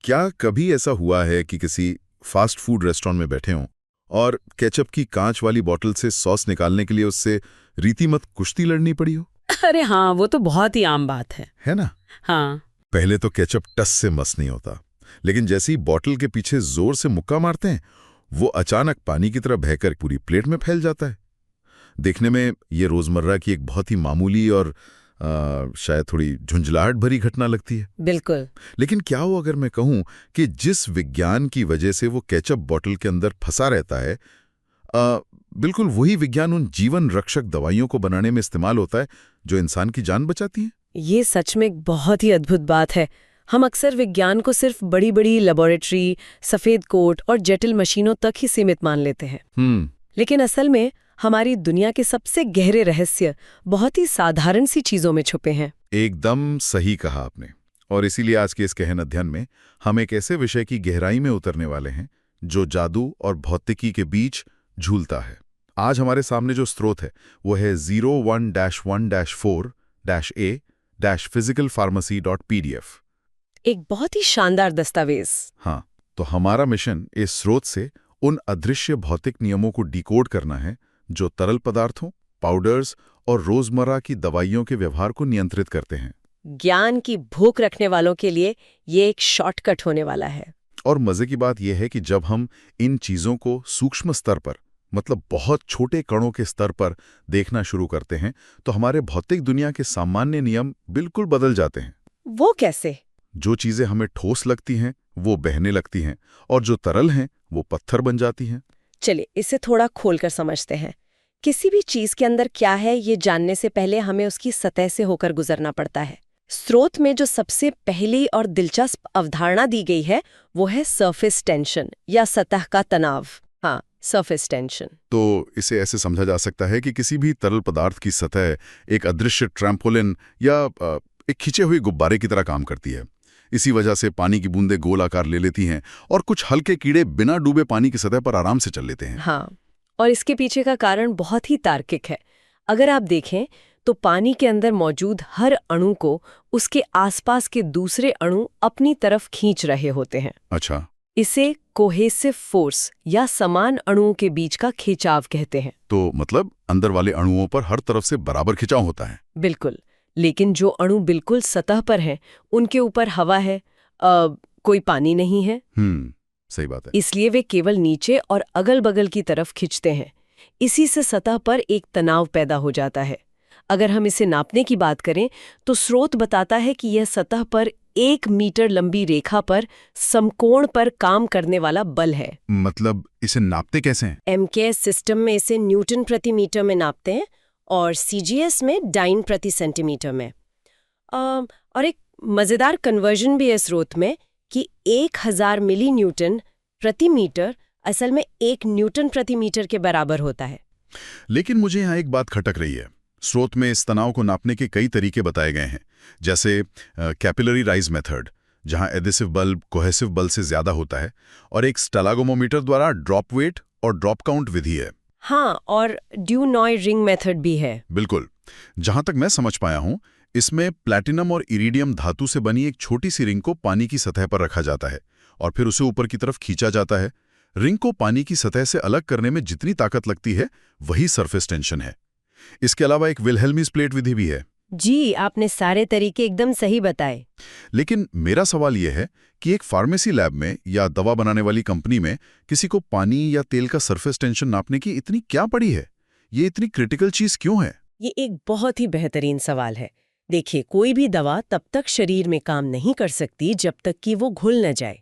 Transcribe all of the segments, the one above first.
क्या कभी ऐसा हुआ है कि किसी फास्ट फूड रेस्टोरेंट में बैठे हों और केचप की कांच वाली बोतल से सॉस निकालने के लिए उससे रीतिमत कुश्ती लड़नी पड़ी हो? अरे हाँ, वो तो बहुत ही आम बात है ना? हाँ। पहले तो केचप टस से मस नहीं होता, लेकिन जैसे ही बोतल के पीछे जोर से मुक्का मारते हैं, वो अचानक पानी की तरह बहकर पूरी प्लेट में फैल जाता है। देखने में ये रोजमर्रा की एक बहुत ही मामूली और शायद थोड़ी झुंझलाहट भरी घटना लगती है। बिल्कुल। लेकिन क्या हो अगर मैं कहूं कि जिस विज्ञान की वजह से वो केचप बॉटल के अंदर फंसा रहता है, बिल्कुल वही विज्ञान उन जीवन रक्षक दवाइयों को बनाने में इस्तेमाल होता है जो इंसान की जान बचाती हैं। ये सच में एक बहुत ही अद्भुत बात है। हम अक्सर विज्ञान को सिर्फ बड़ी बड़ी लेबोरेटरी, सफेद कोट और जटिल मशीनों तक ही सीमित मान लेते हैं। लेकिन असल में हमारी दुनिया के सबसे गहरे रहस्य बहुत ही साधारण सी चीजों में छुपे हैं। एकदम सही कहा आपने। और इसीलिए आज के इस गहन अध्ययन में हम एक ऐसे विषय की गहराई में उतरने वाले हैं जो जादू और भौतिकी के बीच झूलता है। आज हमारे सामने जो स्रोत है वो है 01-1-4-A-physicalpharmacy.pdf। एक बहुत ही शानदार दस्तावेज। हाँ, तो हमारा मिशन इस स्रोत से उन अदृश्य भौतिक नियमों को डिकोड करना है जो तरल पदार्थों, पाउडर्स और रोजमर्रा की दवाइयों के व्यवहार को नियंत्रित करते हैं। ज्ञान की भूख रखने वालों के लिए ये एक शॉर्टकट होने वाला है। और मजे की बात यह है कि जब हम इन चीजों को सूक्ष्म स्तर पर, मतलब बहुत छोटे कणों के स्तर पर देखना शुरू करते हैं, तो हमारे भौतिक दुनिया के सामान्य नियम बिल्कुल बदल जाते हैं। वो कैसे? जो चीजें हमें ठोस लगती हैं वो बहने लगती हैं, और जो तरल हैं वो पत्थर बन जाती हैं। चलिए इसे थोड़ा खोलकर समझते हैं। किसी भी चीज के अंदर क्या है ये जानने से पहले हमें उसकी सतह से होकर गुजरना पड़ता है। स्रोत में जो सबसे पहली और दिलचस्प अवधारणा दी गई है वो है सरफेस टेंशन या सतह का तनाव। हाँ, सरफेस टेंशन। तो इसे ऐसे समझा जा सकता है कि किसी भी तरल पदार्थ की सतह एक अदृश्य ट्रैम्पोलिन या एक खिंचे हुए गुब्बारे की तरह काम करती है। इसी वजह से पानी की बूंदें गोल आकार ले लेती हैं और कुछ हल्के कीड़े बिना डूबे पानी की सतह पर आराम से चल लेते हैं। हाँ, और इसके पीछे का कारण बहुत ही तार्किक है। अगर आप देखें तो पानी के अंदर मौजूद हर अणु को उसके आसपास के दूसरे अणु अपनी तरफ खींच रहे होते हैं। अच्छा। इसे कोहेसिव फोर्स या समान अणुओं के बीच का खिंचाव कहते हैं। तो मतलब अंदर वाले अणुओं पर हर तरफ से बराबर खिंचाव होता है। बिल्कुल। लेकिन जो अणु बिल्कुल सतह पर हैं, उनके ऊपर हवा है, कोई पानी नहीं है। सही बात है। इसलिए वे केवल नीचे और अगल-बगल की तरफ खिंचते हैं। इसी से सतह पर एक तनाव पैदा हो जाता है। अगर हम इसे नापने की बात करें तो स्रोत बताता है कि यह सतह पर 1 मीटर लंबी रेखा पर समकोण पर काम करने वाला बल है। मतलब इसे नापते कैसे हैं? एमकेएस सिस्टम में इसे न्यूटन प्रति मीटर में नापते हैं और सीजीएस में डाइन प्रति सेंटीमीटर में। और एक मजेदार कन्वर्जन भी है स्रोत में कि 1000 मिली न्यूटन प्रति मीटर असल में 1 न्यूटन प्रति मीटर के बराबर होता है। लेकिन मुझे यहाँ एक बात खटक रही है। स्रोत में इस तनाव को नापने के कई तरीके बताए गए हैं, जैसे कैपिलरी राइज मेथड, जहाँ एडिसिव बल कोहेसिव बल से ज्यादा होता है, और एक स्टेलागोमोमीटर द्वारा ड्रॉप वेट और ड्रॉप काउंट विधि है। हाँ, और ड्यू नॉय रिंग मेथड भी है। बिल्कुल। जहां तक मैं समझ पाया हूं, इसमें प्लैटिनम और इरिडियम धातु से बनी एक छोटी सी रिंग को पानी की सतह पर रखा जाता है और फिर उसे ऊपर की तरफ खींचा जाता है। रिंग को पानी की सतह से अलग करने में जितनी ताकत लगती है वही सरफेस टेंशन है। इसके अलावा एक विल्हेल्मीज प्लेट विधि भी है। जी, आपने सारे तरीके एकदम सही बताए। लेकिन मेरा सवाल यह है कि एक फार्मेसी लैब में या दवा बनाने वाली कंपनी में किसी को पानी या तेल का सरफेस टेंशन नापने की इतनी क्या पड़ी है? ये इतनी क्रिटिकल चीज क्यों है? ये एक बहुत ही बेहतरीन सवाल है। देखिए, कोई भी दवा तब तक शरीर में काम नहीं कर सकती जब तक कि वो घुल न जाए।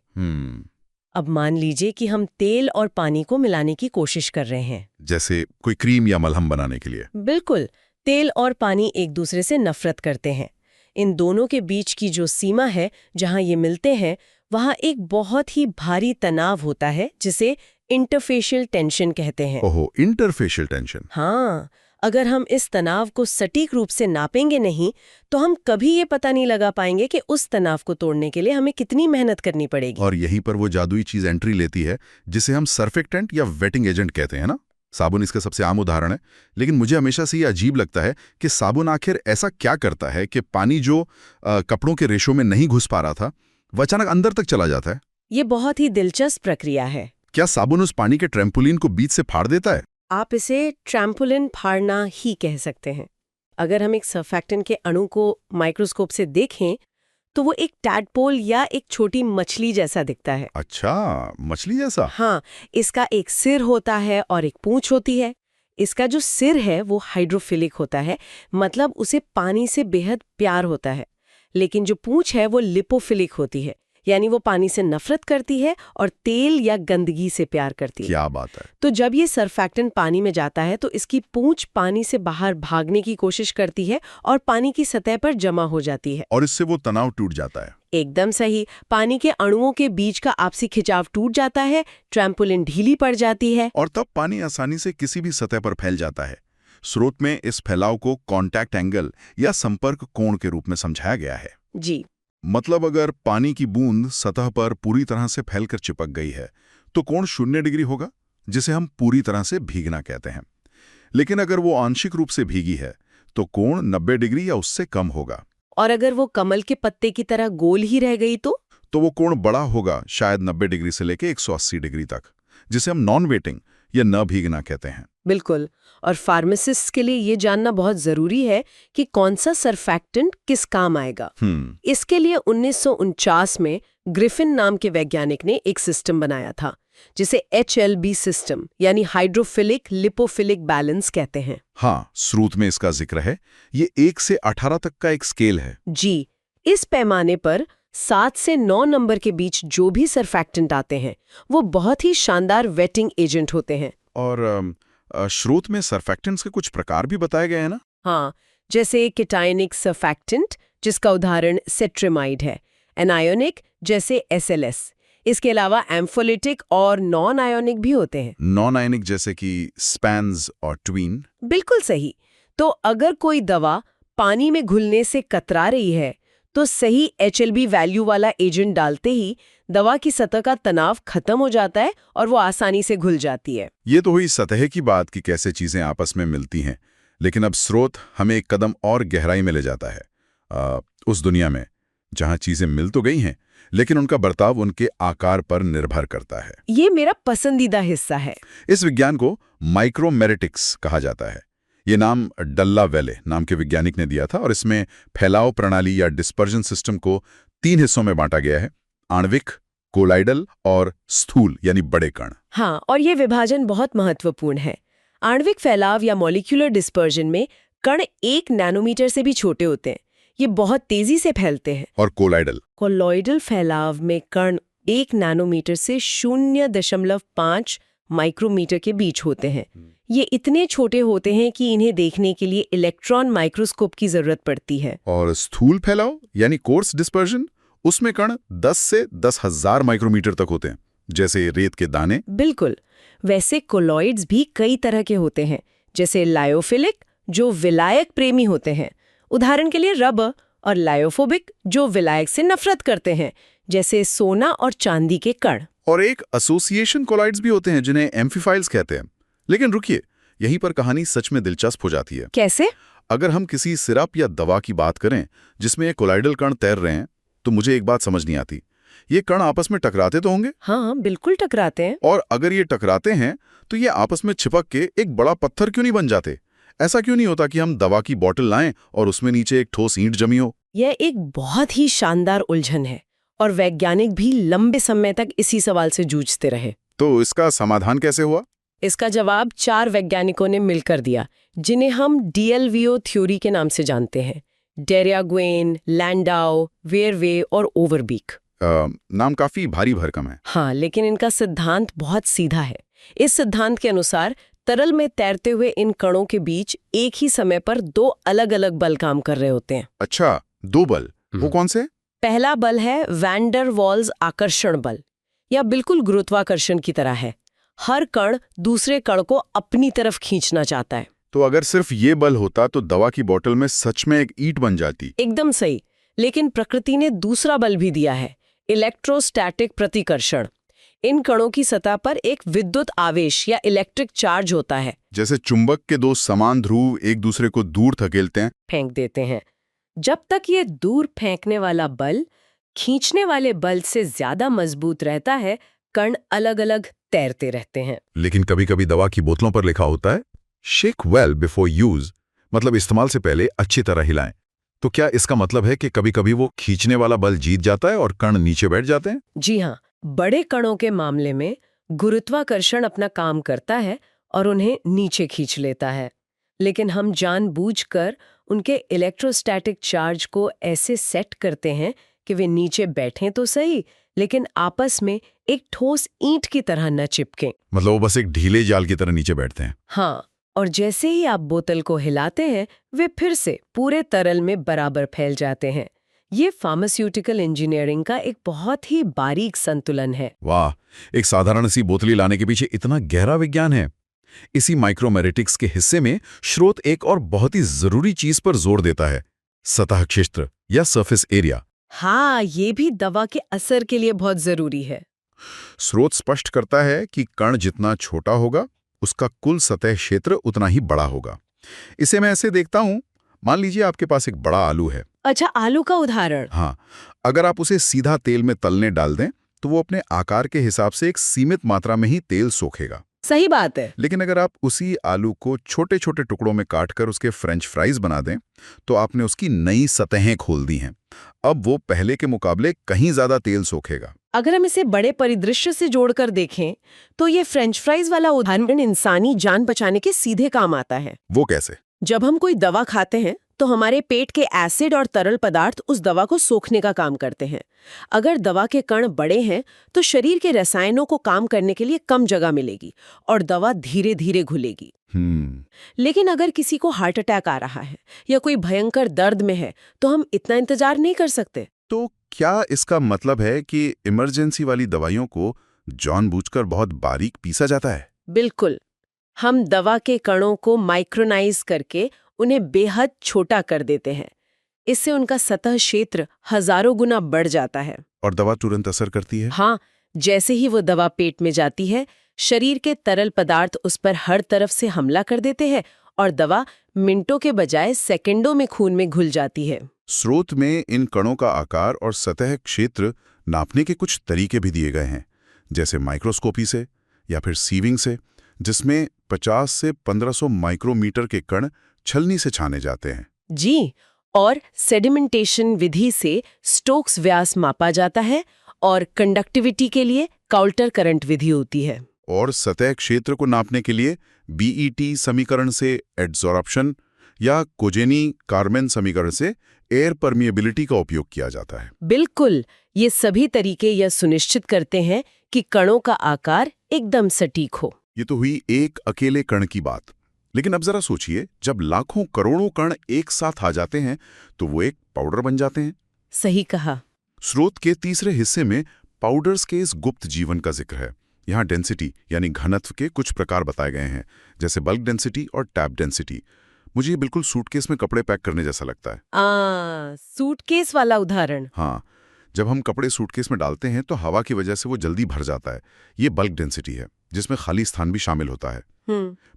अब मान लीजिए कि हम तेल और पानी को मिलाने की कोशिश कर रहे हैं, जैसे कोई क्रीम या मलहम बनाने के लिए। बिल्कुल। तेल और पानी एक दूसरे से नफरत करते हैं। इन दोनों के बीच की जो सीमा है जहां ये मिलते हैं, वहां एक बहुत ही भारी तनाव होता है जिसे इंटरफेशियल टेंशन कहते हैं। ओहो, इंटरफेशियल टेंशन। हाँ, अगर हम इस तनाव को सटीक रूप से नापेंगे नहीं तो हम कभी ये पता नहीं लगा पाएंगे कि उस तनाव को तोड़ने के लिए हमें कितनी मेहनत करनी पड़ेगी। और यहीं पर वो जादुई चीज एंट्री लेती है जिसे हम सर्फेक्टेंट या वेटिंग एजेंट कहते हैं ना। साबुन इसका सबसे आम उदाहरण है, लेकिन मुझे हमेशा से ये अजीब लगता है कि साबुन आखिर ऐसा क्या करता है कि पानी जो कपड़ों के रेशों में नहीं घुस पा रहा था, वो अचानक अंदर तक चला जाता है। ये बहुत ही दिलचस्प प्रक्रिया है। क्या साबुन उस पानी के ट्रैम्पोलिन को बीच से फाड़ देता है? आप इसे ट्रैम्पोलिन फाड़ना ही कह सकते हैं। अगर हम एक सर्फैक्टेंट के अणु को माइक्रोस्कोप से देखें तो वो एक टैडपोल या एक छोटी मछली जैसा दिखता है। अच्छा, मछली जैसा? हाँ, इसका एक सिर होता है और एक पूंछ होती है। इसका जो सिर है वो हाइड्रोफिलिक होता है, मतलब उसे पानी से बेहद प्यार होता है। लेकिन जो पूंछ है वो लिपोफिलिक होती है, यानी वो पानी से नफरत करती है और तेल या गंदगी से प्यार करती है। क्या बात है। तो जब ये सर्फैक्टेंट पानी में जाता है तो इसकी पूंछ पानी से बाहर भागने की कोशिश करती है और पानी की सतह पर जमा हो जाती है। और इससे वो तनाव टूट जाता है। एकदम सही। पानी के अणुओं के बीच का आपसी खिंचाव टूट जाता है, ट्रैम्पोलिन ढीली पड़ जाती है और तब पानी आसानी से किसी भी सतह पर फैल जाता है। स्रोत में इस फैलाव को कॉन्टैक्ट एंगल या संपर्क कोण के रूप में समझाया गया है। जी। मतलब अगर पानी की बूंद सतह पर पूरी तरह से फैलकर चिपक गई है तो कोण 0 डिग्री होगा, जिसे हम पूरी तरह से भीगना कहते हैं। लेकिन अगर वो आंशिक रूप से भीगी है तो कोण 90 डिग्री या उससे कम होगा। और अगर वो कमल के पत्ते की तरह गोल ही रह गई तो वो कोण बड़ा होगा, शायद 90 डिग्री से लेकर 180 डिग्री तक, जिसे हम नॉन वेटिंग या न भीगना कहते हैं। बिल्कुल। और फार्मासिस्ट के लिए ये जानना बहुत जरूरी है कि कौन सा सर्फैक्टेंट किस काम आएगा। इसके लिए 1949 में ग्रिफिन नाम के वैज्ञानिक ने एक सिस्टम बनाया था जिसे HLB सिस्टम यानी हाइड्रोफिलिक लिपोफिलिक बैलेंस कहते हैं। हाँ, स्रोत में इसका जिक्र है। ये 1 से 18 तक का एक स्केल है। जी। इस पैमाने पर 7 से 9 नंबर के बीच जो भी सर्फैक्टेंट आते हैं वो बहुत ही शानदार वेटिंग एजेंट होते हैं। और स्रोत में सर्फैक्टेंट्स के कुछ प्रकार भी बताए गए हैं ना? हाँ, जैसे केटायनिक सर्फैक्टेंट जिसका उदाहरण सेट्रिमाइड है, एनायोनिक जैसे SLS। इसके अलावा एम्फोलिटिक और नॉन आयोनिक भी होते हैं। नॉन आयनिक जैसे कि स्पैन्स और ट्वीन। बिल्कुल सही। तो अगर कोई दवा पानी में घुलने से कतरा रही है तो सही HLB वैल्यू वाला एजेंट डालते ही दवा की सतह का तनाव खत्म हो जाता है और वो आसानी से घुल जाती है। ये तो हुई सतह की बात कि कैसे चीजें आपस में मिलती हैं। लेकिन अब स्रोत हमें एक कदम और गहराई में ले जाता है, उस दुनिया में जहां चीजें मिल तो गई हैं लेकिन उनका बर्ताव उनके आकार पर निर्भर करता है। ये मेरा पसंदीदा हिस्सा है। इस विज्ञान को माइक्रोमेरिटिक्स कहा जाता है। ये नाम डल्ला वेले नाम के वैज्ञानिक ने दिया था और इसमें फैलाव प्रणाली या डिस्पर्जन सिस्टम को 3 हिस्सों में बांटा गया है: आणविक, कोलाइडल और स्थूल यानी बड़े कण। हाँ, और ये विभाजन बहुत महत्वपूर्ण है। आणविक फैलाव या मॉलिक्यूलर डिस्पर्जन में कण 1 नैनोमीटर से भी छोटे होते हैं। ये बहुत तेजी से फैलते हैं। और कोलॉइडल फैलाव में कण 1 नैनोमीटर से 0.5 माइक्रोमीटर के बीच होते हैं। ये इतने छोटे होते हैं कि इन्हें देखने के लिए इलेक्ट्रॉन माइक्रोस्कोप की जरूरत पड़ती है। और स्थूल फैलाव यानी कोर्स डिस्पर्जन, उसमें कण 10 से 10,000 माइक्रोमीटर तक होते हैं, जैसे रेत के दाने। बिल्कुल। वैसे कोलॉइड्स भी कई तरह के होते हैं, जैसे लायोफिलिक जो विलायक प्रेमी होते हैं, उदाहरण के लिए रबर, और लायोफोबिक जो विलायक से नफरत करते हैं, जैसे सोना और चांदी के कण। और एक एसोसिएशन कोलॉइड्स भी होते हैं जिन्हें एम्फीफाइल्स कहते हैं। लेकिन रुकिए, यहीं पर कहानी सच में दिलचस्प हो जाती है। कैसे? अगर हम किसी सिरप या दवा की बात करें जिसमें ये कोलॉइडल कण तैर रहे हैं तो मुझे एक बात समझ नहीं आती। ये कण आपस में टकराते तो होंगे? हाँ, बिल्कुल टकराते हैं। और अगर ये टकराते हैं तो ये आपस में चिपक के एक बड़ा पत्थर क्यों नहीं बन जाते? ऐसा क्यों नहीं होता कि हम दवा की बोतल लाएं और उसमें नीचे एक ठोस ईंट जमी हो? यह एक बहुत ही शानदार उलझन है और वैज्ञानिक भी लंबे समय तक इसी सवाल से जूझते रहे। तो इसका समाधान कैसे हुआ? इसका जवाब 4 वैज्ञानिकों ने मिलकर दिया, जिन्हें हम DLVO थ्योरी के नाम से जानते हैं। डेरियाग्वेन, लैंडाउ, वेरवे और ओवरबीक। नाम काफी भारी भरकम है। हाँ, लेकिन इनका सिद्धांत बहुत सीधा है। इस सिद्धांत के अनुसार तरल में तैरते हुए इन कणों के बीच एक ही समय पर 2 अलग-अलग बल काम कर रहे होते हैं। अच्छा, 2 बल? वो कौन से? पहला बल है वैन डर वाल्स आकर्षण बल, या बिल्कुल गुरुत्वाकर्षण की तरह है। हर कण दूसरे कण को अपनी तरफ खींचना चाहता है। तो अगर सिर्फ ये बल होता तो दवा की बोतल में सच में एक ईंट बन जाती। एकदम सही। लेकिन प्रकृति ने दूसरा बल भी दिया है, इलेक्ट्रोस्टैटिक प्रतिकर्षण। इन कणों की सतह पर एक विद्युत आवेश या इलेक्ट्रिक चार्ज होता है। जैसे चुंबक के 2 समान ध्रुव एक दूसरे को दूर धकेलते हैं, फेंक देते हैं। जब तक ये दूर फेंकने वाला बल खींचने वाले बल से ज्यादा मजबूत रहता है, कण अलग अलग तैरते रहते हैं। लेकिन कभी-कभी दवा की बोतलों पर लिखा होता है शेक वेल बिफोर यूज, मतलब इस्तेमाल से पहले अच्छी तरह हिलाएं। तो क्या इसका मतलब है कि कभी-कभी वो खींचने वाला बल जीत जाता है और कण नीचे बैठ जाते हैं? जी हाँ, बड़े कणों के मामले में गुरुत्वाकर्षण अपना काम करता है और उन्हें नीचे खींच लेता है। लेकिन हम जानबूझकर उनके इलेक्ट्रोस्टैटिक चार्ज को ऐसे सेट करते हैं कि वे नीचे बैठें तो सही, लेकिन आपस में एक ठोस ईंट की तरह न चिपकें। मतलब वो बस एक ढीले जाल की तरह नीचे बैठते हैं। हाँ, और जैसे ही आप बोतल को हिलाते हैं, वे फिर से पूरे तरल में बराबर फैल जाते हैं। ये फार्मास्यूटिकल इंजीनियरिंग का एक बहुत ही बारीक संतुलन है। वाह, एक साधारण सी बोतली लाने के पीछे इतना गहरा विज्ञान है। इसी माइक्रोमेरिटिक्स के हिस्से में स्रोत एक और बहुत ही जरूरी चीज पर जोर देता है, सतह क्षेत्र या सरफेस एरिया। हाँ, ये भी दवा के असर के लिए बहुत जरूरी है। स्रोत स्पष्ट करता है कि कण जितना छोटा होगा, उसका कुल सतह क्षेत्र उतना ही बड़ा होगा। इसे मैं ऐसे देखता हूं, मान लीजिए आपके पास एक बड़ा आलू है। अच्छा, आलू का उदाहरण। हाँ, अगर आप उसे सीधा तेल में तलने डाल दें, तो वो अपने आकार के हिसाब से एक सीमित मात्रा में ही तेल सोखेगा। सही बात है। लेकिन अगर आप उसी आलू को छोटे छोटे टुकड़ों में काटकर उसके फ्रेंच फ्राइज बना दें, तो आपने उसकी नई सतहें खोल दी हैं। अब वो पहले के मुकाबले कहीं ज्यादा तेल सोखेगा। अगर हम इसे बड़े परिदृश्य से जोड़कर देखें, तो ये फ्रेंच फ्राइज वाला उदाहरण इंसानी जान बचाने के सीधे काम आता है। वो कैसे? जब हम कोई दवा खाते हैं, तो हमारे पेट के एसिड और तरल पदार्थ उस दवा को सोखने का काम करते हैं। अगर दवा के कण बड़े हैं, तो शरीर के रसायनों को काम करने के लिए कम जगह मिलेगी और दवा धीरे धीरे घुलेगी। लेकिन अगर किसी को हार्ट अटैक आ रहा है या कोई भयंकर दर्द में है, तो हम इतना इंतजार नहीं कर सकते। तो क्या इसका मतलब है कि इमरजेंसी वाली दवाइयों को जानबूझकर बहुत बारीक पीसा जाता है? बिल्कुल। हम दवा के कणों को माइक्रोनाइज करके उन्हें बेहद छोटा कर देते हैं। इससे उनका सतह क्षेत्र हजारों गुना बढ़ जाता है। और दवा तुरंत असर करती है? हाँ, जैसे ही वो दवा पेट में जाती है, शरीर के तरल पदार्थ उस पर हर तरफ से हमला कर देते हैं और दवा मिनटों के बजाय सेकंडों में खून में घुल जाती है। स्रोत में इन कणों का आकार और सतह क्षेत्र नापने के कुछ तरीके भी दिए गए हैं, जैसे माइक्रोस्कोपी से या फिर सीविंग से, जिसमें 50 से 1500 माइक्रोमीटर के कण छलनी से छाने जाते हैं। जी, और सेडिमेंटेशन विधि से स्टोक्स व्यास मापा जाता है और कंडक्टिविटी के लिए काउल्टर करंट विधि होती है। और सतह क्षेत्र को नापने के लिए बीईटी समीकरण से एडसॉर्प्शन या कोजेनी-कारमेन समीकरण से एयर परमिएबिलिटी का उपयोग किया जाता है। बिल्कुल, ये सभी तरीके यह सुनिश्चित करते हैं कि कणों का आकार एकदम सटीक हो। ये तो हुई एक अकेले कण की बात। लेकिन अब जरा सोचिए, जब लाखों करोड़ों कण एक साथ आ जाते हैं, तो वो एक पाउडर बन जाते हैं। सही कहा। स्रोत के तीसरे हिस्से में पाउडर्स के इस गुप्त जीवन का जिक्र है। यहाँ डेंसिटी यानी घनत्व के कुछ प्रकार बताए गए हैं, जैसे बल्क डेंसिटी और टैप डेंसिटी। मुझे ये बिल्कुल सूटकेस में कपड़े पैक करने जैसा लगता है। सूटकेस वाला उदाहरण। हाँ, जब हम कपड़े सूटकेस में डालते हैं तो हवा की वजह से वो जल्दी भर जाता है। ये बल्क डेंसिटी है, जिसमें खाली स्थान भी शामिल होता है।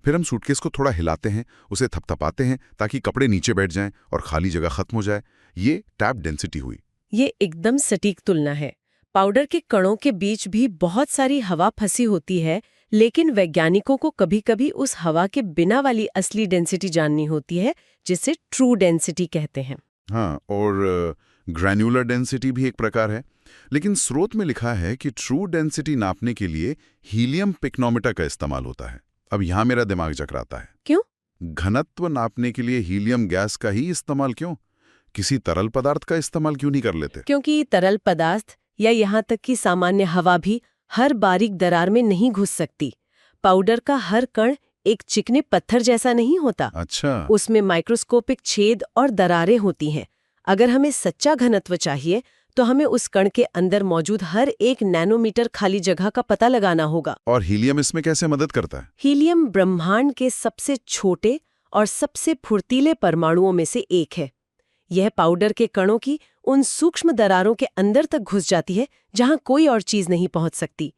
फिर हम सूटकेस को थोड़ा हिलाते हैं, उसे थपथपाते हैं ताकि कपड़े नीचे बैठ जाएं और खाली जगह खत्म हो जाए। ये टैप डेंसिटी हुई। ये एकदम सटीक तुलना है। पाउडर के कणों के बीच भी बहुत सारी हवा फंसी होती है, लेकिन वैज्ञानिकों को कभी-कभी उस हवा के बिना वाली असली डेंसिटी जाननी होती है, जिसे ट्रू डेंसिटी कहते हैं। हाँ, और ग्रैन्युलर डेंसिटी भी एक प्रकार है। लेकिन स्रोत में लिखा है कि ट्रू डेंसिटी नापने के लिए हीलियम पिक्नोमीटर का इस्तेमाल होता है। अब यहाँ मेरा दिमाग चकराता है। क्यों? घनत्व नापने के लिए हीलियम गैस का ही इस्तेमाल क्यों? किसी तरल पदार्थ का इस्तेमाल क्यों नहीं कर लेते? क्योंकि तरल पदार्थ या यहाँ तक कि सामान्य हवा भी हर बारीक दरार में नहीं घुस सकती। पाउडर का हर कण एक चिकने पत्थर जैसा नहीं होता। अच्छा। उसमें माइक्रोस्कोपिक छेद और दरारें होती हैं। अगर हमें सच्चा घनत्व चाहिए, तो हमें उस कण के अंदर मौजूद हर एक नैनोमीटर खाली जगह का पता लगाना होगा। और हीलियम इसमें कैसे मदद करता है? हीलियम ब्रह्मांड के सबसे छोटे और सबसे फुर्तीले परमाणुओं में से एक है। यह पाउडर के कणों की उन सूक्ष्म दरारों के अंदर तक घुस जाती है जहां कोई और चीज नहीं पहुंच सकती।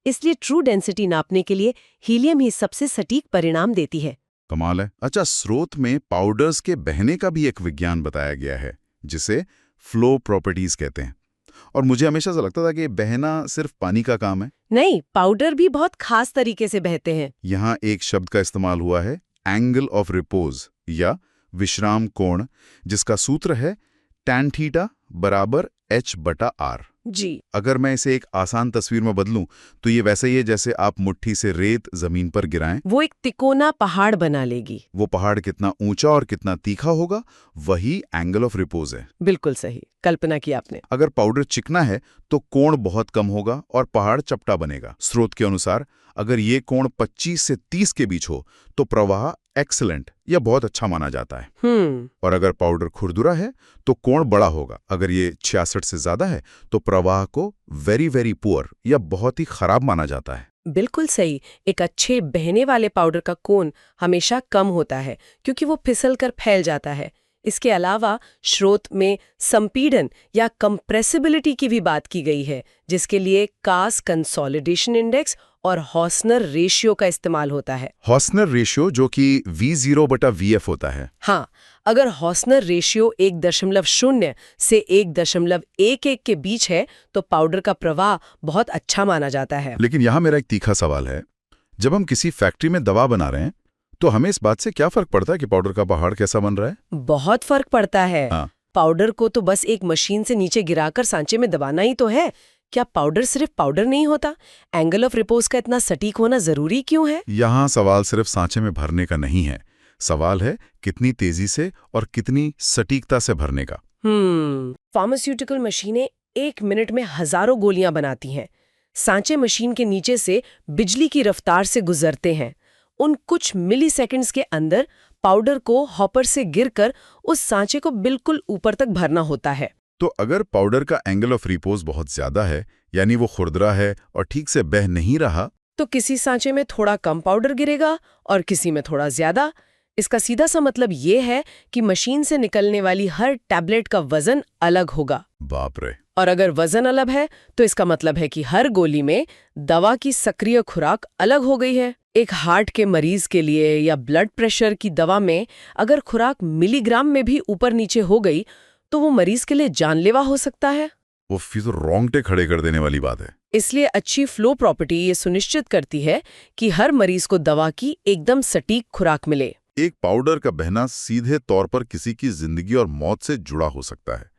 इसलिए ट्रू डेंसिटी नापने के लिए हीलियम ही सबसे सटीक परिणाम देती है। कमाल है। अच्छा, स्रोत में पाउडर्स के बहने का भी एक विज्ञान बताया गया है, जिसे फ्लो प्रॉपर्टीज कहते हैं। और मुझे हमेशा से लगता था कि बहना सिर्फ पानी का काम है। नहीं, पाउडर भी बहुत खास तरीके से बहते हैं। यहाँ एक शब्द का इस्तेमाल हुआ है, एंगल ऑफ रिपोज या विश्राम कोण, जिसका सूत्र है tan थीटा बराबर h/r। जी। अगर मैं इसे एक आसान तस्वीर में बदलूं तो ये वैसे ही है जैसे आप मुट्ठी से रेत जमीन पर गिराएं। वो एक तिकोना पहाड़ बना लेगी। वो पहाड़ कितना ऊंचा और कितना तीखा होगा, वही एंगल ऑफ रिपोज है। बिल्कुल सही कल्पना की आपने। अगर पाउडर चिकना है तो कोण बहुत कम होगा और पहाड़ चपटा बनेगा। स्रोत के अनुसार अगर ये कोण 25 से 30 के बीच हो तो प्रवाह एक्सीलेंट या बहुत अच्छा माना जाता है। और अगर पाउडर खुरदुरा है तो कोण बड़ा होगा। अगर ये 66 से ज्यादा है तो प्रवाह को वेरी वेरी पुअर या बहुत ही खराब माना जाता है। बिल्कुल सही। एक अच्छे बहने वाले पाउडर का कोण हमेशा कम होता है क्योंकि वो फिसल कर फैल जाता है। इसके अलावा स्रोत में संपीड़न या कंप्रेसिबिलिटी की भी बात की गई है, जिसके लिए कास कंसोलिडेशन इंडेक्स और हॉसनर रेशियो का इस्तेमाल होता है। हॉसनर रेशियो जो कि V0/VF होता है। हाँ, अगर हॉसनर रेशियो 1.0 से 1.11 के बीच है तो पाउडर का प्रवाह बहुत अच्छा माना जाता है। लेकिन यहाँ मेरा एक तीखा सवाल है, जब हम किसी फैक्ट्री में दवा बना रहे हैं तो हमें इस बात से क्या फर्क पड़ता है कि पाउडर का पहाड़ कैसा बन रहा है? बहुत फर्क पड़ता है। हाँ। पाउडर को तो बस एक मशीन से नीचे गिराकर सांचे में दबाना ही तो है। क्या पाउडर सिर्फ पाउडर नहीं होता? एंगल ऑफ रिपोज का इतना सटीक होना जरूरी क्यों है? यहाँ सवाल सिर्फ सांचे में भरने का नहीं है, सवाल है कितनी तेजी से और कितनी सटीकता से भरने का। फार्मास्यूटिकल मशीनें 1 मिनट में हजारों गोलियां बनाती हैं। सांचे मशीन के नीचे से बिजली की रफ्तार से गुजरते हैं। उन कुछ मिली सेकेंड्स के अंदर पाउडर को हॉपर से गिरकर उस सांचे को बिल्कुल ऊपर तक भरना होता है। तो अगर पाउडर का एंगल ऑफ रिपोज बहुत ज्यादा है, यानी वो खुरदरा है और ठीक से बह नहीं रहा, तो किसी सांचे में थोड़ा कम पाउडर गिरेगा और किसी में थोड़ा ज्यादा। इसका सीधा सा मतलब ये है कि मशीन से निकलने वाली हर टैबलेट का वजन अलग होगा। बाप रे। और अगर वजन अलग है तो इसका मतलब है कि हर गोली में दवा की सक्रिय खुराक अलग हो गई है। एक हार्ट के मरीज के लिए या ब्लड प्रेशर की दवा में अगर खुराक मिलीग्राम में भी ऊपर नीचे हो गई तो वो मरीज के लिए जानलेवा हो सकता है। वो फिर तो रोंगटे खड़े कर देने वाली बात है। इसलिए अच्छी फ्लो प्रॉपर्टी ये सुनिश्चित करती है कि हर मरीज को दवा की एकदम सटीक खुराक मिले। एक पाउडर का बहना सीधे तौर पर किसी की जिंदगी और मौत से जुड़ा हो सकता है।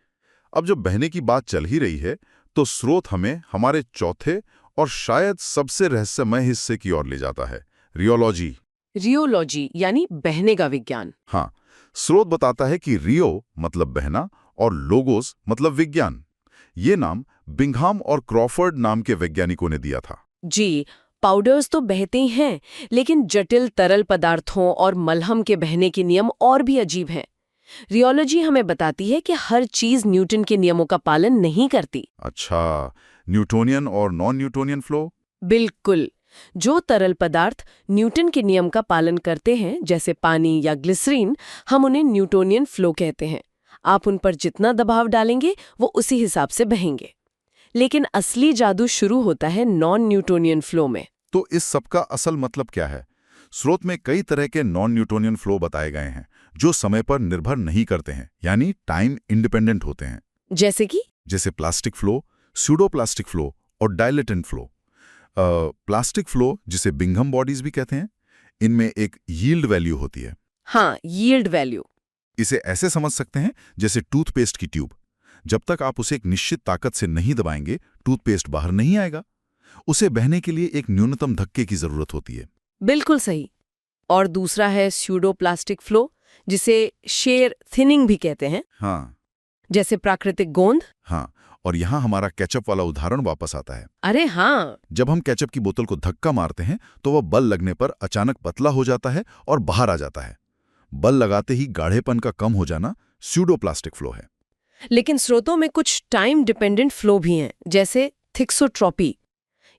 अब जब बहने की बात चल ही रही है तो स्रोत हमें हमारे चौथे और शायद सबसे रहस्यमय हिस्से की ओर ले जाता है, रियोलॉजी। रियोलॉजी यानी बहने का विज्ञान। हाँ, स्रोत बताता है कि रियो मतलब बहना और लोगोस मतलब विज्ञान। ये नाम बिंघम और क्रॉफर्ड नाम के वैज्ञानिकों ने दिया था। जी, पाउडर्स तो बहते ही हैं, लेकिन जटिल तरल पदार्थों और मलहम के बहने के नियम और भी अजीब हैं। रियोलॉजी हमें बताती है कि हर चीज न्यूटन के नियमों का पालन नहीं करती। अच्छा, न्यूटोनियन और नॉन न्यूटोनियन फ्लो? बिल्कुल। जो तरल पदार्थ न्यूटन के नियम का पालन करते हैं, जैसे पानी या ग्लिसरीन, हम उन्हें न्यूटोनियन फ्लो कहते हैं। आप उन पर जितना दबाव डालेंगे वो उसी हिसाब से बहेंगे। लेकिन असली जादू शुरू होता है नॉन न्यूटोनियन फ्लो में। तो इस सब का असल मतलब क्या है? स्रोत में कई तरह के नॉन न्यूटोनियन फ्लो बताए गए हैं जो समय पर निर्भर नहीं करते हैं, यानी टाइम इंडिपेंडेंट होते हैं। जैसे plastic flow, pseudo plastic flow और डायलेटेंट फ्लो। प्लास्टिक फ्लो, जिसे बिंघम बॉडीज भी कहते हैं, इनमें एक यील्ड वैल्यू होती है। हाँ, यील्ड वैल्यू। इसे ऐसे समझ सकते हैं जैसे टूथपेस्ट की ट्यूब। जब तक आप उसे एक निश्चित ताकत से नहीं दबाएंगे, टूथपेस्ट बाहर नहीं आएगा। उसे बहने के लिए एक न्यूनतम धक्के की जरूरत होती है। बिल्कुल सही। और दूसरा है स्यूडो प्लास्टिक फ्लो, जिसे शेयर थिनिंग भी कहते हैं। हाँ, जैसे प्राकृतिक गोंद। हाँ, और यहाँ हमारा केचप वाला उदाहरण वापस आता है। अरे हाँ, जब हम केचप की बोतल को धक्का मारते हैं तो वह बल लगने पर अचानक पतला हो जाता है और बाहर आ जाता है। बल लगाते ही गाढ़ेपन का कम हो जाना स्यूडो प्लास्टिक फ्लो है। लेकिन स्रोतों में कुछ टाइम डिपेंडेंट फ्लो भी हैं, जैसे थिक्सोट्रॉपी।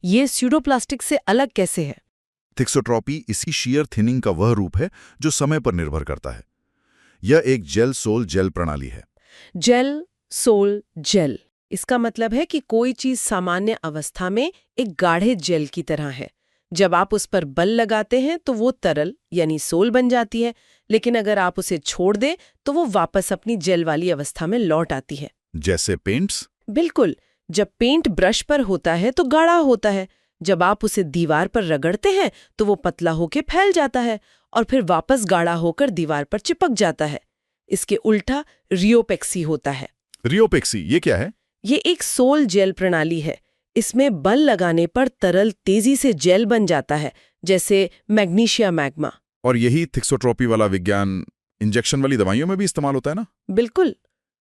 ये स्यूडो प्लास्टिक से अलग कैसे है? थिक्सोट्रॉपी इसी शीयर थिनिंग का वह रूप है जो समय पर निर्भर करता है। यह एक जेल सोल जेल प्रणाली है। जेल सोल जेल, इसका मतलब है कि कोई चीज सामान्य अवस्था में एक गाढ़े जेल की तरह है। जब आप उस पर बल लगाते हैं तो वो तरल यानी सोल बन जाती है, लेकिन अगर आप उसे छोड़ दें तो वो वापस अपनी जेल वाली अवस्था में लौट आती है। जैसे पेंट्स? बिल्कुल। जब पेंट ब्रश पर होता है तो गाढ़ा होता है, जब आप उसे दीवार पर रगड़ते हैं तो वो पतला होकर फैल जाता है और फिर वापस गाढ़ा होकर दीवार पर चिपक जाता है। इसके उल्टा रियोपेक्सी होता है। रियोपेक्सी ये क्या है? ये एक सोल जेल प्रणाली है। इसमें बल लगाने पर तरल तेजी से जेल बन जाता है, जैसे मैग्नीशिया मैग्मा। और यही थिक्सोट्रोपी वाला विज्ञान इंजेक्शन वाली दवाइयों में भी इस्तेमाल होता है ना? बिल्कुल।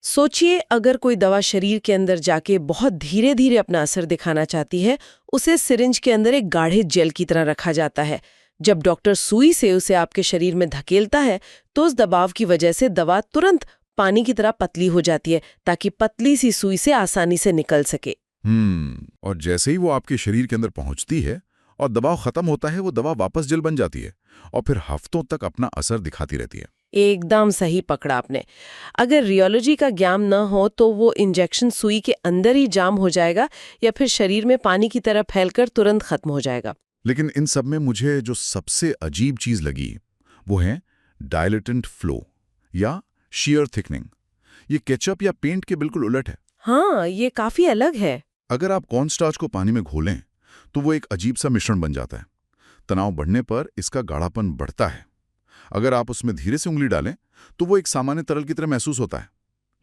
सोचिए, अगर कोई दवा शरीर के अंदर जाके बहुत धीरे धीरे अपना असर दिखाना चाहती है, उसे सिरिंज के अंदर एक गाढ़े जेल की तरह रखा जाता है। जब डॉक्टर सुई से उसे आपके शरीर में धकेलता है तो उस दबाव की वजह से दवा तुरंत पानी की तरह पतली हो जाती है, ताकि पतली सी सुई से आसानी से निकल सके। और जैसे ही वो आपके शरीर के अंदर पहुंचती है और दबाव खत्म होता है, वो दवा वापस जेल बन जाती है और फिर हफ्तों तक अपना असर दिखाती रहती है। एकदम सही पकड़ा आपने। अगर रियोलॉजी का ज्ञान न हो तो वो इंजेक्शन सुई के अंदर ही जाम हो जाएगा या फिर शरीर में पानी की तरह फैलकर तुरंत खत्म हो जाएगा। लेकिन इन सब में मुझे जो सबसे अजीब चीज लगी वो है डायलेटेंट फ्लो या shear थिकनिंग। ये केचप या पेंट के बिल्कुल उलट है। हाँ, ये काफी अलग है। अगर आप कॉर्नस्टार्च को पानी में घोलें तो वो एक अजीब सा मिश्रण बन जाता है। तनाव बढ़ने पर इसका गाढ़ापन बढ़ता है। अगर आप उसमें धीरे से उंगली डालें तो वो एक सामान्य तरल की तरह महसूस होता है,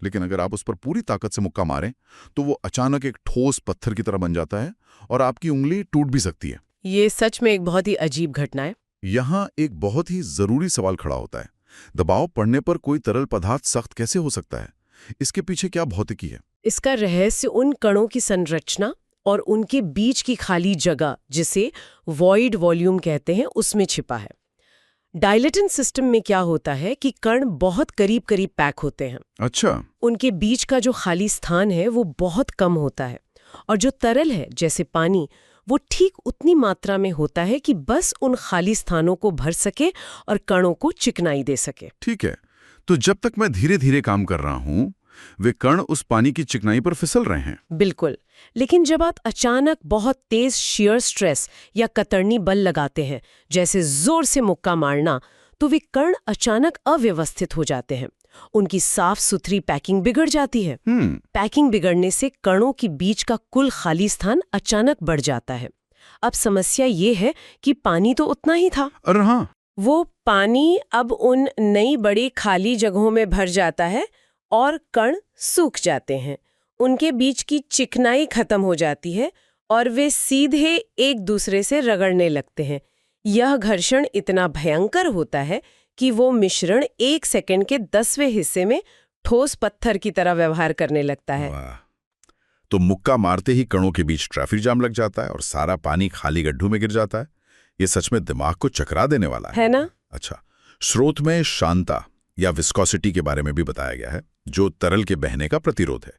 लेकिन अगर आप उस पर पूरी ताकत से मुक्का मारें तो वो अचानक एक ठोस पत्थर की तरह बन जाता है और आपकी उंगली टूट भी सकती है। ये सच में एक बहुत ही अजीब घटना है। यहाँ एक बहुत ही जरूरी सवाल खड़ा होता है, दबाव पड़ने पर कोई तरल पदार्थ सख्त कैसे हो सकता है? इसके पीछे क्या भौतिकी है? इसका रहस्य उन कणों की संरचना और उनके बीच की खाली जगह, जिसे वॉइड वॉल्यूम कहते हैं, उसमें छिपा है। डायलेटेंट सिस्टम में क्या होता है कि कण बहुत करीब करीब पैक होते हैं। अच्छा। उनके बीच का जो खाली स्थान है वो बहुत कम होता है, और जो तरल है जैसे पानी, वो ठीक उतनी मात्रा में होता है कि बस उन खाली स्थानों को भर सके और कणों को चिकनाई दे सके। ठीक है, तो जब तक मैं धीरे धीरे काम कर रहा हूं वे कण उस पानी की चिकनाई पर फिसल रहे हैं। बिल्कुल। लेकिन जब आप अचानक बहुत तेज शियर स्ट्रेस या कतरनी बल लगाते हैं, जैसे जोर से मुक्का मारना, तो वे कण अचानक अव्यवस्थित हो जाते हैं। उनकी साफ सुथरी पैकिंग बिगड़ जाती है। पैकिंग बिगड़ने से कणों के बीच का कुल खाली स्थान अचानक बढ़ जाता है। अब समस्या ये है कि पानी तो उतना ही था। अरे हाँ। वो पानी अब उन नई बड़ी खाली जगहों में भर जाता है और कण सूख जाते हैं। उनके बीच की चिकनाई खत्म हो जाती है और वे सीधे एक दूसरे से रगड़ने लगते हैं। यह घर्षण इतना भयंकर होता है कि वो मिश्रण 1 सेकंड के 10वें हिस्से में ठोस पत्थर की तरह व्यवहार करने लगता है। तो मुक्का मारते ही कणों के बीच ट्रैफिक जाम लग जाता है और सारा पानी खाली गड्ढों में गिर जाता है। ये सच में दिमाग को चकरा देने वाला है ना? अच्छा, स्रोत में शांता या विस्कोसिटी के बारे में भी बताया गया है, जो तरल के बहने का प्रतिरोध है।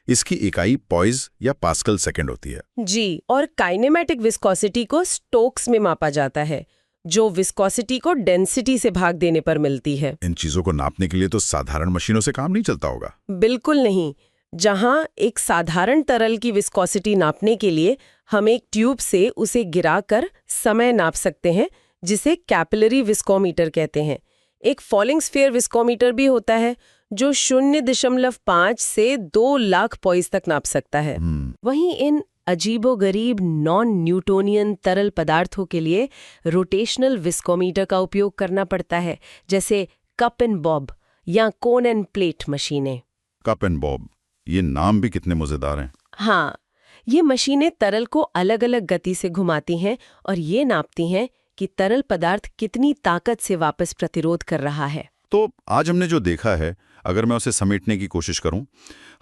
इसकी इकाई पॉइज या पास्कल सेकंड होती है। जी, और काइनेमेटिक विस्कोसिटी को स्टोक्स में मापा जाता है, जो विस्कोसिटी को डेंसिटी से भाग देने पर मिलती है। इन चीजों को नापने के लिए तो साधारण मशीनों से काम नहीं चलता होगा। बिल्कुल नहीं। जहां एक साधारण तरल की विस्कोसिटी नापने के लिए हम एक ट्यूब से उसे गिराकर समय नाप सकते हैं, जिसे कैपिलरी विस्कोमीटर कहते हैं। एक फॉलिंग स्फीयर विस्कोमीटर भी होता है, जो 0.5 से 2 लाख पॉइज तक नाप सकता है। वहीं इन अजीबोगरीब नॉन न्यूटोनियन तरल पदार्थों के लिए रोटेशनल विस्कोमीटर का उपयोग करना पड़ता है, जैसे कप एंड बॉब या कोन एंड प्लेट मशीनें। कप एंड बॉब, ये नाम भी कितने मजेदार हैं। हाँ, ये मशीनें तरल को अलग अलग गति से घुमाती हैं और ये नापती हैं कि तरल पदार्थ कितनी ताकत से वापस प्रतिरोध कर रहा है। तो आज हमने जो देखा है, अगर मैं उसे समेटने की कोशिश करूं,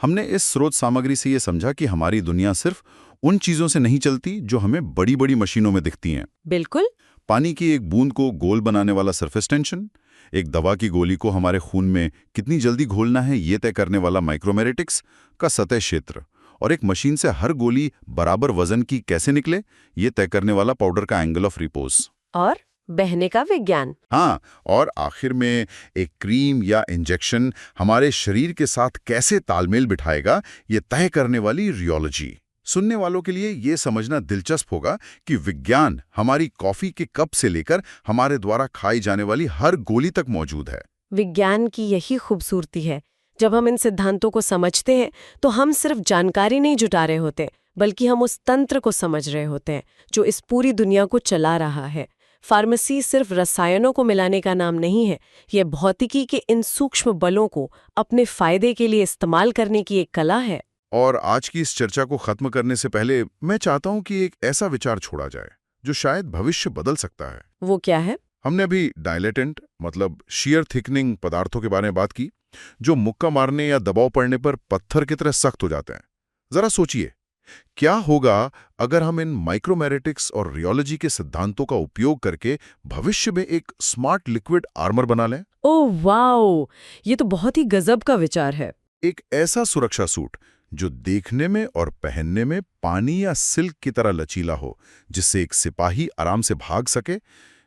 हमने इस स्रोत सामग्री से ये समझा कि हमारी दुनिया सिर्फ उन चीजों से नहीं चलती जो हमें बड़ी बड़ी मशीनों में दिखती हैं। बिल्कुल। पानी की एक बूंद को गोल बनाने वाला सरफेस टेंशन, एक दवा की गोली को हमारे खून में कितनी जल्दी घोलना है ये तय करने वाला माइक्रोमेरेटिक्स का सतह क्षेत्र, और एक मशीन से हर गोली बराबर वजन की कैसे निकले ये तय करने वाला पाउडर का एंगल ऑफ रिपोज, और बहने का विज्ञान। हाँ, और आखिर में एक क्रीम या इंजेक्शन हमारे शरीर के साथ कैसे तालमेल बिठाएगा ये तय करने वाली रियोलॉजी। सुनने वालों के लिए ये समझना दिलचस्प होगा कि विज्ञान हमारी कॉफी के कप से लेकर हमारे द्वारा खाई जाने वाली हर गोली तक मौजूद है। विज्ञान की यही खूबसूरती है, जब हम इन सिद्धांतों को समझते हैं तो हम सिर्फ जानकारी नहीं जुटा रहे होते, बल्कि हम उस तंत्र को समझ रहे होते हैं जो इस पूरी दुनिया को चला रहा है। फार्मेसी सिर्फ रसायनों को मिलाने का नाम नहीं है, यह भौतिकी के इन सूक्ष्म बलों को अपने फायदे के लिए इस्तेमाल करने की एक कला है। और आज की इस चर्चा को खत्म करने से पहले मैं चाहता हूं कि एक ऐसा विचार छोड़ा जाए जो शायद भविष्य बदल सकता है। वो क्या है? हमने अभी डायलेटेंट मतलब शियर थिकनिंग पदार्थों के बारे में बात की, जो मुक्का मारने या दबाव पड़ने पर पत्थर की तरह सख्त हो जाते हैं। जरा सोचिए, क्या होगा अगर हम इन माइक्रोमेरेटिक्स और रियोलॉजी के सिद्धांतों का उपयोग करके भविष्य में एक स्मार्ट लिक्विड आर्मर बना लें? ओह वाओ, ये तो बहुत ही गजब का विचार है। एक ऐसा सुरक्षा सूट जो देखने में और पहनने में पानी या सिल्क की तरह लचीला हो, जिससे एक सिपाही आराम से भाग सके,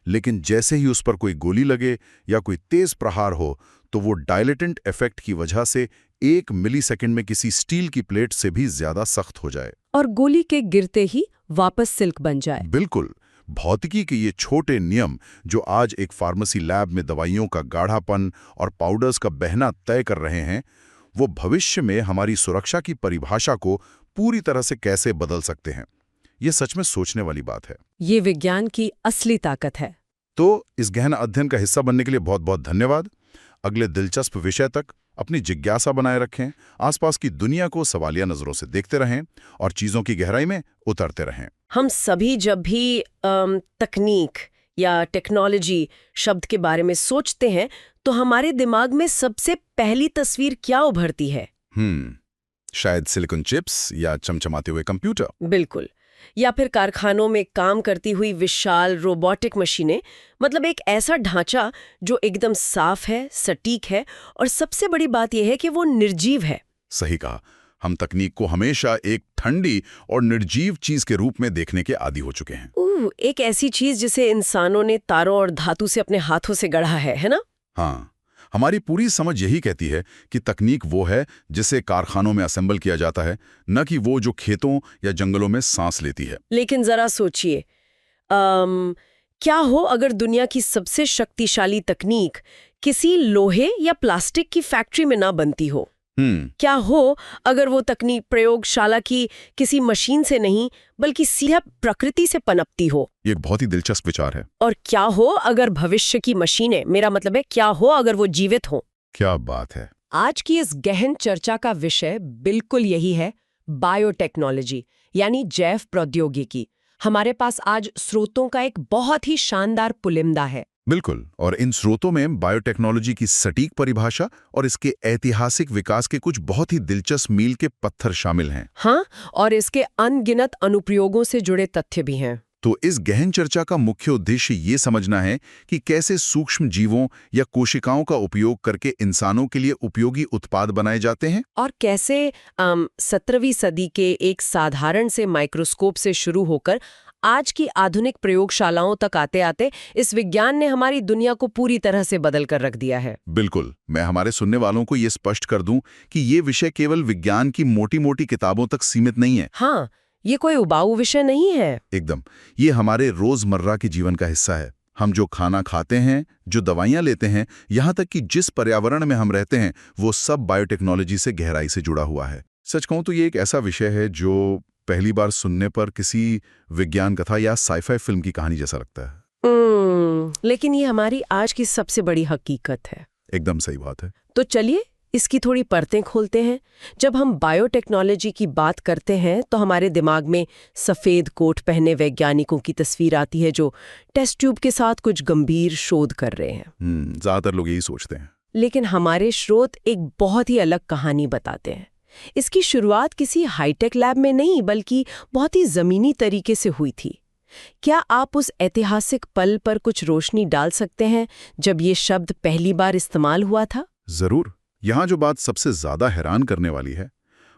लेकिन जैसे ही उस पर कोई गोली लगे या कोई तेज प्रहार हो तो वो डायलेटेंट इफेक्ट की वजह से 1 मिलीसेकंड में किसी स्टील की प्लेट से भी ज्यादा सख्त हो जाए और गोली के गिरते ही वापस सिल्क बन जाए। बिल्कुल। भौतिकी के ये छोटे नियम जो आज एक फार्मेसी लैब में दवाइयों का गाढ़ापन और पाउडर्स का बहना तय कर रहे हैं, वो भविष्य में हमारी सुरक्षा की परिभाषा को पूरी तरह से कैसे बदल सकते हैं। ये सच में सोचने वाली बात है। ये विज्ञान की असली ताकत है। तो इस गहन अध्ययन का हिस्सा बनने के लिए बहुत बहुत धन्यवाद। अगले दिलचस्प विषय तक अपनी जिज्ञासा बनाए रखें, आसपास की दुनिया को सवालिया नजरों से देखते रहें और चीजों की गहराई में उतरते रहें। हम सभी जब भी तकनीक या टेक्नोलॉजी शब्द के बारे में सोचते हैं तो हमारे दिमाग में सबसे पहली तस्वीर क्या उभरती है? शायद सिलिकॉन चिप्स या चमचमाते हुए कंप्यूटर। बिल्कुल। या फिर कारखानों में काम करती हुई विशाल रोबोटिक मशीनें, मतलब एक ऐसा ढांचा जो एकदम साफ है, सटीक है और सबसे बड़ी बात यह है कि वो निर्जीव है। सही कहा। हम तकनीक को हमेशा एक ठंडी और निर्जीव चीज के रूप में देखने के आदी हो चुके हैं। एक ऐसी चीज जिसे इंसानों ने तारों और धातु से अपने हाथों से गढ़ा है ना? हाँ, हमारी पूरी समझ यही कहती है कि तकनीक वो है जिसे कारखानों में असेंबल किया जाता है, न कि वो जो खेतों या जंगलों में सांस लेती है। लेकिन जरा सोचिए, क्या हो अगर दुनिया की सबसे शक्तिशाली तकनीक किसी लोहे या प्लास्टिक की फैक्ट्री में ना बनती हो? क्या हो अगर वो तकनीक प्रयोगशाला की किसी मशीन से नहीं बल्कि सीधा प्रकृति से पनपती हो? ये एक बहुत ही दिलचस्प विचार है। और क्या हो अगर भविष्य की मशीनें, मेरा मतलब है क्या हो अगर वो जीवित हो? क्या बात है। आज की इस गहन चर्चा का विषय बिल्कुल यही है, बायोटेक्नोलॉजी यानी जैव प्रौद्योगिकी। हमारे पास आज स्रोतों का एक बहुत ही शानदार पुलिंदा है। बिल्कुल, और इन स्रोतों में बायोटेक्नोलॉजी की सटीक परिभाषा और इसके ऐतिहासिक विकास के कुछ बहुत ही दिलचस्प मील के पत्थर शामिल हैं। हाँ, और इसके अनगिनत अनुप्रयोगों से जुड़े तथ्य भी हैं। तो इस गहन चर्चा का मुख्य उद्देश्य ये समझना है कि कैसे सूक्ष्म जीवों या कोशिकाओं का उपयोग करके इंसानों के लिए उपयोगी उत्पाद बनाए जाते हैं, और कैसे 17वीं सदी के एक साधारण से माइक्रोस्कोप से शुरू होकर आज की आधुनिक प्रयोगशालाओं तक आते आते इस विज्ञान ने हमारी दुनिया को पूरी तरह से बदल कर रख दिया है। बिल्कुल। मैं हमारे सुनने वालों को ये स्पष्ट कर दूं कि ये विषय केवल विज्ञान की मोटी-मोटी किताबों तक सीमित नहीं है। हाँ, ये कोई उबाऊ विषय नहीं है। एकदम। ये हमारे रोजमर्रा के जीवन का हिस्सा है। हम जो खाना खाते हैं, जो दवाइयां लेते हैं, यहाँ तक कि जिस पर्यावरण में हम रहते हैं, वो सब बायोटेक्नोलॉजी से गहराई से जुड़ा हुआ है। सच कहूं तो ये एक ऐसा विषय है जो पहली बार सुनने पर किसी विज्ञान कथा या साइफाई फिल्म की कहानी जैसा लगता है। लेकिन ये हमारी आज की सबसे बड़ी हकीकत है। एकदम सही बात है। तो चलिए इसकी थोड़ी परतें खोलते हैं। जब हम बायोटेक्नोलॉजी की बात करते हैं तो हमारे दिमाग में सफ़ेद कोट पहने वैज्ञानिकों की तस्वीर आती है जो टेस्ट ट्यूब के साथ कुछ गंभीर शोध कर रहे हैं। ज़्यादातर लोग यही सोचते हैं। लेकिन हमारे स्रोत एक बहुत ही अलग कहानी बताते हैं। इसकी शुरुआत किसी हाईटेक लैब में नहीं बल्कि बहुत ही ज़मीनी तरीके से हुई थी। क्या आप उस ऐतिहासिक पल पर कुछ रोशनी डाल सकते हैं जब ये शब्द पहली बार इस्तेमाल हुआ था? जरूर। यहाँ जो बात सबसे ज्यादा हैरान करने वाली है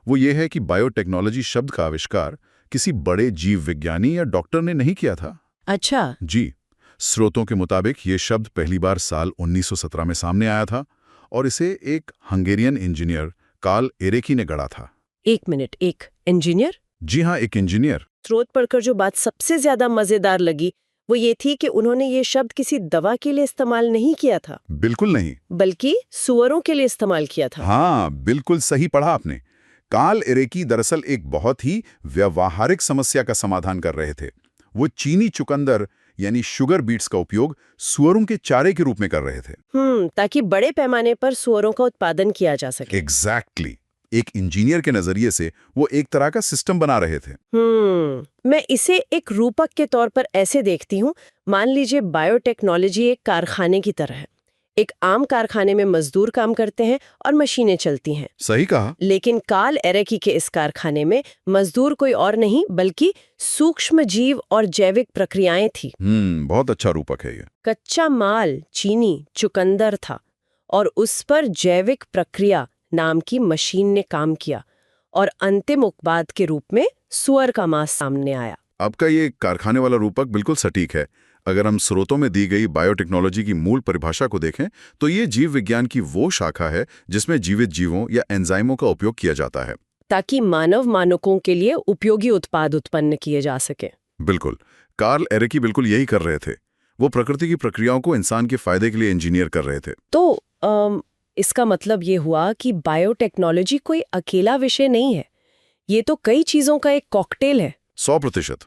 वो ये है कि बायोटेक्नोलॉजी शब्द का आविष्कार किसी बड़े जीव विज्ञानी या डॉक्टर ने नहीं किया था। अच्छा जी, स्रोतों के मुताबिक ये शब्द पहली बार साल 1917 में सामने आया था और इसे एक हंगेरियन इंजीनियर कार्ल एरेकी ने गढ़ा था। एक मिनट, एक इंजीनियर? जी हाँ, एक इंजीनियर। स्रोत पढ़कर जो बात सबसे ज्यादा मजेदार लगी वो ये थी कि उन्होंने ये शब्द किसी दवा के लिए इस्तेमाल नहीं किया था, बिल्कुल नहीं। बल्कि सुअरों के लिए इस्तेमाल किया था। हाँ, बिल्कुल सही पढ़ा आपने। कार्ल एरेकी दरअसल एक बहुत ही व्यावहारिक समस्या का समाधान कर रहे थे। वो चीनी चुकंदर यानी शुगर बीट्स का उपयोग सुअरों के चारे के रूप में कर रहे थे। ताकि बड़े पैमाने पर सुअरों का उत्पादन किया जा सके। एग्जैक्टली। एक इंजीनियर के नजरिए से वो एक तरह का सिस्टम बना रहे थे। मैं इसे एक रूपक के तौर पर ऐसे देखती हूँ। मान लीजिए बायोटेक्नोलॉजी एक कारखाने की तरह है। एक आम कारखाने में मजदूर काम करते हैं और मशीनें चलती हैं। सही कहा। लेकिन कार्ल एरेकी के इस कारखाने में मजदूर कोई और नहीं बल्कि सूक्ष्म जीव और जैविक प्रक्रियाएं थी। बहुत अच्छा रूपक है ये। कच्चा माल चीनी चुकंदर था और उस पर जैविक प्रक्रिया नाम की मशीन ने काम किया और अंतिम उत्पाद के रूप में सुअर का मांस सामने आया। आपका ये कारखाने वाला रूपक बिल्कुल सटीक है। अगर हम स्रोतों में दी गई बायोटेक्नोलॉजी की मूल परिभाषा को देखें तो ये जीव विज्ञान की वो शाखा है जिसमें जीवित जीवों या एंजाइमों का उपयोग किया जाता है ताकि मानव मानकों के लिए उपयोगी उत्पाद उत्पन्न किए जा सके। बिल्कुल। कार्ल एरेकी बिल्कुल यही कर रहे थे। वो प्रकृति की प्रक्रियाओं को इंसान के फायदे के लिए इंजीनियर कर रहे थे। तो इसका मतलब ये हुआ कि बायोटेक्नोलॉजी कोई अकेला विषय नहीं है, ये तो कई चीजों का एक कॉकटेल है। 100%।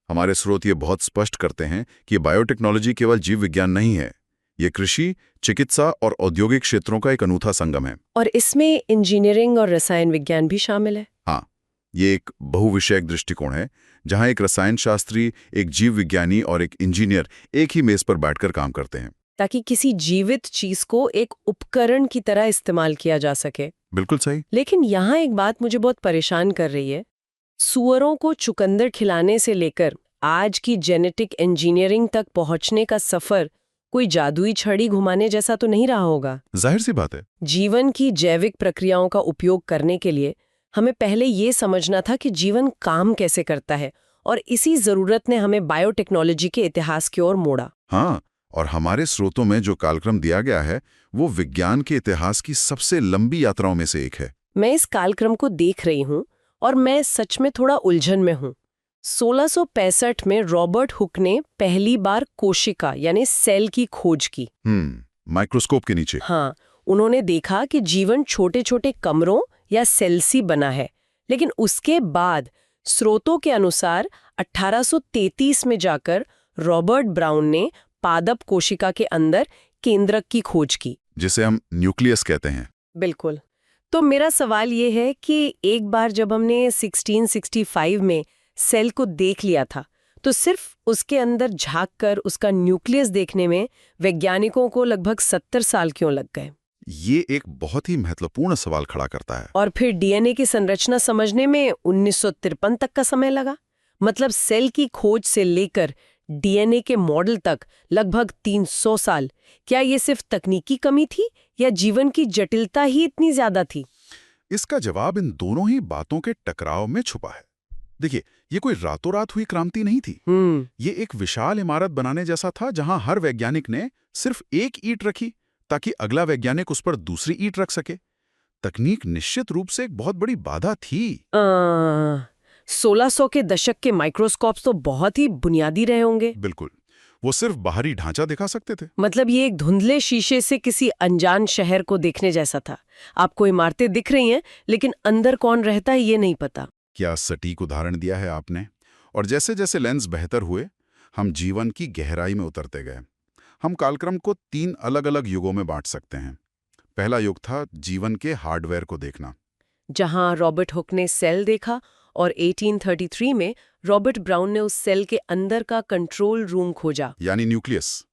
हमारे स्रोत ये बहुत स्पष्ट करते हैं कि बायोटेक्नोलॉजी केवल जीव विज्ञान नहीं है, ये कृषि, चिकित्सा और औद्योगिक क्षेत्रों का एक अनूठा संगम है। और इसमें इंजीनियरिंग और रसायन विज्ञान भी शामिल है। हाँ, ये एक बहुविषयक दृष्टिकोण है जहां एक रसायन शास्त्री, एक जीव विज्ञानी और एक इंजीनियर एक ही मेज पर बैठकर काम करते हैं ताकि किसी जीवित चीज को एक उपकरण की तरह इस्तेमाल किया जा सके। बिल्कुल सही। लेकिन यहाँ एक बात मुझे बहुत परेशान कर रही है। सुअरों को चुकंदर खिलाने से लेकर आज की जेनेटिक इंजीनियरिंग तक पहुंचने का सफर कोई जादुई छड़ी घुमाने जैसा तो नहीं रहा होगा। जाहिर सी बात है। जीवन की जैविक प्रक्रियाओं का उपयोग करने के लिए हमें पहले ये समझना था कि जीवन काम कैसे करता है, और इसी जरूरत ने हमें बायोटेक्नोलॉजी के इतिहास की ओर मोड़ा। हाँ, और हमारे स्रोतों में जो कालक्रम दिया गया है वो विज्ञान के इतिहास की सबसे लंबी यात्राओं में से एक है। मैं इस कालक्रम को देख रही हूँ और मैं सच में थोड़ा उलझन में हूँ। 1665 में रॉबर्ट हुक ने पहली बार कोशिका यानी सेल की खोज की। माइक्रोस्कोप के नीचे। हाँ, उन्होंने देखा कि जीवन छोटे छोटे कमरों या सेल से बना है। लेकिन उसके बाद स्रोतों के अनुसार 1833 में जाकर रॉबर्ट ब्राउन ने पादप कोशिका के अंदर केंद्रक की खोज की, जिसे हम न्यूक्लियस कहते हैं। बिल्कुल। तो मेरा सवाल ये है कि एक बार जब हमने 1665 में सेल को देख लिया था तो सिर्फ उसके अंदर झांक कर उसका न्यूक्लियस देखने में वैज्ञानिकों को लगभग 70 साल क्यों लग गए? ये एक बहुत ही महत्वपूर्ण सवाल खड़ा करता है। और फिर डीएनए की संरचना समझने में 1953 तक का समय लगा। मतलब सेल की खोज से लेकर डीएनए के मॉडल तक लगभग 300 साल। क्या ये सिर्फ तकनीकी कमी थी या जीवन की जटिलता ही इतनी ज्यादा थी? इसका जवाब इन दोनों ही बातों के टकराव में छुपा है। देखिए, ये कोई रातों रात हुई क्रांति नहीं थी। ये एक विशाल इमारत बनाने जैसा था जहां हर वैज्ञानिक ने सिर्फ एक ईंट रखी ताकि अगला वैज्ञानिक उस पर दूसरी ईंट रख सके। तकनीक निश्चित रूप से एक बहुत बड़ी बाधा थी। 1600 के दशक के माइक्रोस्कोप्स तो बहुत ही बुनियादी रहे होंगे। बिल्कुल, वो सिर्फ बाहरी ढांचा दिखा सकते थे। मतलब ये एक धुंधले शीशे से किसी अनजान शहर को देखने जैसा था। आपको इमारतें दिख रही हैं लेकिन अंदर कौन रहता है ये नहीं पता। क्या सटीक उदाहरण दिया है आपने। और जैसे जैसे लेंस बेहतर हुए हम जीवन की गहराई में उतरते गए। हम कालक्रम को 3 अलग-अलग युगों में बांट सकते हैं। पहला युग था जीवन के हार्डवेयर को देखना, जहां रॉबर्ट हुक ने सेल देखा और 1833 में रॉबर्ट ब्राउन ने उस सेल के अंदर का कंट्रोल रूम खोजा, यानी न्यूक्लियस।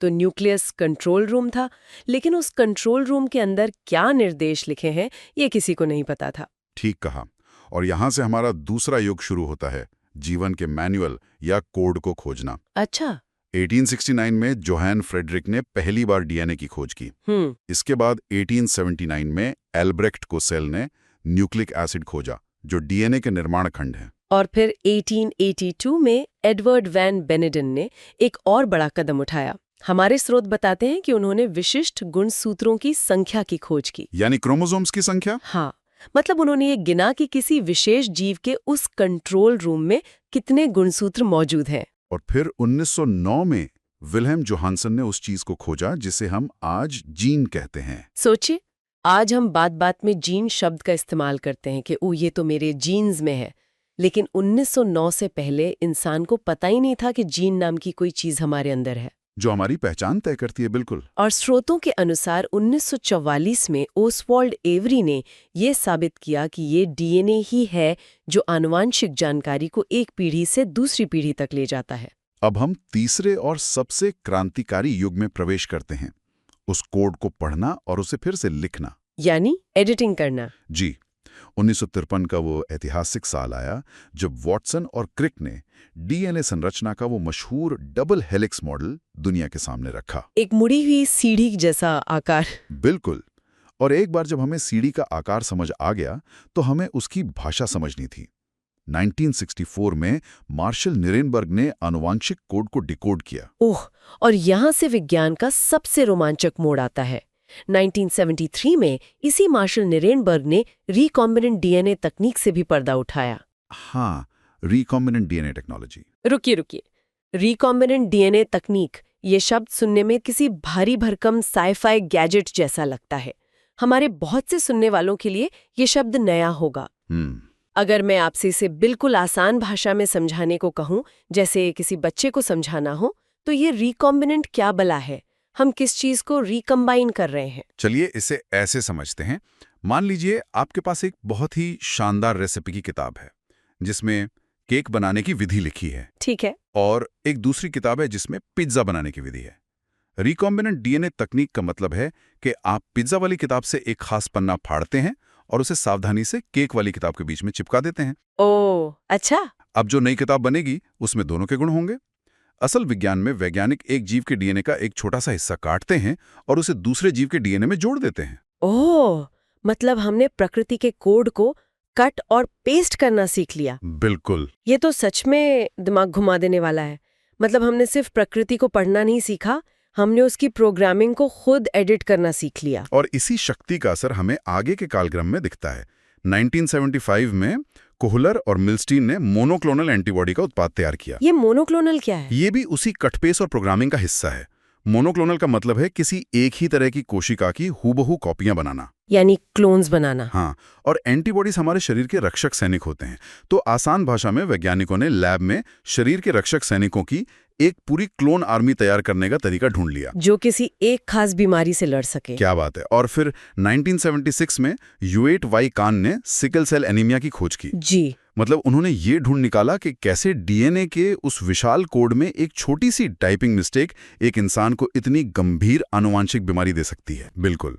तो न्यूक्लियस कंट्रोल रूम था, लेकिन उस कंट्रोल रूम के अंदर क्या निर्देश लिखे हैं ये किसी को नहीं पता था। ठीक कहा। और यहां से हमारा दूसरा युग शुरू होता है, जीवन के मैनुअल या कोड को खोजना। अच्छा। 1869 में जोहान फ्रेडरिक ने पहली बार डीएनए की खोज की। इसके बाद 1879 में एल्ब्रेक्ट कोसेल ने न्यूक्लिक एसिड खोजा, जो डीएनए के निर्माण खंड है। और फिर 1882 में एडवर्ड वैन बेनेडन ने एक और बड़ा कदम उठाया। हमारे स्रोत बताते हैं कि उन्होंने विशिष्ट गुणसूत्रों की संख्या की खोज की। यानी क्रोमोसोम्स की संख्या। हाँ, मतलब उन्होंने ये गिना कि किसी विशेष जीव के उस कंट्रोल रूम में कितने गुणसूत्र मौजूद हैं। और फिर 1909 में विल्हेम जोहानसन ने उस चीज को खोजा जिसे हम आज जीन कहते हैं। सोचिए, आज हम बात बात में जीन शब्द का इस्तेमाल करते हैं कि ये तो मेरे जीन्स में है, लेकिन 1909 से पहले इंसान को पता ही नहीं था कि जीन नाम की कोई चीज हमारे अंदर है, जो हमारी पहचान तय करती है। बिल्कुल। और स्रोतों के अनुसार 1944 में ओसवाल्ड एवरी ने ये साबित किया कि ये डीएनए ही है जो आनुवांशिक जानकारी को एक पीढ़ी से दूसरी पीढ़ी तक ले जाता है। अब हम तीसरे और सबसे क्रांतिकारी युग में प्रवेश करते हैं, उस कोड को पढ़ना और उसे फिर से लिखना, यानी एडिटिंग करना। जी। 1953 का वो ऐतिहासिक साल आया जब वॉटसन और क्रिक ने डीएनए संरचना का वो मशहूर डबल हेलिक्स मॉडल दुनिया के सामने रखा। एक मुड़ी हुई सीढ़ी जैसा आकार। बिल्कुल। और एक बार जब हमें सीढ़ी का आकार समझ आ गया तो हमें उसकी भाषा समझनी थी। 1964 में मार्शल निरेनबर्ग ने आनुवांशिक कोड को डिकोड किया। ओह, और यहाँ से विज्ञान का सबसे रोमांचक मोड़ आता है। 1973 में इसी मार्शल निरेनबर्ग ने रिकॉम्बिनेंट डीएनए तकनीक से भी पर्दा उठाया। हाँ, रिकॉम्बिनेंट डीएनए टेक्नोलॉजी। रुकिए, रिकॉम्बिनेंट डीएनए तकनीक, ये शब्द सुनने में किसी भारी भरकम साइफाई गैजेट जैसा लगता है। हमारे बहुत से सुनने वालों के लिए ये शब्द नया होगा। अगर मैं आपसे इसे बिल्कुल आसान भाषा में समझाने को कहूं, जैसे किसी बच्चे को समझाना हो, तो ये रिकॉम्बिनेंट क्या बला है? हम किस चीज को रिकम्बाइन कर रहे हैं? चलिए इसे ऐसे समझते हैं। मान लीजिए आपके पास एक बहुत ही शानदार रेसिपी की किताब है जिसमें केक बनाने की विधि लिखी है। ठीक है। और एक दूसरी किताब है जिसमें पिज्जा बनाने की विधि है। रिकॉम्बिनेंट डीएनए तकनीक का मतलब है कि आप पिज्जा वाली किताब से एक खास पन्ना फाड़ते हैं और उसे सावधानी से केक वाली किताब के बीच में चिपका देते हैं। ओह, अच्छा। अब जो नई किताब बनेगी उसमें दोनों के गुण होंगे। असल विज्ञान में वैज्ञानिक एक जीव के डीएनए का एक छोटा सा हिस्सा काटते हैं और उसे दूसरे जीव के डीएनए में जोड़ देते हैं। ओह, मतलब हमने प्रकृति के कोड को कट और पेस्ट करना सीख लिया। बिल्कुल। ये तो सच में दिमाग घुमा देने वाला है। मतलब हमने सिर्फ प्रकृति को पढ़ना नहीं सीखा, हमने उसकी प्रोग्रामिंग को खुद एडिट करना सीख लिया। और इसी शक्ति का असर हमें आगे के कालक्रम में दिखता है। 1975 में कोहलर और मिल्स्टीन ने मोनोक्लोनल एंटीबॉडी का उत्पाद तैयार किया। ये मोनोक्लोनल क्या है? ये भी उसी कटपेस और प्रोग्रामिंग का हिस्सा है। मोनोक्लोनल का मतलब है किसी एक ही तरह की कोशिका की हूबहू कॉपियां बनाना, यानी क्लोन्स बनाना। हाँ। और एंटीबॉडीज हमारे शरीर के रक्षक सैनिक होते हैं। तो आसान भाषा में वैज्ञानिकों ने लैब में शरीर के रक्षक सैनिकों की एक पूरी क्लोन आर्मी तैयार करने का तरीका ढूंढ लिया जो किसी एक खास बीमारी से लड़ सके। क्या बात है। और फिर 1976 में यूएट वाई कान ने सिकल सेल एनीमिया की खोज की। जी। मतलब उन्होंने ये ढूंढ निकाला कि कैसे डीएनए के उस विशाल कोड में एक छोटी सी टाइपिंग मिस्टेक एक इंसान को इतनी गंभीर आनुवांशिक बीमारी दे सकती है। बिल्कुल।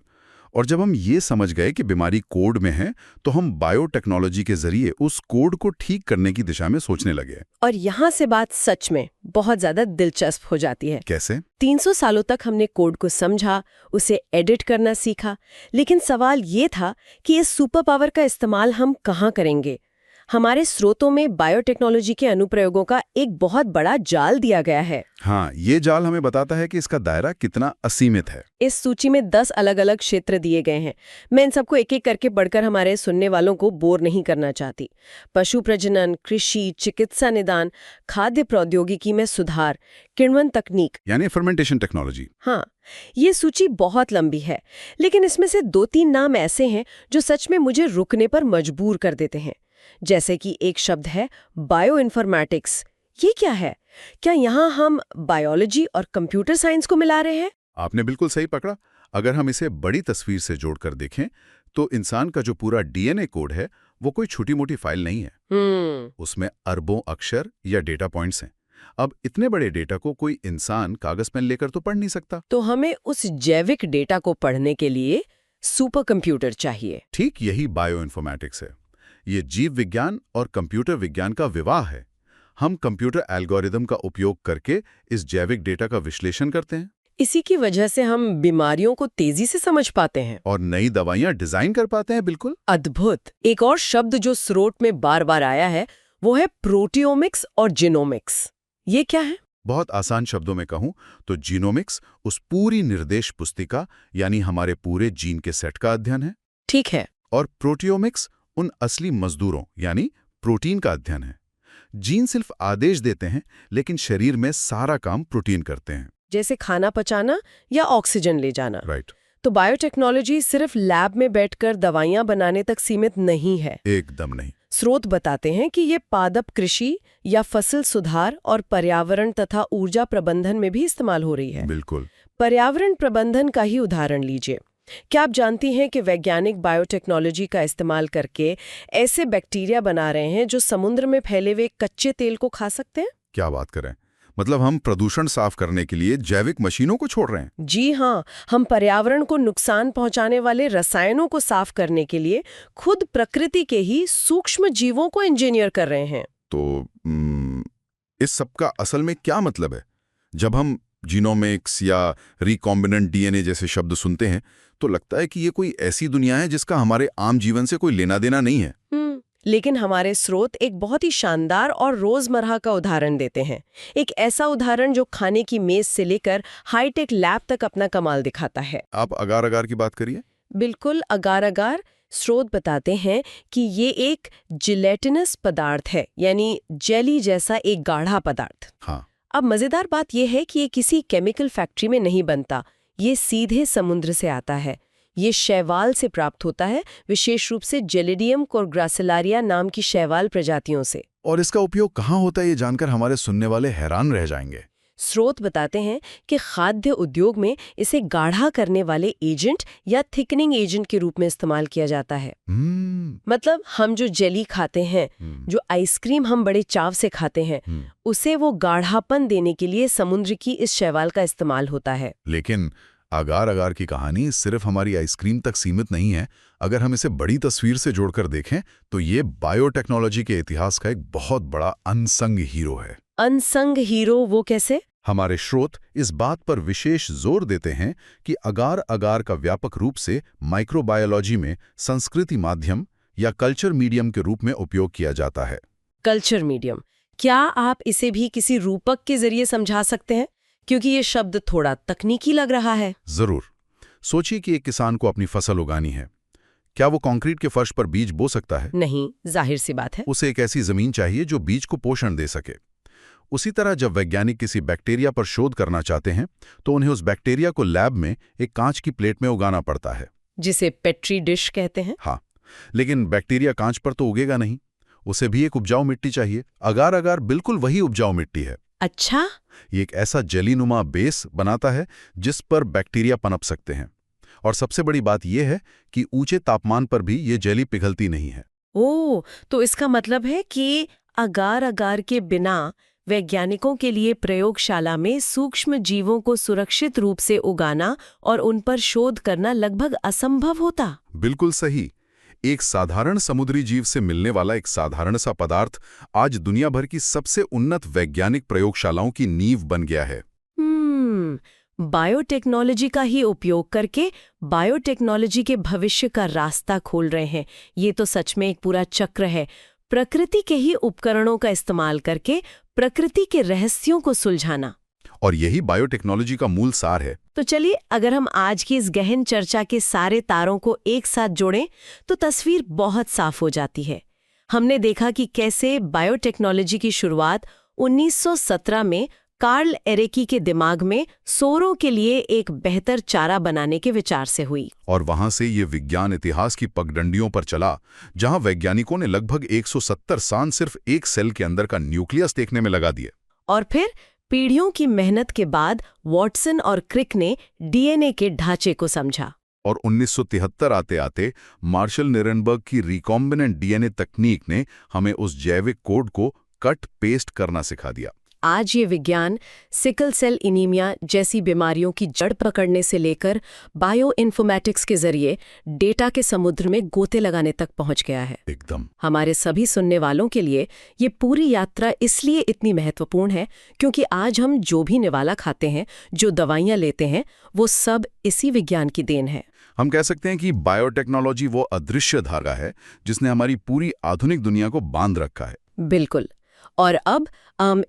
और जब हम ये समझ गए कि बीमारी कोड में है तो हम बायोटेक्नोलॉजी के जरिए उस कोड को ठीक करने की दिशा में सोचने लगे। और यहाँ से बात सच में बहुत ज्यादा दिलचस्प हो जाती है। कैसे? 300 सालों तक हमने कोड को समझा, उसे एडिट करना सीखा, लेकिन सवाल ये था कि इस सुपर पावर का इस्तेमाल हम कहाँ करेंगे? हमारे स्रोतों में बायोटेक्नोलॉजी के अनुप्रयोगों का एक बहुत बड़ा जाल दिया गया है। हाँ, ये जाल हमें बताता है कि इसका दायरा कितना असीमित है। इस सूची में 10 अलग-अलग क्षेत्र दिए गए हैं। मैं इन सबको एक-एक करके पढ़कर हमारे सुनने वालों को बोर नहीं करना चाहती। पशु प्रजनन, कृषि, चिकित्सा निदान, खाद्य प्रौद्योगिकी में सुधार, किण्वन तकनीक यानी फर्मेंटेशन टेक्नोलॉजी। हाँ, ये सूची बहुत लंबी है, लेकिन इसमें से 2-3 नाम ऐसे हैं जो सच में मुझे रुकने पर मजबूर कर देते हैं। जैसे कि एक शब्द है बायोइन्फॉर्मेटिक्स। ये क्या है? क्या यहाँ हम बायोलॉजी और कंप्यूटर साइंस को मिला रहे हैं? आपने बिल्कुल सही पकड़ा। अगर हम इसे बड़ी तस्वीर से जोड़कर देखें तो इंसान का जो पूरा डीएनए कोड है वो कोई छोटी मोटी फाइल नहीं है। उसमें अरबों अक्षर या डेटा पॉइंट्स हैं। अब इतने बड़े डेटा को कोई इंसान कागज पेन लेकर तो पढ़ नहीं सकता। तो हमें उस जैविक डेटा को पढ़ने के लिए सुपर कंप्यूटर चाहिए। ठीक यही बायोइन्फॉर्मेटिक्स है। ये जीव विज्ञान और कंप्यूटर विज्ञान का विवाह है। हम कंप्यूटर एल्गोरिदम का उपयोग करके इस जैविक डेटा का विश्लेषण करते हैं। इसी की वजह से हम बीमारियों को तेजी से समझ पाते हैं और नई दवाइयां डिजाइन कर पाते हैं। बिल्कुल अद्भुत। एक और शब्द जो स्रोत में बार बार आया है वो है प्रोटियोमिक्स और जीनोमिक्स। ये क्या है? बहुत आसान शब्दों में कहूं तो जीनोमिक्स उस पूरी निर्देश पुस्तिका यानी हमारे पूरे जीन के सेट का अध्ययन है। ठीक है। और प्रोटियोमिक्स उन असली मजदूरों यानी प्रोटीन का अध्ययन है जीन सिर्फ आदेश देते हैं, लेकिन शरीर में सारा काम प्रोटीन करते हैं। जैसे खाना पचाना या ऑक्सीजन ले जाना। राइट। तो बायोटेक्नोलॉजी सिर्फ लैब में बैठकर दवाइयां बनाने तक सीमित नहीं है। एकदम नहीं। स्रोत बताते हैं कि ये पादप कृषि या फसल सुधार और पर्यावरण तथा ऊर्जा प्रबंधन में भी इस्तेमाल हो रही है। बिल्कुल। पर्यावरण प्रबंधन का ही उदाहरण लीजिए। क्या आप जानती हैं कि वैज्ञानिक बायोटेक्नोलॉजी का इस्तेमाल करके ऐसे बैक्टीरिया बना रहे हैं जो समुद्र में फैले हुए कच्चे तेल को खा सकते हैं? क्या बात करें, मतलब हम प्रदूषण साफ करने के लिए जैविक मशीनों को छोड़ रहे हैं। जी हाँ, हम पर्यावरण को नुकसान पहुंचाने वाले रसायनों को साफ करने के लिए खुद प्रकृति के ही सूक्ष्म जीवों को इंजीनियर कर रहे हैं। तो इस सब का असल में क्या मतलब है? जब हम जीनोमिक्स या रिकॉम्बिनेंट डीएनए जैसे शब्द सुनते हैं तो लगता है कि ये कोई ऐसी दुनिया है जिसका हमारे आम जीवन से कोई लेना देना नहीं है। लेकिन हमारे स्रोत एक बहुत ही शानदार और रोजमर्रा का उदाहरण देते हैं। एक ऐसा उदाहरण जो खाने की मेज से लेकर हाईटेक लैब तक अपना कमाल दिखाता है। आप अगार अगार की बात करिए। बिल्कुल, अगार अगार। स्रोत बताते हैं कि ये एक जिलेटिनस पदार्थ है, यानी जेली जैसा एक गाढ़ा पदार्थ। हाँ। अब मजेदार बात यह है कि ये किसी केमिकल फैक्ट्री में नहीं बनता, ये सीधे समुद्र से आता है। ये शैवाल से प्राप्त होता है, विशेष रूप से जेलिडियम कोरग्रासिलारिया नाम की शैवाल प्रजातियों से। और इसका उपयोग कहाँ होता है ये जानकर हमारे सुनने वाले हैरान रह जाएंगे। स्रोत बताते हैं कि खाद्य उद्योग में इसे गाढ़ा करने वाले एजेंट या थिकनिंग एजेंट के रूप में इस्तेमाल किया जाता है। मतलब हम जो जेली खाते हैं, जो आइसक्रीम हम बड़े चाव से खाते हैं, उसे वो गाढ़ापन देने के लिए समुद्र की इस शैवाल का इस्तेमाल होता है। लेकिन अगार अगार की कहानी सिर्फ हमारी आइसक्रीम तक सीमित नहीं है। अगर हम इसे बड़ी तस्वीर से जोड़कर देखें तो ये बायोटेक्नोलॉजी के इतिहास का एक बहुत बड़ा अनसंग हीरो है। अनसंग हीरो वो कैसे? हमारे स्रोत इस बात पर विशेष जोर देते हैं कि अगार अगार का व्यापक रूप से माइक्रोबायोलॉजी में संस्कृति माध्यम या कल्चर मीडियम के रूप में उपयोग किया जाता है। कल्चर मीडियम, क्या आप इसे भी किसी रूपक के जरिए समझा सकते हैं? क्योंकि ये शब्द थोड़ा तकनीकी लग रहा है। जरूर। सोचिए कि एक किसान को अपनी फसल उगानी है। क्या वो कंक्रीट के फर्श पर बीज बो सकता है? नहीं, जाहिर सी बात है। उसे एक ऐसी जमीन चाहिए जो बीज को पोषण दे सके। उसी तरह जब वैज्ञानिक किसी बैक्टीरिया पर शोध करना चाहते हैं तो उन्हें उस बैक्टीरिया को लैब में एक कांच की प्लेट में उगाना पड़ता है, जिसे पेट्री डिश कहते हैं। हाँ, लेकिन बैक्टीरिया कांच पर तो उगेगा नहीं, उसे भी एक उपजाऊ मिट्टी चाहिए। अगार अगार बिल्कुल वही उपजाऊ मिट्टी है। अच्छा। ये एक ऐसा जेलीनुमा बेस बनाता है जिस पर बैक्टीरिया पनप सकते हैं। और सबसे बड़ी बात यह है कि ऊंचे तापमान पर भी ये जेली पिघलती नहीं है। ओह, तो इसका मतलब है कि अगार अगार के बिना वैज्ञानिकों के लिए प्रयोगशाला में सूक्ष्म जीवों को सुरक्षित रूप से उगाना और उन पर शोध करना लगभग असंभव होता। बिल्कुल सही। एक साधारण समुद्री जीव से मिलने वाला एक साधारण सा पदार्थ आज दुनिया भर की सबसे उन्नत वैज्ञानिक प्रयोगशालाओं की नींव बन गया है। बायोटेक्नोलॉजी का ही उपयोग करके बायोटेक्नोलॉजी के भविष्य का रास्ता खोल रहे हैं। ये तो सच में एक पूरा चक्र है। प्रकृति के ही उपकरणों का इस्तेमाल करके प्रकृति के रहस्यों को सुलझाना। और यही बायोटेक्नोलॉजी का मूल सार है। तो चलिए, अगर हम आज की इस गहन चर्चा के सारे तारों को एक साथ जोड़ें तो तस्वीर बहुत साफ हो जाती है। हमने देखा कि कैसे बायोटेक्नोलॉजी की शुरुआत 1917 में कार्ल एरेकी के दिमाग में सोरों के लिए एक बेहतर चारा बनाने के विचार से हुई। और वहां से ये विज्ञान इतिहास की पगडंडियों पर चला, जहां वैज्ञानिकों ने लगभग 170 साल सिर्फ एक सेल के अंदर का न्यूक्लियस देखने में लगा दिए। और फिर पीढ़ियों की मेहनत के बाद वॉटसन और क्रिक ने डीएनए के ढांचे को समझा। और 1973 आते आते मार्शल निरेनबर्ग की रिकॉम्बिनेंट डीएनए तकनीक ने हमें उस जैविक कोड को कट पेस्ट करना सिखा दिया। आज ये विज्ञान सिकल सेल एनीमिया जैसी बीमारियों की जड़ पकड़ने से लेकर बायो इन्फॉर्मेटिक्स के जरिए डेटा के समुद्र में गोते लगाने तक पहुंच गया है। एकदम। हमारे सभी सुनने वालों के लिए ये पूरी यात्रा इसलिए इतनी महत्वपूर्ण है क्योंकि आज हम जो भी निवाला खाते हैं, जो दवाइयां लेते हैं, वो सब इसी विज्ञान की देन है। हम कह सकते हैं कि बायोटेक्नोलॉजी वो अदृश्य धागा है जिसने हमारी पूरी आधुनिक दुनिया को बांध रखा है। बिल्कुल। और अब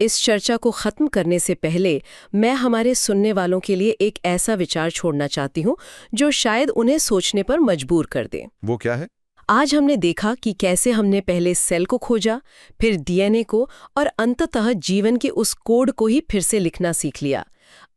इस चर्चा को खत्म करने से पहले मैं हमारे सुनने वालों के लिए एक ऐसा विचार छोड़ना चाहती हूँ जो शायद उन्हें सोचने पर मजबूर कर दे। वो क्या है? आज हमने देखा कि कैसे हमने पहले सेल को खोजा, फिर डीएनए को और अंततः जीवन के उस कोड को ही फिर से लिखना सीख लिया।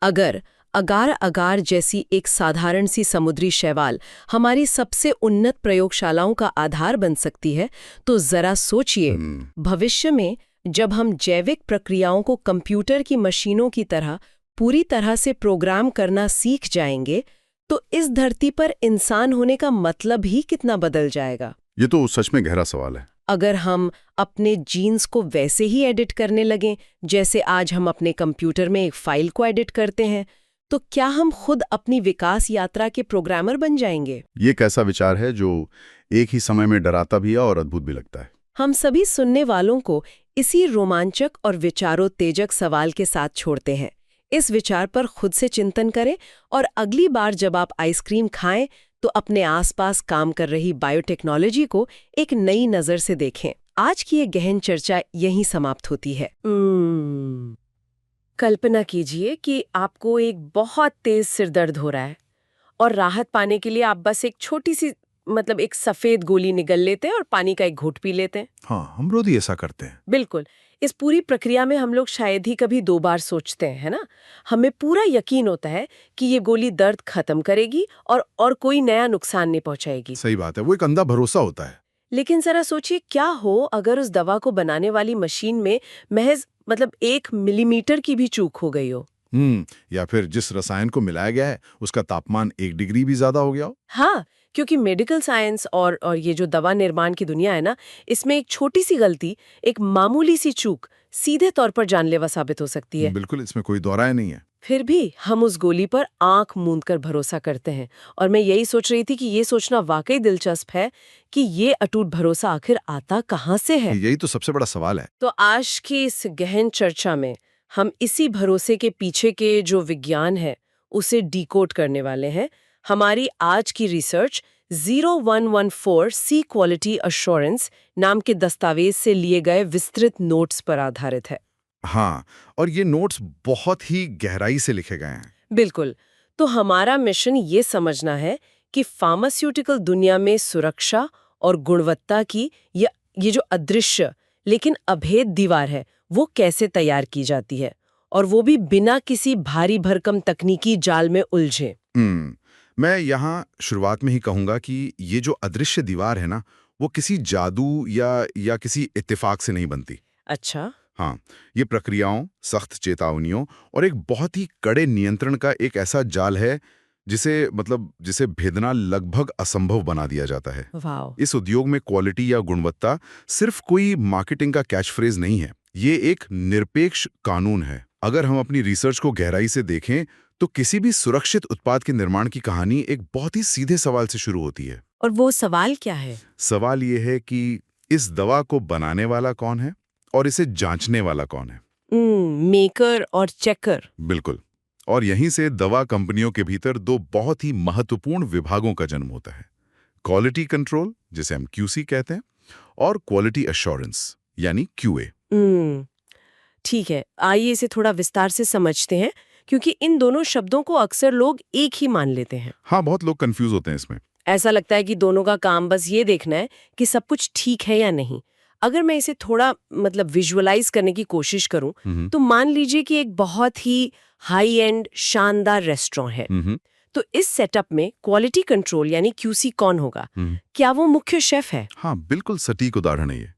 अगर अगार अगार जैसी एक साधारण सी समुद्री शैवाल हमारी सबसे उन्नत प्रयोगशालाओं का आधार बन सकती है, तो जरा सोचिए, भविष्य में जब हम जैविक प्रक्रियाओं को कंप्यूटर की मशीनों की तरह पूरी तरह से प्रोग्राम करना सीख जाएंगे, तो इस धरती पर इंसान होने का मतलब ही कितना बदल जाएगा। ये तो सच में गहरा सवाल है। अगर हम अपने जीन्स को वैसे ही एडिट करने लगें जैसे आज हम अपने कंप्यूटर में एक फाइल को एडिट करते हैं, तो क्या हम खुद अपनी विकास यात्रा के प्रोग्रामर बन जाएंगे? ये एक ऐसा विचार है जो एक ही समय में डराता भी है और अद्भुत भी लगता है। हम सभी सुनने वालों को इसी रोमांचक और विचारोत्तेजक सवाल के साथ छोड़ते हैं। इस विचार पर खुद से चिंतन करें और अगली बार जब आप आइसक्रीम खाएं तो अपने आसपास काम कर रही बायोटेक्नोलॉजी को एक नई नज़र से देखें। आज की ये गहन चर्चा यहीं समाप्त होती है। कल्पना कीजिए कि आपको एक बहुत तेज सिरदर्द हो रहा है और राहत पाने के लिए आप बस एक छोटी सी एक सफेद गोली निगल लेते हैं और पानी का एक घूंट पी लेते हैं। हाँ, हम रोज ही ऐसा करते हैं। बिल्कुल। इस पूरी प्रक्रिया में हम लोग शायद ही कभी 2 बार सोचते हैं, है ना? हमें पूरा यकीन होता है कि ये गोली दर्द खत्म करेगी और कोई नया नुकसान नहीं पहुंचाएगी। सही बात है, वो एक अंधा भरोसा होता है। लेकिन जरा सोचिए, क्या हो अगर उस दवा को बनाने वाली मशीन में महज 1 मिलीमीटर की भी चूक हो गई हो? या फिर जिस रसायन को मिलाया गया है उसका तापमान 1 डिग्री भी ज्यादा हो गया हो। हाँ, क्योंकि मेडिकल साइंस और ये जो दवा निर्माण की दुनिया है ना, इसमें एक छोटी सी गलती, एक मामूली सी चूक सीधे तौर पर जानलेवा साबित हो सकती है। बिल्कुल, इसमें कोई दो राय नहीं है। फिर भी हम उस गोली पर आंख मूंद कर भरोसा करते हैं। और मैं यही सोच रही थी कि ये सोचना वाकई दिलचस्प है कि ये अटूट भरोसा आखिर आता कहाँ से है। यही तो सबसे बड़ा सवाल है। तो आज की इस गहन चर्चा में हम इसी भरोसे के पीछे के जो विज्ञान है उसे डिकोड करने वाले हैं। हमारी आज की रिसर्च 0114 सी क्वालिटी अश्योरेंस नाम के दस्तावेज से लिए गए विस्तृत नोट्स पर आधारित है। हाँ, और ये नोट्स बहुत ही गहराई से लिखे गए हैं। बिल्कुल। तो हमारा मिशन ये समझना है कि फार्मास्यूटिकल दुनिया में सुरक्षा और गुणवत्ता की ये जो अदृश्य लेकिन अभेद दीवार है, वो कैसे तैयार की जाती है, और वो भी बिना किसी भारी भरकम तकनीकी जाल में उलझे। मैं यहाँ शुरुआत में ही कहूँगा कि ये जो अदृश्य दीवार है ना, वो किसी जादू या किसी इत्तेफाक से नहीं बनती। अच्छा। हाँ, ये प्रक्रियाओं, सख्त चेतावनियों और एक बहुत ही कड़े नियंत्रण का एक ऐसा जाल है जिसे भेदना लगभग असंभव बना दिया जाता है। वाव। इस उद्योग में क्वालिटी या गुणवत्ता सिर्फ कोई मार्केटिंग का कैच फ्रेज नहीं है, ये एक निरपेक्ष कानून है। अगर हम अपनी रिसर्च को गहराई से देखें तो किसी भी सुरक्षित उत्पाद के निर्माण की कहानी एक बहुत ही सीधे सवाल से शुरू होती है। और वो सवाल क्या है? सवाल ये है कि इस दवा को बनाने वाला कौन है और इसे जांचने वाला कौन है। मेकर और चेकर। बिल्कुल। और यहीं से दवा कंपनियों के भीतर 2 बहुत ही महत्वपूर्ण विभागों का जन्म होता है। क्वालिटी कंट्रोल, जिसे हम QC कहते हैं, और क्वालिटी एश्योरेंस यानी QA। ठीक है, आइए इसे थोड़ा विस्तार से समझते हैं, क्योंकि इन दोनों शब्दों को अक्सर लोग एक ही मान लेते हैं। हाँ, बहुत लोग कंफ्यूज होते हैं इसमें। ऐसा लगता है कि दोनों का काम बस ये देखना है कि सब कुछ ठीक है या नहीं। अगर मैं इसे थोड़ा विजुअलाइज करने की कोशिश करूं तो मान लीजिए कि एक बहुत ही हाई एंड शानदार रेस्टोरेंट है। तो इस सेटअप में क्वालिटी कंट्रोल यानी QC कौन होगा? क्या वो मुख्य शेफ है? हाँ, बिल्कुल सटीक उदाहरण है ये।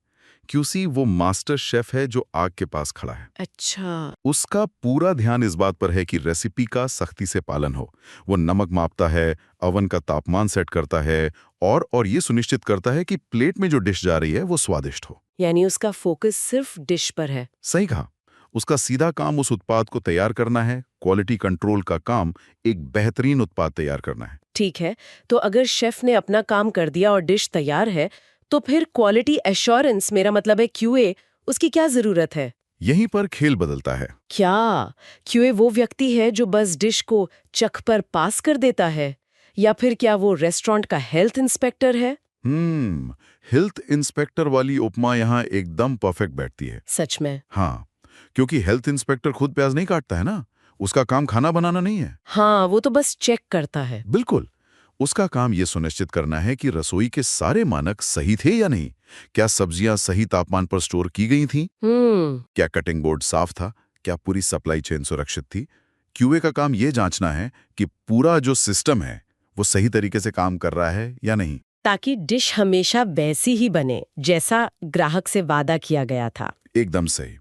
QC वो मास्टर शेफ है जो आग के पास खड़ा है। अच्छा। उसका पूरा ध्यान इस बात पर है कि रेसिपी का सख्ती से पालन हो। वो नमक मापता है, ओवन का तापमान सेट करता है और ये सुनिश्चित करता है कि प्लेट में जो डिश जा रही है वो स्वादिष्ट हो। यानी उसका फोकस सिर्फ डिश पर है। सही कहा। उसका सीधा काम उस उत्पाद को तैयार करना है। क्वालिटी कंट्रोल का काम एक बेहतरीन उत्पाद तैयार करना है। ठीक है, तो अगर शेफ ने अपना काम कर दिया और डिश तैयार है, तो फिर क्वालिटी एश्योरेंस, मेरा मतलब है QA, उसकी क्या जरूरत है? यहीं पर खेल बदलता है। क्या QA वो व्यक्ति है जो बस डिश को चख पर पास कर देता है, या फिर क्या वो रेस्टोरेंट का हेल्थ इंस्पेक्टर है? हेल्थ इंस्पेक्टर वाली उपमा यहाँ एकदम परफेक्ट बैठती है। सच में? हाँ, क्योंकि हेल्थ इंस्पेक्टर खुद प्याज नहीं काटता है ना, उसका काम खाना बनाना नहीं है। हाँ, वो तो बस चेक करता है। बिल्कुल। उसका काम ये सुनिश्चित करना है कि रसोई के सारे मानक सही थे या नहीं। क्या सब्जियां सही तापमान पर स्टोर की गई थीं? क्या कटिंग बोर्ड साफ था? क्या पूरी सप्लाई चेन सुरक्षित थी? क्यूए का काम ये जांचना है कि पूरा जो सिस्टम है वो सही तरीके से काम कर रहा है या नहीं। ताकि डिश हमेशा वैसी ही बने जैसा ग्राहक से वादा किया गया था। एकदम सही।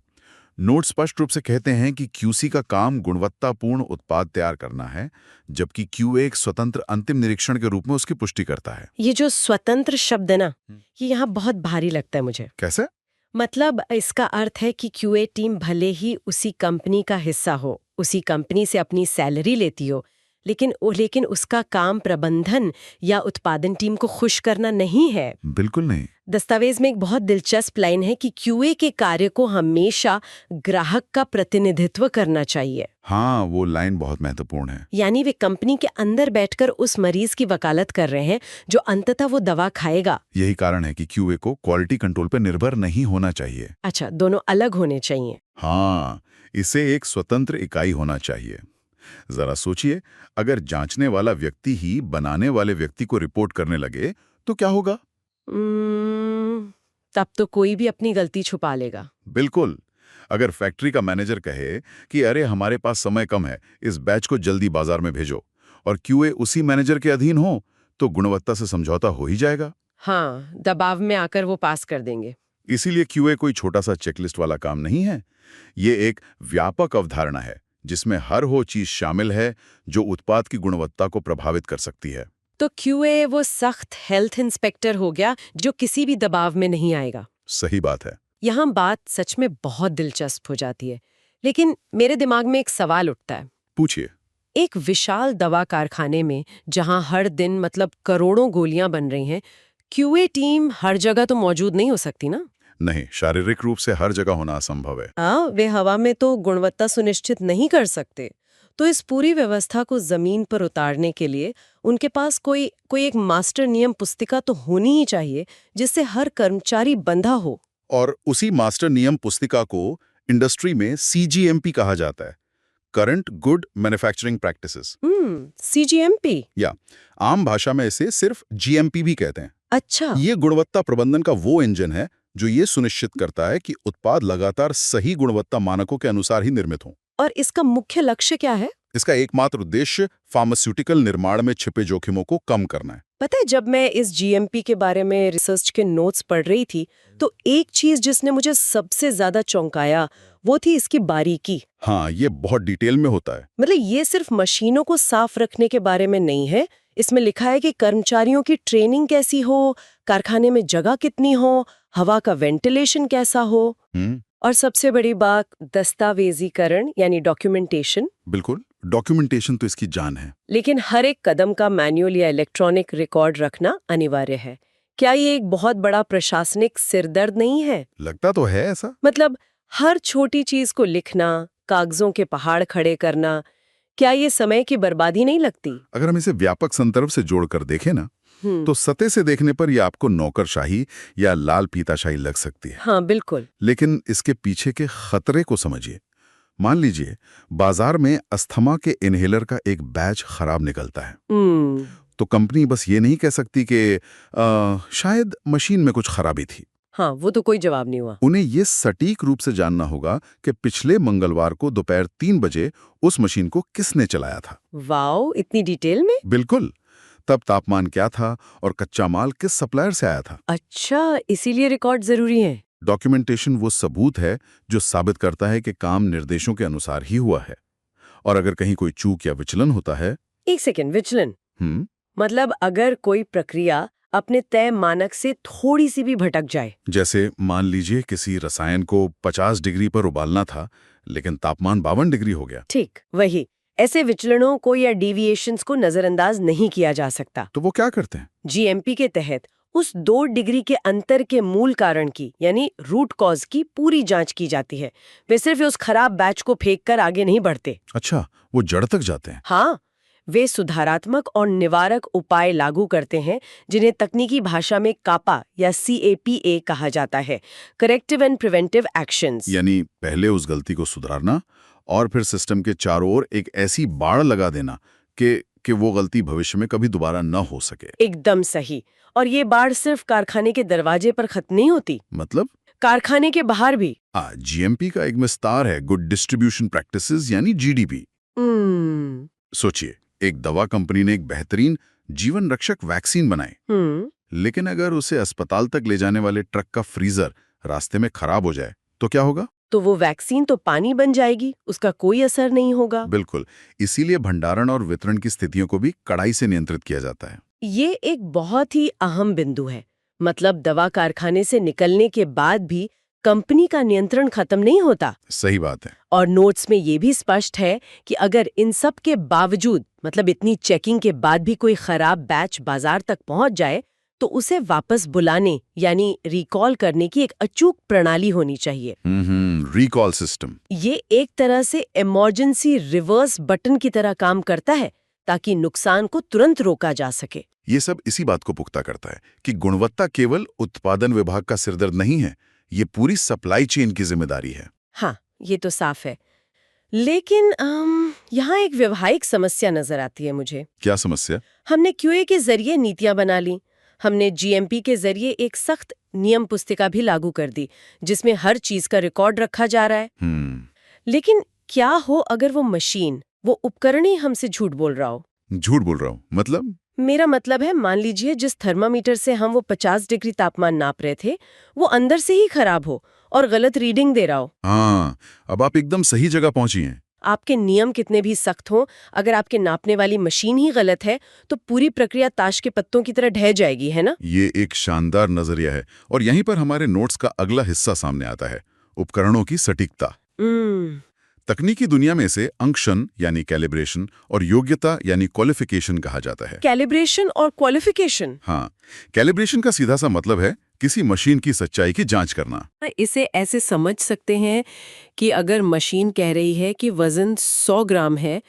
नोट स्पष्ट रूप से कहते हैं कि क्यूसी का काम गुणवत्तापूर्ण उत्पाद तैयार करना है, जबकि क्यूए एक स्वतंत्र अंतिम निरीक्षण के रूप में उसकी पुष्टि करता है। ये जो स्वतंत्र शब्द है ना, ये यहाँ बहुत भारी लगता है मुझे। कैसे? मतलब इसका अर्थ है कि क्यूए टीम भले ही उसी कंपनी का हिस्सा हो, उसी कंपनी से अपनी सैलरी लेती हो, लेकिन उसका काम प्रबंधन या उत्पादन टीम को खुश करना नहीं है। बिल्कुल नहीं। दस्तावेज में एक बहुत दिलचस्प लाइन है कि क्यूए के कार्य को हमेशा ग्राहक का प्रतिनिधित्व करना चाहिए। हाँ, वो लाइन बहुत महत्वपूर्ण है। यानी वे कंपनी के अंदर बैठकर उस मरीज की वकालत कर रहे हैं जो अंततः वो दवा खाएगा। यही कारण है कि क्यूए को क्वालिटी कंट्रोल पर निर्भर नहीं होना चाहिए। अच्छा, दोनों अलग होने चाहिए। हाँ, इसे एक स्वतंत्र इकाई होना चाहिए। जरा सोचिए, अगर जांचने वाला व्यक्ति ही बनाने वाले व्यक्ति को रिपोर्ट करने लगे तो क्या होगा? तब तो कोई भी अपनी गलती छुपा लेगा। बिल्कुल। अगर फैक्ट्री का मैनेजर कहे कि अरे हमारे पास समय कम है, इस बैच को जल्दी बाजार में भेजो, और क्यूए उसी मैनेजर के अधीन हो, तो गुणवत्ता से समझौता हो ही जाएगा। हाँ, दबाव में आकर वो पास कर देंगे। इसीलिए क्यूए कोई छोटा सा चेकलिस्ट वाला काम नहीं है। ये एक व्यापक अवधारणा है जिसमें हर वो चीज शामिल है जो उत्पाद की गुणवत्ता को प्रभावित कर सकती है। तो क्यूए वो सख्त हेल्थ इंस्पेक्टर हो गया जो किसी भी दबाव में नहीं आएगा। सही बात है। यहाँ बात सच में बहुत दिलचस्प हो जाती है, लेकिन मेरे दिमाग में एक सवाल उठता है। पूछिए। एक विशाल दवा कारखाने में जहाँ हर दिन मतलब करोड़ों गोलियां बन रही हैं, क्यूए टीम हर जगह तो मौजूद नहीं हो सकती ना? नहीं, शारीरिक रूप से हर जगह होना असंभव है। वे हवा में तो गुणवत्ता सुनिश्चित नहीं कर सकते। तो इस पूरी व्यवस्था को जमीन पर उतारने के लिए उनके पास कोई एक मास्टर नियम पुस्तिका तो होनी ही चाहिए जिससे हर कर्मचारी बंधा हो। और उसी मास्टर नियम पुस्तिका को इंडस्ट्री में CGMP कहा जाता है, current good manufacturing practices. CGMP? या आम भाषा में इसे सिर्फ GMP भी कहते हैं। अच्छा। ये गुणवत्ता प्रबंधन का वो इंजन है जो ये सुनिश्चित करता है कि उत्पाद लगातार सही गुणवत्ता मानकों के अनुसार ही निर्मित हों। और इसका मुख्य लक्ष्य क्या है? इसका एकमात्र उद्देश्य फार्मास्यूटिकल निर्माण में छिपे जोखिमों को कम करना है। पता है, जब मैं इस GMP के बारे में रिसर्च के नोट्स पढ़ रही थी तो एक चीज जिसने मुझे सबसे ज्यादा चौंकाया वो थी इसकी बारीकी। हाँ, ये बहुत डिटेल में होता है। मतलब ये सिर्फ मशीनों को साफ रखने के बारे में नहीं है, इसमें लिखा है कि कर्मचारियों की ट्रेनिंग कैसी हो, कारखाने में जगह कितनी हो, हवा का वेंटिलेशन कैसा हो, और सबसे बड़ी बात दस्तावेजीकरण यानी डॉक्यूमेंटेशन। बिल्कुल, डॉक्यूमेंटेशन तो इसकी जान है। लेकिन हर एक कदम का मैनुअल या इलेक्ट्रॉनिक रिकॉर्ड रखना अनिवार्य है। क्या ये एक बहुत बड़ा प्रशासनिक सिरदर्द नहीं है? लगता तो है ऐसा। मतलब हर छोटी चीज को लिखना, कागजों के पहाड़ खड़े करना, क्या ये समय की बर्बादी नहीं लगती? अगर हम इसे व्यापक संदर्भ से जोड़कर देखें ना, तो सतह से देखने पर यह आपको नौकरशाही या लाल फीताशाही लग सकती है। हाँ, बिल्कुल। लेकिन इसके पीछे के खतरे को समझिए। मान लीजिए बाजार में अस्थमा के इनहेलर का एक बैच खराब निकलता है, तो कंपनी बस ये नहीं कह सकती कि शायद मशीन में कुछ खराबी थी। हाँ, वो तो कोई जवाब नहीं हुआ। उन्हें ये सटीक रूप से जानना होगा कि पिछले मंगलवार को दोपहर 3 बजे उस मशीन को किसने चलाया था। वाओ, इतनी डिटेल में? बिल्कुल। तब तापमान क्या था और कच्चा माल किस सप्लायर से आया था। अच्छा, इसीलिए रिकॉर्ड जरूरी है। डॉक्यूमेंटेशन वो सबूत है जो साबित करता है कि काम निर्देशों के अनुसार ही हुआ है, और अगर कहीं कोई चूक या विचलन होता है। एक सेकेंड, विचलन? मतलब अगर कोई प्रक्रिया अपने तय मानक से थोड़ी सी भी भटक जाए, जैसे मान लीजिए किसी रसायन को 50 डिग्री पर उबालना था लेकिन तापमान 52 डिग्री हो गया। ठीक वही। ऐसे विचलनों को या डेविएशंस को नजरअंदाज नहीं किया जा सकता। तो वो क्या करते हैं? GMP के तहत उस 2 डिग्री के अंतर के मूल कारण की यानी रूट कॉज की पूरी जांच की जाती है। वे सिर्फ उस खराब बैच को फेंककर आगे नहीं बढ़ते। अच्छा, वो जड़ तक जाते हैं। हाँ, वे सुधारात्मक और निवारक उपाय लागू करते हैं जिन्हें तकनीकी भाषा में कापा या CAPA कहा जाता है, करेक्टिव एंड प्रिवेंटिव एक्शंस। यानी पहले उस गलती को सुधारना और फिर सिस्टम के चारों ओर एक ऐसी बाड़ लगा देना कि कि वो गलती भविष्य में कभी दोबारा न हो सके। एकदम सही। और ये बाढ़ सिर्फ कारखाने के दरवाजे पर खत्म नहीं होती, मतलब कारखाने के बाहर भी। जीएमपी का एक विस्तार है गुड डिस्ट्रीब्यूशन प्रैक्टिसेस यानी जीडीपी। सोचिए, एक दवा कंपनी ने एक बेहतरीन जीवन रक्षक वैक्सीन बनाई, लेकिन अगर उसे अस्पताल तक ले जाने वाले ट्रक का फ्रीजर रास्ते में खराब हो जाए तो क्या होगा? तो वो वैक्सीन तो पानी बन जाएगी, उसका कोई असर नहीं होगा। बिल्कुल, इसीलिए भंडारण और वितरण की स्थितियों को भी कड़ाई से नियंत्रित किया जाता है। ये एक बहुत ही अहम बिंदु है। मतलब दवा कारखाने से निकलने के बाद भी कंपनी का नियंत्रण खत्म नहीं होता। सही बात है। और नोट्स में ये भी स्पष्ट है कि अगर इन सब के बावजूद, मतलब इतनी चेकिंग के बाद भी कोई खराब बैच बाजार तक पहुंच जाए तो उसे वापस बुलाने यानी रिकॉल करने की एक अचूक प्रणाली होनी चाहिए। Recall system. ये एक तरह से इमरजेंसी रिवर्स बटन की तरह काम करता है ताकि नुकसान को तुरंत रोका जा सके। ये सब इसी बात को पुख्ता करता है कि गुणवत्ता केवल उत्पादन विभाग का सिरदर्द नहीं है, ये पूरी सप्लाई चेन की जिम्मेदारी है। हाँ, ये तो साफ है। लेकिन यहाँ एक व्यवहारिक समस्या नजर आती है मुझे। क्या समस्या? हमने क्यूए के जरिए नीतियां बना ली, हमने जीएमपी के जरिए एक सख्त नियम पुस्तिका भी लागू कर दी जिसमें हर चीज का रिकॉर्ड रखा जा रहा है। लेकिन क्या हो अगर वो मशीन, वो उपकरण ही हमसे झूठ बोल रहा हो? झूठ बोल रहा हूँ मतलब? मेरा मतलब है, मान लीजिए जिस थर्मामीटर से हम वो 50 डिग्री तापमान नाप रहे थे वो अंदर से ही खराब हो और गलत रीडिंग दे रहा हो। हाँ, अब आप एकदम सही जगह पहुंची हैं। आपके नियम कितने भी सख्त हों, अगर आपके नापने वाली मशीन ही गलत है तो पूरी प्रक्रिया ताश के पत्तों की तरह ढह जाएगी, है ना? ये एक शानदार नजरिया है और यहीं पर हमारे नोट्स का अगला हिस्सा सामने आता है, उपकरणों की सटीकता। तकनीकी दुनिया में इसे अंकशन यानी कैलिब्रेशन और योग्यता यानी क्वालिफिकेशन कहा जाता है। कैलिब्रेशन और क्वालिफिकेशन? हाँ, कैलिब्रेशन का सीधा सा मतलब है किसी मशीन की सच्चाई की जांच करना। इसे ऐसे समझ सकते हैं कि अगर मशीन कह रही है कि वजन 100 ग्राम है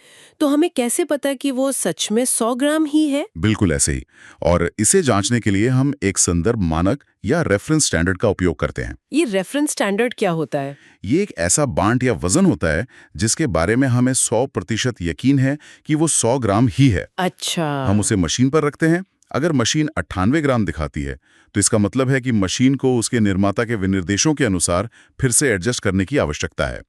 तो हमें कैसे पता कि वो सच में 100 ग्राम ही है? बिल्कुल ऐसे ही। और इसे जांचने के लिए हम एक संदर्भ मानक या रेफरेंस स्टैंडर्ड का उपयोग करते हैं। ये रेफरेंस स्टैंडर्ड क्या होता है? ये एक ऐसा बांट या वजन होता है जिसके बारे में हमें 100% यकीन है कि वो 100 ग्राम ही है। अच्छा। हम उसे मशीन पर रखते हैं। अगर मशीन 98 ग्राम दिखाती है तो इसका मतलब है कि मशीन को उसके निर्माता के विनिर्देशों के अनुसार फिर से एडजस्ट करने की आवश्यकता है।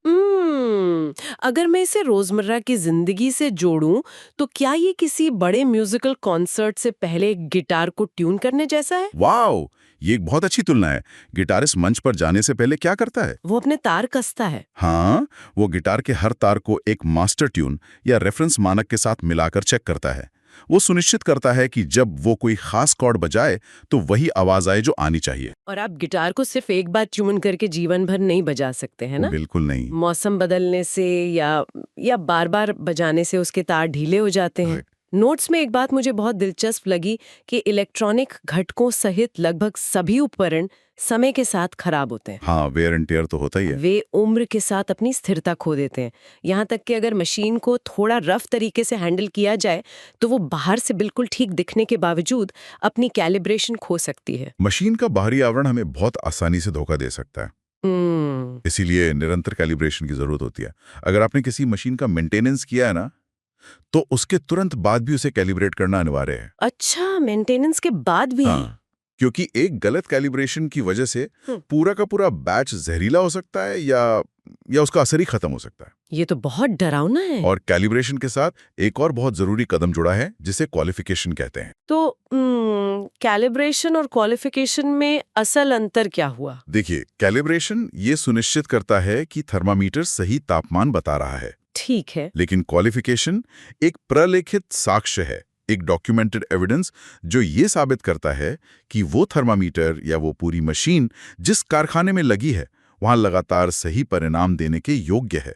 अगर मैं इसे रोजमर्रा की जिंदगी से जोड़ूं तो क्या ये किसी बड़े म्यूजिकल कॉन्सर्ट से पहले गिटार को ट्यून करने जैसा है? वाओ, ये एक बहुत अच्छी तुलना है। गिटारिस्ट मंच पर जाने से पहले क्या करता है? वो अपने तार कसता है। हाँ, वो गिटार के हर तार को एक मास्टर ट्यून या रेफरेंस मानक के साथ मिलाकर चेक करता है। वो सुनिश्चित करता है कि जब वो कोई खास कॉर्ड बजाए तो वही आवाज आए जो आनी चाहिए। और आप गिटार को सिर्फ एक बार ट्यून करके जीवन भर नहीं बजा सकते, है ना? बिल्कुल नहीं। मौसम बदलने से या बार बार बजाने से उसके तार ढीले हो जाते हैं। नोट्स में एक बात मुझे बहुत दिलचस्प लगी कि इलेक्ट्रॉनिक घटकों सहित लगभग सभी उपकरण समय के साथ खराब होते हैं। हाँ, वेयर एंड टेयर तो होता ही है। वे उम्र के साथ अपनी स्थिरता खो देते हैं। यहाँ तक कि अगर मशीन को थोड़ा रफ तरीके से हैंडल किया जाए तो वो बाहर से बिल्कुल ठीक दिखने के बावजूद अपनी कैलिब्रेशन खो सकती है। मशीन का बाहरी आवरण हमें बहुत आसानी से धोखा दे सकता है। इसीलिए निरंतर कैलिब्रेशन की जरूरत होती है। अगर आपने किसी मशीन का मेंटेनेंस किया है ना, तो उसके तुरंत बाद भी उसे कैलिब्रेट करना अनिवार्य है। अच्छा, मेंटेनेंस के बाद भी? हाँ, क्योंकि एक गलत कैलिब्रेशन की वजह से पूरा का पूरा बैच जहरीला हो सकता है या उसका असर ही खत्म हो सकता है। ये तो बहुत डरावना है। और कैलिब्रेशन के साथ एक और बहुत जरूरी कदम जुड़ा है जिसे क्वालिफिकेशन कहते हैं। तो कैलिब्रेशन और क्वालिफिकेशन में असल अंतर क्या हुआ? देखिए, कैलिब्रेशन ये सुनिश्चित करता है कि थर्मामीटर सही तापमान बता रहा है। ठीक है। लेकिन क्वालिफिकेशन एक प्रलेखित साक्ष्य है, एक डॉक्यूमेंटेड एविडेंस जो ये साबित करता है कि वो थर्मामीटर या वो पूरी मशीन जिस कारखाने में लगी है वहां लगातार सही परिणाम देने के योग्य है।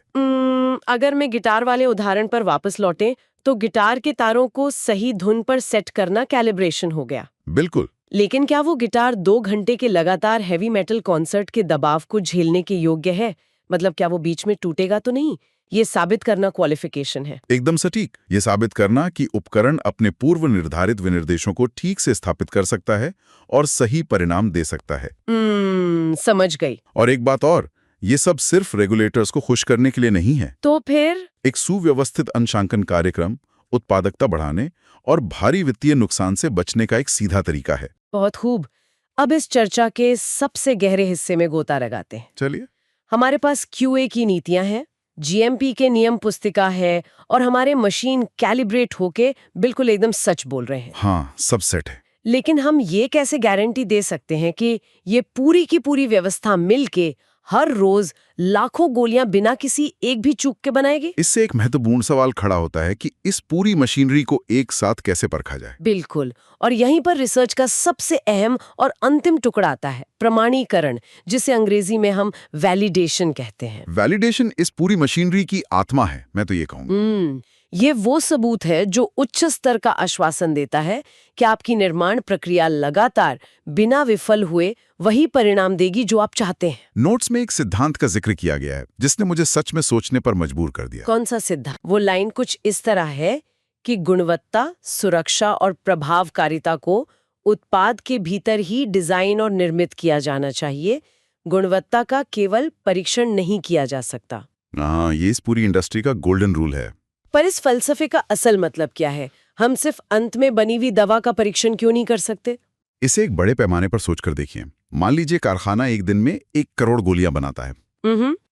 अगर मैं गिटार वाले उदाहरण पर वापस लौटें तो गिटार के तारों को सही धुन पर सेट करना कैलिब्रेशन हो गया। बिल्कुल। लेकिन क्या वो गिटार 2 घंटे के लगातार हैवी मेटल कॉन्सर्ट के दबाव को झेलने के योग्य है? मतलब क्या वो बीच में टूटेगा तो नहीं? ये साबित करना क्वालिफिकेशन है। एकदम सटीक। ये साबित करना कि उपकरण अपने पूर्व निर्धारित विनिर्देशों को ठीक से स्थापित कर सकता है और सही परिणाम दे सकता है। समझ गई। और एक बात और, ये सब सिर्फ रेगुलेटर्स को खुश करने के लिए नहीं है। तो फिर एक सुव्यवस्थित अंशांकन कार्यक्रम उत्पादकता बढ़ाने और भारी वित्तीय नुकसान से बचने का एक सीधा तरीका है। बहुत खूब। अब इस चर्चा के सबसे गहरे हिस्से में गोता लगाते हैं। चलिए। हमारे पास QA की नीतियां हैं, GMP के नियम पुस्तिका है और हमारे मशीन कैलिब्रेट होके बिल्कुल एकदम सच बोल रहे हैं। हाँ, सब सेट है। लेकिन हम ये कैसे गारंटी दे सकते हैं कि ये पूरी की पूरी व्यवस्था मिलके हर रोज लाखों गोलियां बिना किसी एक भी चूक के बनाएगी? इससे एक महत्वपूर्ण सवाल खड़ा होता है कि इस पूरी मशीनरी को एक साथ कैसे परखा जाए। बिल्कुल। और यहीं पर रिसर्च का सबसे अहम और अंतिम टुकड़ा आता है, प्रमाणीकरण, जिसे अंग्रेजी में हम वैलिडेशन कहते हैं। वैलिडेशन इस पूरी मशीनरी की आत्मा है, मैं तो ये कहूंगा। ये वो सबूत है जो उच्च स्तर का आश्वासन देता है कि आपकी निर्माण प्रक्रिया लगातार बिना विफल हुए वही परिणाम देगी जो आप चाहते हैं। नोट्स में एक सिद्धांत का जिक्र किया गया है जिसने मुझे सच में सोचने पर मजबूर कर दिया। कौन सा सिद्धांत? वो लाइन कुछ इस तरह है कि गुणवत्ता, सुरक्षा और प्रभावकारिता को उत्पाद के भीतर ही डिजाइन और निर्मित किया जाना चाहिए। गुणवत्ता का केवल परीक्षण नहीं किया जा सकता। हाँ, ये इस पूरी इंडस्ट्री का गोल्डन रूल है। पर इस फलसफे का असल मतलब क्या है? हम सिर्फ अंत में बनी हुई दवा का परीक्षण क्यों नहीं कर सकते? इसे एक बड़े पैमाने पर सोचकर देखिए। मान लीजिए कारखाना एक दिन में 1 करोड़ गोलियां बनाता है।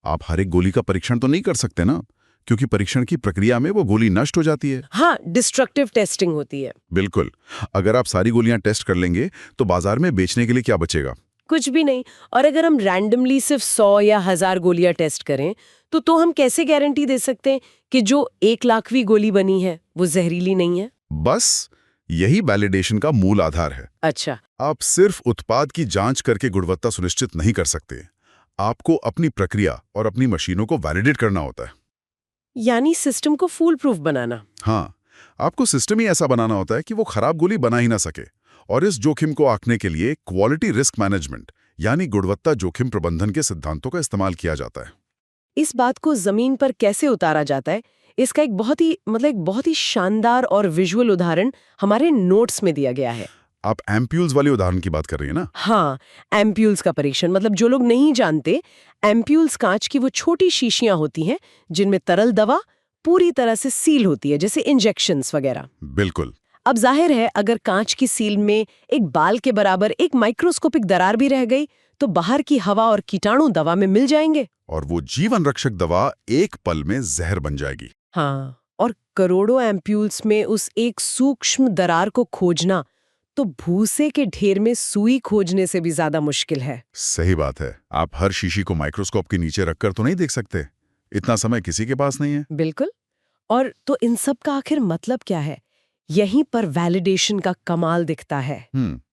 आप हर एक गोली का परीक्षण तो नहीं कर सकते ना, क्योंकि परीक्षण की प्रक्रिया में वो गोली नष्ट हो जाती है। हाँ, डिस्ट्रक्टिव टेस्टिंग होती है। बिल्कुल। अगर आप सारी गोलियां टेस्ट कर लेंगे तो बाजार में बेचने के लिए क्या बचेगा? कुछ भी नहीं। और अगर हम रैंडमली सिर्फ 100 या 1000 गोलियां टेस्ट करें तो हम कैसे गारंटी दे सकते हैं कि जो 1 लाखवीं गोली बनी है वो जहरीली नहीं है? बस यही वैलिडेशन का मूल आधार है। अच्छा। आप सिर्फ उत्पाद की जांच करके गुणवत्ता सुनिश्चित नहीं कर सकते। आपको अपनी प्रक्रिया और अपनी मशीनों को वैलिडेट करना होता है। यानी सिस्टम को फूल प्रूफ बनाना। हाँ, आपको सिस्टम ही ऐसा बनाना होता है कि वो खराब गोली बना ही ना सके। और इस जोखिम को आंकने के लिए क्वालिटी रिस्क मैनेजमेंट यानी गुणवत्ता जोखिम प्रबंधन के सिद्धांतों का इस्तेमाल किया जाता है। इस बात को जमीन पर कैसे उतारा जाता है, इसका एक बहुत ही शानदार और विजुअल उदाहरण हमारे नोट्स में दिया गया है। आप एम्प्यूल्स वाले उदाहरण की बात कर रही हैं ना? हाँ, एम्प्यूल्स का परीक्षण। मतलब जो लोग नहीं जानते, एम्प्यूल्स कांच की वो छोटी शीशियां होती हैं जिनमें तरल दवा पूरी तरह से सील होती है, जैसे इंजेक्शंस वगैरह। बिल्कुल। अब जाहिर है अगर कांच की सील में एक बाल के बराबर एक माइक्रोस्कोपिक दरार भी रह गई तो बाहर की हवा और कीटाणु दवा में मिल जाएंगे और वो जीवन रक्षक दवा एक पल में जहर बन जाएगी। हाँ, और करोड़ों एम्प्यूल्स में उस एक सूक्ष्म दरार को खोजना तो भूसे के ढेर में सुई खोजने से भी ज्यादा मुश्किल है। सही बात है। आप हर शीशी को माइक्रोस्कोप के नीचे रखकर तो नहीं देख सकते, इतना समय किसी के पास नहीं है। बिल्कुल। और तो इन सब का आखिर मतलब क्या है? यहीं पर वैलिडेशन का कमाल दिखता है।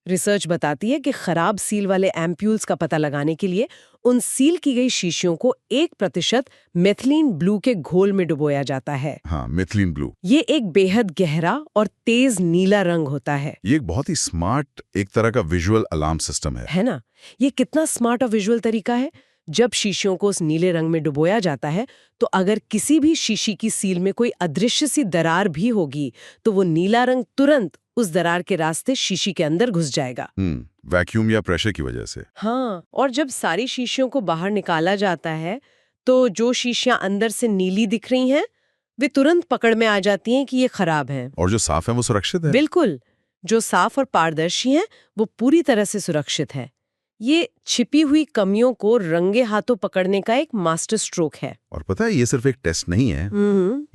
रिसर्च बताती है कि खराब सील वाले एम्प्यूल्स का पता लगाने के लिए उन सील की गई शीशियों को 1% मेथिलीन ब्लू के घोल में डुबोया जाता है। हाँ, मेथिलीन ब्लू। ये एक बेहद गहरा और तेज नीला रंग होता है। ये एक बहुत ही स्मार्ट, एक तरह का विजुअल अलार्म सिस्टम है ना? ये कितना स्मार्ट और विजुअल तरीका है। जब शीशियों को उस नीले रंग में डुबोया जाता है तो अगर किसी भी शीशी की सील में कोई अदृश्य सी दरार भी होगी तो वो नीला रंग तुरंत उस दरार के रास्ते शीशी के अंदर घुस जाएगा। वैक्यूम या प्रेशर की वजह से। हाँ, और जब सारी शीशियों को बाहर निकाला जाता है तो जो शीशियां अंदर से नीली दिख रही हैं वे तुरंत पकड़ में आ जाती हैं कि ये खराब हैं। और जो साफ है वो सुरक्षित है। बिल्कुल। जो साफ और पारदर्शी हैं वो पूरी तरह से सुरक्षित है। ये छिपी हुई कमियों को रंगे हाथों पकड़ने का एक मास्टर स्ट्रोक है। और पता है, ये सिर्फ एक टेस्ट नहीं है।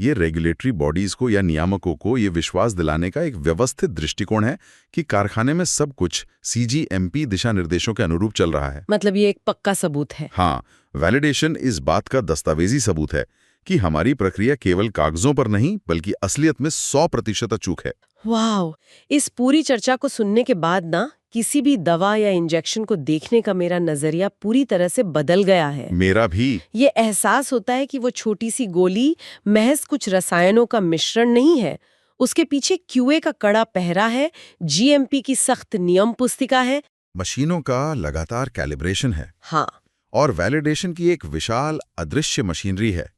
ये रेगुलेटरी बॉडीज को या नियामकों को ये विश्वास दिलाने का एक व्यवस्थित दृष्टिकोण है कि कारखाने में सब कुछ CGMP दिशा निर्देशों के अनुरूप चल रहा है। मतलब ये एक पक्का सबूत है। हाँ, वैलिडेशन इस बात का दस्तावेजी सबूत है कि हमारी प्रक्रिया केवल कागजों पर नहीं बल्कि असलियत में 100% अचूक है। वाह! इस पूरी चर्चा को सुनने के बाद ना किसी भी दवा या इंजेक्शन को देखने का मेरा नजरिया पूरी तरह से बदल गया है। मेरा भी। ये एहसास होता है कि वो छोटी सी गोली महज कुछ रसायनों का मिश्रण नहीं है। उसके पीछे QA का कड़ा पहरा है, GMP की सख्त नियम पुस्तिका है, मशीनों का लगातार कैलिब्रेशन है। हाँ, और वैलिडेशन की एक विशाल अदृश्य मशीनरी है।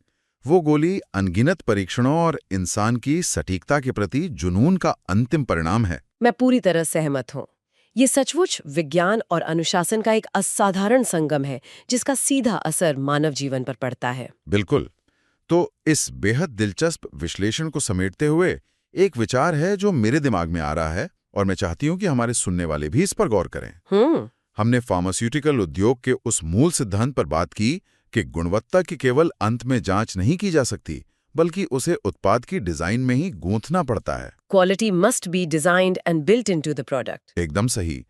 वो गोली अनगिनत परीक्षणों और इंसान की सटीकता के प्रति जुनून का अंतिम परिणाम है। मैं पूरी तरह सहमत हूँ। ये सचमुच विज्ञान और अनुशासन का एक असाधारण संगम है जिसका सीधा असर मानव जीवन पर पड़ता है। बिल्कुल। तो इस बेहद दिलचस्प विश्लेषण को समेटते हुए एक विचार है जो मेरे दिमाग में आ रहा है और मैं चाहती हूँ कि हमारे सुनने वाले भी इस पर गौर करें। हमने फार्मास्यूटिकल उद्योग के उस मूल सिद्धांत पर बात की कि गुणवत्ता की केवल अंत में जांच नहीं की जा सकती, बल्कि उसे उत्पाद की डिजाइन में ही गूंथना पड़ता है। Quality must be designed and built into the product. एकदम सही।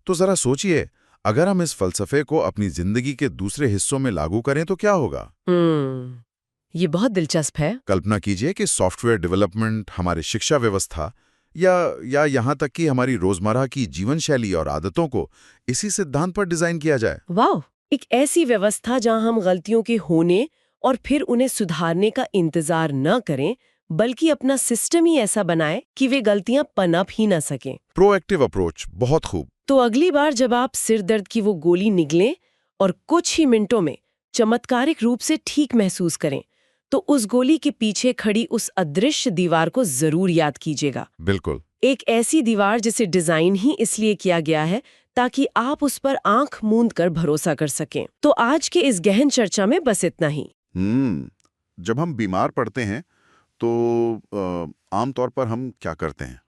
तो जरा सोचिए, अगर हम इस फलसफे को अपनी जिंदगी के दूसरे हिस्सों में लागू करें तो क्या होगा? ये बहुत दिलचस्प है। कल्पना कीजिए कि सॉफ्टवेयर डेवलपमेंट, हमारी शिक्षा व्यवस्था या यहाँ तक कि हमारी रोजमर्रा की जीवन शैली और आदतों को इसी सिद्धांत पर डिजाइन किया जाए। वाह, एक ऐसी व्यवस्था जहां हम गलतियों के होने और फिर उन्हें सुधारने का इंतजार न करें, बल्कि अपना सिस्टम ही ऐसा बनाए कि वे गलतियां पनप ही न सकें। प्रोएक्टिव अप्रोच, बहुत खूब। तो अगली बार जब आप सिर दर्द की वो गोली निगलें और कुछ ही मिनटों में चमत्कारिक रूप से ठीक महसूस करें, तो उस गोली के पीछे खड़ी उस अदृश्य दीवार को जरूर याद कीजिएगा। बिल्कुल। एक ऐसी दीवार जिसे डिजाइन ही इसलिए किया गया है ताकि आप उस पर आंख मूंद कर भरोसा कर सकें। तो आज के इस गहन चर्चा में बस इतना ही। जब हम बीमार पड़ते हैं तो आमतौर पर हम क्या करते हैं?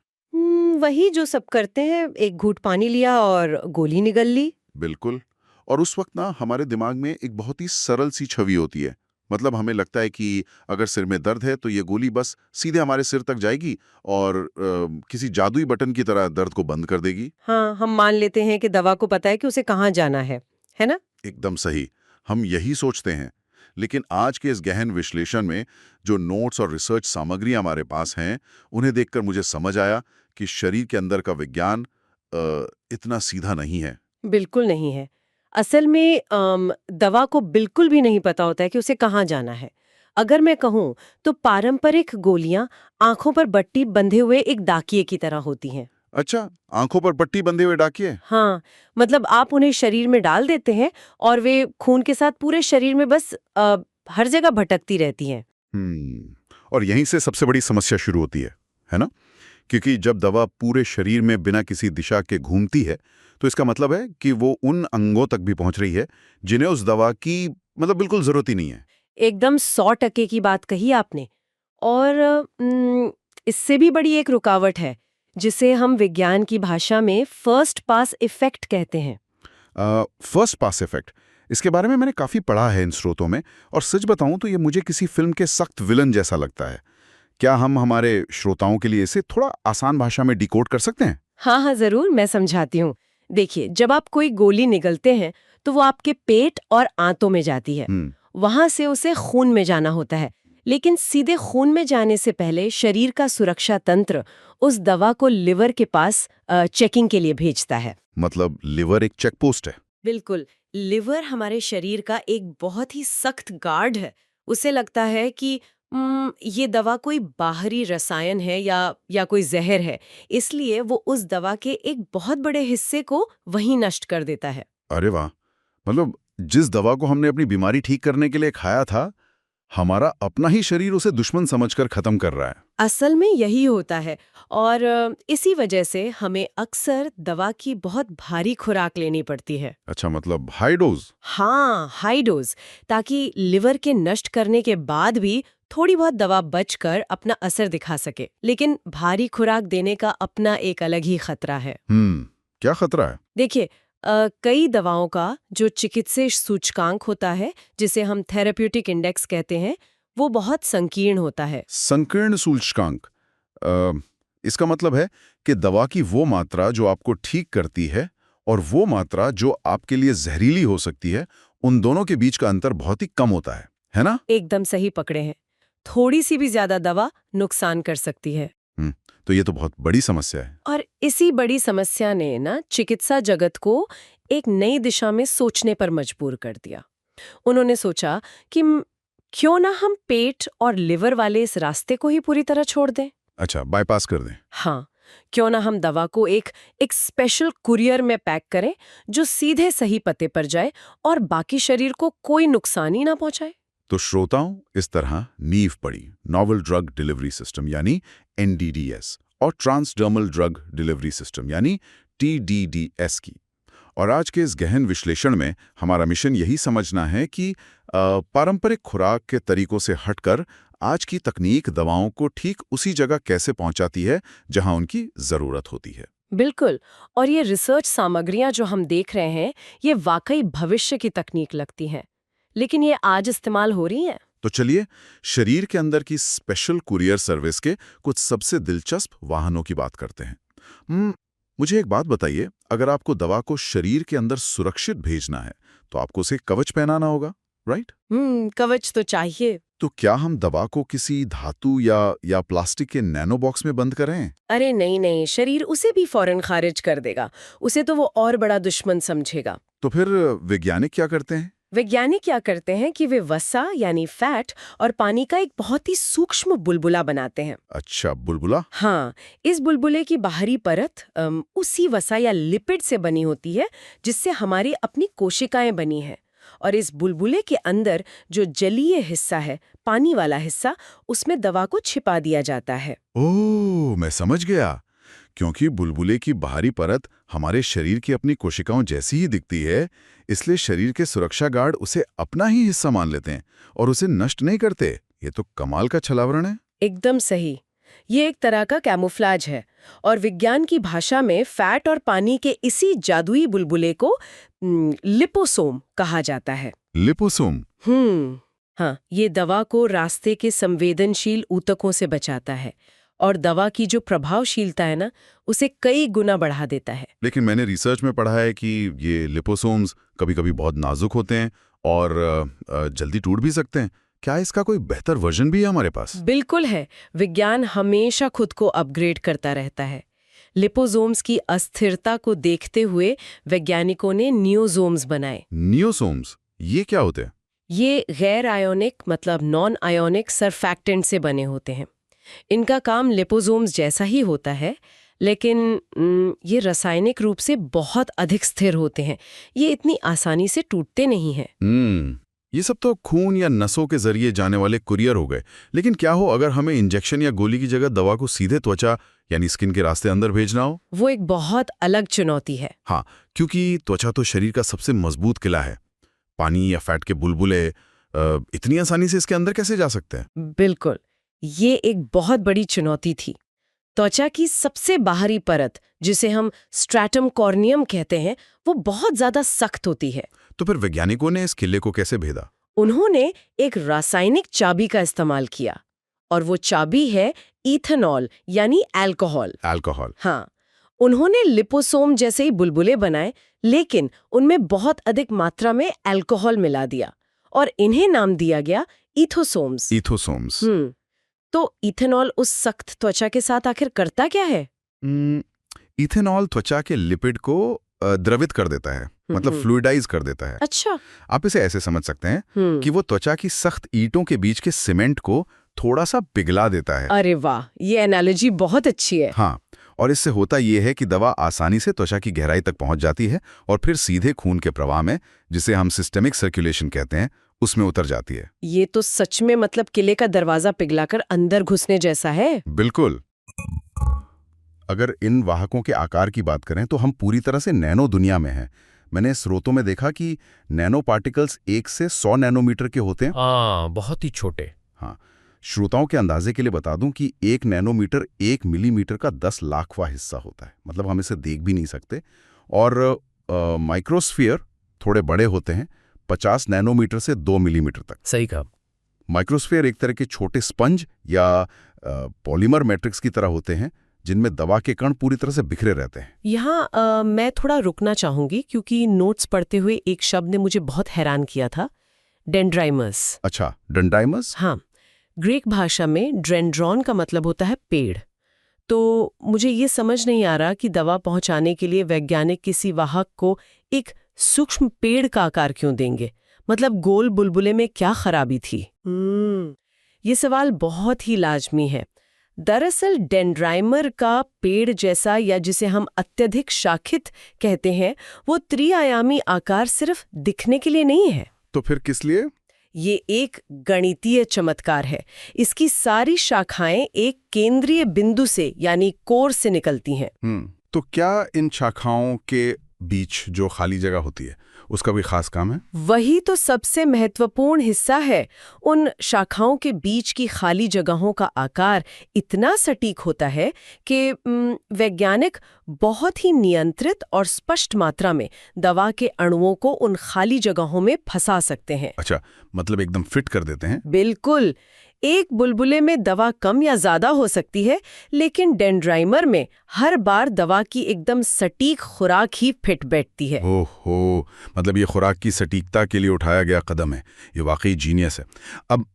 वही जो सब करते हैं, एक घूंट पानी लिया और गोली निगल ली। बिल्कुल। और उस वक्त ना हमारे दिमाग में एक बहुत ही सरल सी छवि होती है। मतलब हमें लगता है कि अगर सिर में दर्द है तो ये गोली बस सीधे हमारे सिर तक जाएगी और किसी जादुई बटन की तरह दर्द को बंद कर देगी। हाँ, हम मान लेते हैं कि दवा को पता है कि उसे कहाँ जाना है ना? एकदम सही, हम यही सोचते हैं। लेकिन आज के इस गहन विश्लेषण में जो नोट्स और रिसर्च सामग्री हमारे पास हैं, उन्हें देखकर मुझे समझ आया कि शरीर के अंदर का विज्ञान इतना सीधा नहीं है। बिल्कुल नहीं है। असल में दवा को बिल्कुल भी नहीं पता होता है कि उसे कहाँ जाना है। अगर मैं कहूँ तो पारंपरिक गोलियां आंखों पर पट्टी बंधे हुए एक डाकिये की तरह होती हैं। अच्छा, आंखों पर पट्टी बंधे हुए डाकिये? हाँ, मतलब आप उन्हें शरीर में डाल देते हैं और वे खून के साथ पूरे शरीर में बस हर जगह भटकती रहती हैं। और यहीं से सबसे बड़ी समस्या शुरू होती है ना? क्योंकि जब दवा पूरे शरीर में बिना किसी दिशा के घूमती है तो इसका मतलब है कि वो उन अंगों तक भी पहुंच रही है जिन्हें उस दवा की मतलब बिल्कुल जरूरत ही नहीं है। एकदम 100% की बात कही आपने। और इससे भी बड़ी एक रुकावट है जिसे हम विज्ञान की भाषा में फर्स्ट पास इफेक्ट कहते हैं। फर्स्ट पास इफेक्ट, इसके बारे में मैंने काफी पढ़ा है इन स्रोतों में, और सच बताऊं तो ये मुझे किसी फिल्म के सख्त विलन जैसा लगता है। क्या हम हमारे श्रोताओं के लिए इसे थोड़ा आसान भाषा में डिकोड कर सकते हैं? हाँ, जरूर, मैं समझाती हूँ। देखिए, जब आप कोई गोली निगलते हैं तो वो आपके पेट और आंतों में जाती है। वहां से उसे खून में जाना होता है, लेकिन सीधे खून में जाने से पहले शरीर का सुरक्षा तंत्र उस दवा को लिवर के पास चेकिंग के लिए भेजता है। मतलब लिवर एक चेक पोस्ट है? बिल्कुल। लिवर हमारे शरीर का एक बहुत ही सख्त गार्ड है। उसे लगता है कि ये दवा कोई बाहरी रसायन है या कोई जहर है, इसलिए वो उस दवा के एक बहुत बड़े हिस्से को वहीं नष्ट कर देता है। अरे वाह, मतलब जिस दवा को हमने अपनी बीमारी ठीक करने के लिए खाया था, हमारा अपना ही शरीर उसे दुश्मन समझकर खत्म कर रहा है। असल में यही होता है, और इसी वजह से हमें अक्सर दवा की बहुत भारी खुराक लेनी पड़ती है। अच्छा, मतलब हाई डोज? हाँ, हाई डोज, ताकि लिवर के नष्ट करने के बाद भी थोड़ी बहुत दवा बचकर अपना असर दिखा सके। लेकिन भारी खुराक देने का अपना एक अलग ही खतरा है। क्या खतरा है? देखिए, कई दवाओं का जो चिकित्सीय सूचकांक होता है, जिसे हम थेरेप्यूटिक इंडेक्स कहते हैं, वो बहुत संकीर्ण होता है। संकीर्ण सूचकांक, इसका मतलब है कि दवा की वो मात्रा जो आपको ठीक करती है और वो मात्रा जो आपके लिए जहरीली हो सकती है, उन दोनों के बीच का अंतर बहुत ही कम होता है ना? एकदम सही पकड़े हैं। थोड़ी सी भी ज्यादा दवा नुकसान कर सकती है। तो ये तो बहुत बड़ी समस्या है। और इसी बड़ी समस्या ने ना चिकित्सा जगत को एक नई दिशा में सोचने पर मजबूर कर दिया। उन्होंने सोचा कि क्यों ना हम पेट और लिवर वाले इस रास्ते को ही पूरी तरह छोड़ दें। अच्छा, बाईपास कर दें। हाँ, क्यों ना हम दवा को एक स्पेशल कुरियर में पैक करें जो सीधे सही पते पर जाए और बाकी शरीर को कोई नुकसान ही ना पहुंचाए। तो श्रोताओं, इस तरह नींव पड़ी नोवेल ड्रग डिलीवरी सिस्टम यानी NDDS और ट्रांसडर्मल ड्रग डिलीवरी सिस्टम यानी TDDS की। और आज के इस गहन विश्लेषण में हमारा मिशन यही समझना है कि पारंपरिक खुराक के तरीकों से हटकर आज की तकनीक दवाओं को ठीक उसी जगह कैसे पहुंचाती है जहां उनकी जरूरत होती है। बिल्कुल। और ये रिसर्च सामग्रियां जो हम देख रहे हैं, ये वाकई भविष्य की तकनीक लगती हैं। लेकिन ये आज इस्तेमाल हो रही हैं। तो चलिए शरीर के अंदर की स्पेशल कुरियर सर्विस के कुछ सबसे दिलचस्प वाहनों की बात करते हैं। मुझे एक बात बताइए, अगर आपको दवा को शरीर के अंदर सुरक्षित भेजना है तो आपको उसे कवच पहनाना होगा, राइट? कवच तो चाहिए। तो क्या हम दवा को किसी धातु या प्लास्टिक के नैनो बॉक्स में बंद करें? अरे नहीं नहीं, शरीर उसे भी फौरन खारिज कर देगा। उसे तो वो और बड़ा दुश्मन समझेगा। तो फिर वैज्ञानिक क्या करते हैं? वैज्ञानिक क्या करते हैं कि वे वसा यानी फैट और पानी का एक बहुत ही सूक्ष्म बुलबुला बनाते हैं। अच्छा, बुलबुला? हाँ, इस बुलबुले की बाहरी परत उसी वसा या लिपिड से बनी होती है जिससे हमारी अपनी कोशिकाएं बनी हैं। और इस बुलबुले के अंदर जो जलीय हिस्सा है, पानी वाला हिस्सा, उसमें दवा को छिपा दिया जाता है। ओह, मैं समझ गया। क्योंकि बुलबुले की बाहरी परत हमारे शरीर की अपनी कोशिकाओं जैसी ही दिखती है, इसलिए शरीर के सुरक्षा गार्ड उसे अपना ही हिस्सा मान लेते हैं और उसे नष्ट नहीं करते। ये तो कमाल का छलावरण है। एकदम सही। ये एक तरह का कैमोफ्लाज है और विज्ञान की भाषा में फैट और पानी के इसी जादुई बुलबुले को लिपोसोम कहा जाता है। लिपोसोम? हाँ, ये दवा को रास्ते के संवेदनशील ऊतकों से बचाता है और दवा की जो प्रभावशीलता है ना, उसे कई गुना बढ़ा देता है। लेकिन मैंने रिसर्च में पढ़ा है कि ये लिपोसोम्स कभी-कभी बहुत नाजुक होते हैं और जल्दी टूट भी सकते हैं। क्या इसका कोई बेहतर वर्जन भी है हमारे पास? बिल्कुल है। विज्ञान हमेशा खुद को अपग्रेड करता रहता है। लिपोसोम्स की अस्थिरता को देखते हुए वैज्ञानिकों ने नियोसोम्स बनाए। नियोसोम्स? ये क्या होते हैं? ये गैर आयोनिक मतलब नॉन आयोनिक सरफैक्टेंट से बने होते हैं। इनका काम लिपोसोम्स जैसा ही होता है, लेकिन ये रासायनिक रूप से बहुत अधिक स्थिर होते हैं। ये इतनी आसानी से टूटते नहीं हैं। ये सब तो खून या नसों के जरिए जाने वाले कुरियर हो गए। लेकिन क्या हो अगर हमें इंजेक्शन या गोली की जगह दवा को सीधे त्वचा यानी स्किन के रास्ते अंदर भेजना हो? वो एक बहुत अलग चुनौती है। हाँ, क्योंकि त्वचा तो शरीर का सबसे मजबूत किला है। पानी या फैट के बुलबुले इतनी आसानी से इसके अंदर कैसे जा सकते हैं? बिल्कुल, ये एक बहुत बड़ी चुनौती थी। त्वचा की सबसे बाहरी परत, जिसे हम स्ट्रैटम कॉर्नियम कहते हैं, वो बहुत ज्यादा सख्त होती है। तो फिर वैज्ञानिकों ने इस किले को कैसे भेदा? उन्होंने एक रासायनिक चाबी का इस्तेमाल किया और वो चाबी है इथेनॉल यानी अल्कोहल। अल्कोहल? हाँ, उन्होंने लिपोसोम जैसे ही बुलबुले बनाए, लेकिन उनमें बहुत अधिक मात्रा में अल्कोहल मिला दिया और इन्हें नाम दिया गया इथोसोम्स। इथोसोम्स? तो इथेनॉल उस सख्त त्वचा के साथ आखिर करता क्या है? इथेनॉल त्वचा के लिपिड को द्रवित कर देता है, मतलब फ्लूइडाइज कर देता है। अच्छा। आप इसे ऐसे समझ सकते हैं कि वो त्वचा की सख्त ईंटों के बीच के सीमेंट को थोड़ा सा पिघला देता है। अरे वाह, ये एनालॉजी बहुत अच्छी है। हाँ, और इससे होता ये है कि दवा आसानी से त्वचा की गहराई तक पहुंच जाती है और फिर सीधे खून के प्रवाह में, जिसे हम सिस्टेमिक सर्कुलेशन कहते हैं, उसमें उतर जाती है। ये तो सच में मतलब किले का दरवाजा पिघलाकर अंदर घुसने जैसा है। बिल्कुल। अगर इन वाहकों के आकार की बात करें तो हम पूरी तरह से नैनो दुनिया में हैं। मैंने स्रोतों में देखा कि नैनो पार्टिकल्स 1 से 100 नैनोमीटर के होते हैं। बहुत ही छोटे। हाँ, श्रोताओं के अंदाजे के लिए बता दूं कि 1 नैनोमीटर 1 मिलीमीटर का 10 लाखवां हिस्सा होता है। मतलब हम इसे देख भी नहीं सकते। और माइक्रोस्फीयर थोड़े बड़े होते हैं, 50 नैनोमीटर से 2 मिलीमीटर तक। सही कहा। माइक्रोस्फीयर एक तरह के छोटे स्पंज या पॉलीमर मैट्रिक्स की तरह होते हैं, जिनमें दवा के कण पूरी तरह से बिखरे रहते हैं। यहाँ मैं थोड़ा रुकना चाहूंगी क्योंकि नोट्स पढ़ते हुए एक शब्द ने मुझे बहुत हैरान किया था, डेंड्राइमस। अच्छा, डेंड्राइमस? हाँ, ग्रीक भाषा में डेंड्रॉन का मतलब होता है पेड़। तो मुझे ये समझ नहीं आ रहा कि दवा पहुंचाने के लिए वैज्ञानिक किसी वाहक को एक सूक्ष्म पेड़ का आकार क्यों देंगे। मतलब गोल बुलबुले में क्या खराबी थी? ये सवाल बहुत ही लाजमी है। दरअसल डेंड्राइमर का पेड़ जैसा, या जिसे हम अत्यधिक शाखित कहते हैं, वो त्रिआयामी आकार सिर्फ दिखने के लिए नहीं है। तो फिर किस लिए? ये एक गणितीय चमत्कार है। इसकी सारी शाखाएं एक केंद्रीय बिंदु से यानी कोर से निकलती हैं। तो क्या इन शाखाओं के बीच जो खाली जगह होती है उसका कोई खास काम है? वही तो सबसे महत्वपूर्ण हिस्सा है। उन शाखाओं के बीच की खाली जगहों का आकार इतना सटीक होता है कि वैज्ञानिक बहुत ही नियंत्रित और स्पष्ट मात्रा में दवा के अणुओं को उन खाली जगहों में फंसा सकते हैं। अच्छा, मतलब एकदम फिट कर देते हैं? बिल्कुल। एक बुलबुले में दवा कम या ज्यादा हो सकती है, लेकिन डेंड्राइमर में हर बार दवा की एकदम सटीक खुराक ही फिट बैठती है। ओहो, मतलब ये खुराक की सटीकता के लिए उठाया गया कदम है। ये वाकई जीनियस है। अब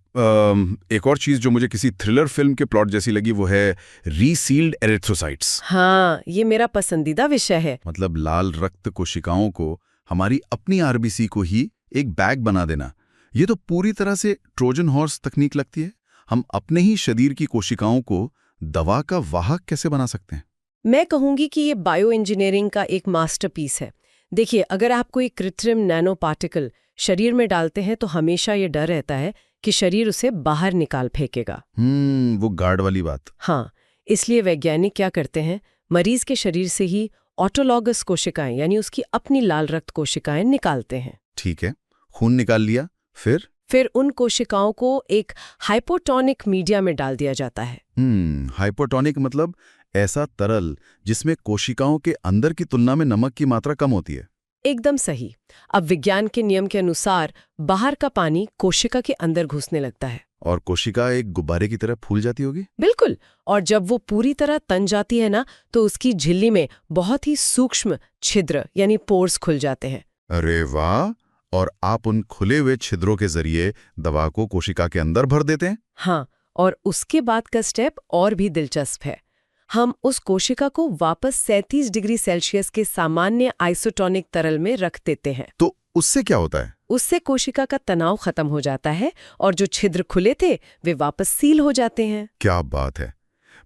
एक और चीज जो मुझे किसी थ्रिलर फिल्म के प्लॉट जैसी लगी वो है रीसील्ड एरिथ्रोसाइट्स। हाँ, ये मेरा पसंदीदा विषय है। मतलब लाल रक्त कोशिकाओं को हमारी अपनी आरबीसी को ही एक बैग बना देना। ये तो पूरी तरह से ट्रोजन हॉर्स तकनीक लगती है। हम अपने ही शरीर की कोशिकाओं को दवा का वाहक कैसे बना सकते हैं? मैं कहूंगी कि ये बायो इंजीनियरिंग का एक मास्टरपीस है। देखिए, अगर आप कोई कृत्रिम नैनो पार्टिकल शरीर में डालते हैं तो हमेशा ये डर रहता है कि शरीर उसे बाहर निकाल फेंकेगा। वो गार्ड वाली बात। हाँ, इसलिए वैज्ञानिक क्या करते हैं, मरीज के शरीर से ही ऑटोलॉगस कोशिकाएं यानी उसकी अपनी लाल रक्त कोशिकाएं निकालते हैं। ठीक है, खून निकाल लिया, फिर उन कोशिकाओं को एक हाइपोटोनिक मीडिया में डाल दिया जाता है। हाइपोटोनिक मतलब ऐसा तरल जिसमें कोशिकाओं के अंदर की तुलना में नमक की मात्रा कम होती है। एकदम सही। अब विज्ञान के नियम के अनुसार बाहर का पानी कोशिका के अंदर घुसने लगता है और कोशिका एक गुब्बारे की तरह फूल जाती होगी। बिल्कुल। और जब वो पूरी तरह तन जाती है ना, तो उसकी झिल्ली में बहुत ही सूक्ष्म छिद्र यानी पोर्स खुल जाते हैं। अरे वाह! और आप उन खुले हुए छिद्रों के जरिए दवा को कोशिका के अंदर भर देते हैं? हाँ, और उसके बाद का स्टेप और भी दिलचस्प है। हम उस कोशिका को वापस 37 डिग्री सेल्सियस के सामान्य आइसोटोनिक तरल में रख देते हैं। तो उससे क्या होता है? उससे कोशिका का तनाव खत्म हो जाता है और जो छिद्र खुले थे वे वापस सील हो जाते हैं। क्या बात है!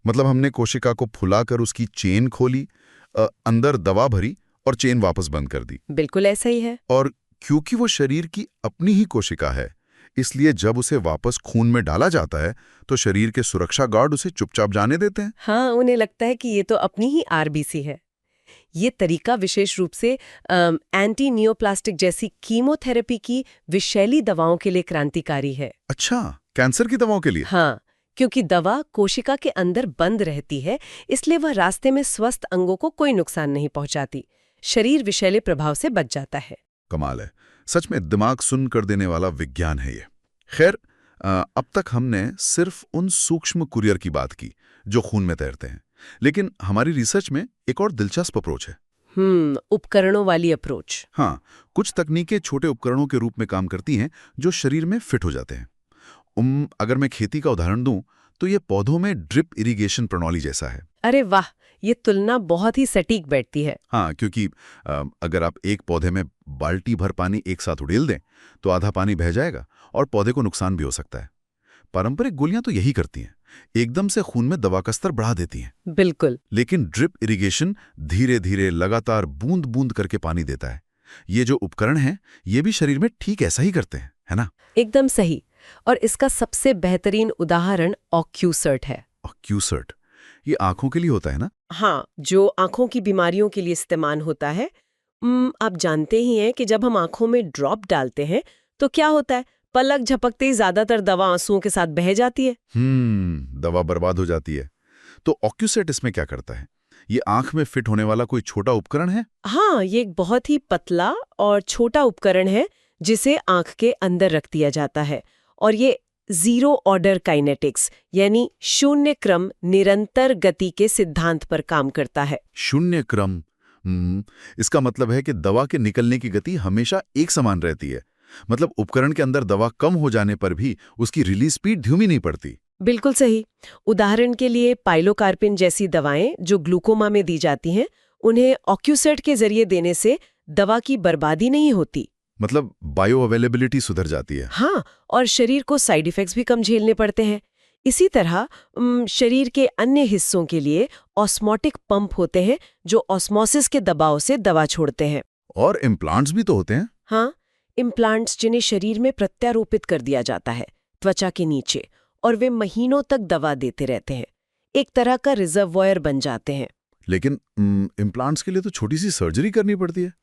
मतलब हमने कोशिका को फुलाकर उसकी चेन खोली, अंदर दवा भरी और चेन वापस बंद कर दी। बिल्कुल ऐसा ही है। और क्योंकि वो शरीर की अपनी ही कोशिका है, इसलिए जब उसे वापस खून में डाला जाता है तो शरीर के सुरक्षा गार्ड उसे चुपचाप जाने देते हैं। हाँ, उन्हें लगता है कि ये तो अपनी ही आरबीसी है। ये तरीका विशेष रूप से एंटी नियोप्लास्टिक जैसी कीमोथेरेपी की विषैली दवाओं के लिए क्रांतिकारी है। अच्छा, कैंसर की दवाओं के लिए? हाँ, क्योंकि दवा कोशिका के अंदर बंद रहती है, इसलिए वह रास्ते में स्वस्थ अंगों को कोई नुकसान नहीं पहुंचाती। शरीर विषैले प्रभाव से बच जाता है। कमाल है, सच में दिमाग सुन कर देने वाला विज्ञान है ये। खैर, अब तक हमने सिर्फ उन सूक्ष्म कुरियर की बात की जो खून में तैरते हैं, लेकिन हमारी रिसर्च में एक और दिलचस्प अप्रोच है। उपकरणों वाली अप्रोच। हाँ, कुछ तकनीकें छोटे उपकरणों के रूप में काम करती हैं जो शरीर में फिट हो जाते हैं। अगर मैं खेती का उदाहरण दूं तो ये पौधों में ड्रिप इरिगेशन प्रणाली जैसा है। अरे वाह, ये तुलना बहुत ही सटीक बैठती है। हाँ, क्योंकि अगर आप एक पौधे में बाल्टी भर पानी एक साथ उड़ेल दें तो आधा पानी बह जाएगा और पौधे को नुकसान भी हो सकता है। पारंपरिक गोलियां तो यही करती हैं, एकदम से खून में दवा का स्तर बढ़ा देती हैं। बिल्कुल। लेकिन ड्रिप इरिगेशन धीरे धीरे लगातार बूंद बूंद करके पानी देता है। ये जो उपकरण हैं, ये भी शरीर में ठीक ऐसा ही करते हैं, है ना? एकदम सही। और इसका सबसे बेहतरीन उदाहरण ऑक्यूसर्ट है। ऑक्यूसर्ट, ये आंखों के लिए होता है ना? हाँ, जो आंखों की बीमारियों के लिए इस्तेमाल होता है। आप जानते ही हैं कि जब हम आंखों में ड्रॉप डालते हैं तो क्या होता है, पलक झपकते ही ज्यादातर दवा आंसुओं के साथ बह जाती है। दवा बर्बाद हो जाती है। तो ऑक्यूसेट इसमें क्या करता है? ये आंख में फिट होने वाला कोई छोटा उपकरण है? हाँ, ये एक बहुत ही पतला और छोटा उपकरण है जिसे आंख के अंदर रख दिया जाता है। और ये जीरो ऑर्डर काइनेटिक्स यानी शून्य क्रम निरंतर गति के सिद्धांत पर काम करता है। शून्य क्रम, इसका मतलब है कि दवा के निकलने की गति हमेशा एक समान रहती है। मतलब उपकरण के अंदर दवा कम हो जाने पर भी उसकी रिलीज स्पीड धीमी नहीं पड़ती। बिल्कुल सही। उदाहरण के लिए पाइलोकार्पिन जैसी दवाएं जो ग्लूकोमा में दी जाती हैं, उन्हें ऑक्यूसेट के जरिए देने से दवा की बर्बादी नहीं होती। मतलब बायो अवेलेबिलिटी सुधर जाती है। हाँ, और शरीर को साइड इफेक्ट्स भी कम झेलने पड़ते हैं। इसी तरह शरीर के अन्य हिस्सों के लिए ऑस्मोटिक पंप होते हैं जो ऑस्मोसिस के दबाव से दवा छोड़ते हैं। और इम्प्लांट्स भी तो होते हैं। हाँ, इम्प्लांट्स जिन्हें शरीर में प्रत्यारोपित कर दिया जाता है त्वचा के नीचे, और वे महीनों तक दवा देते रहते हैं। एक तरह का रिजर्वॉयर बन जाते हैं। लेकिन इम्प्लांट्स के लिए तो छोटी सी सर्जरी करनी पड़ती है।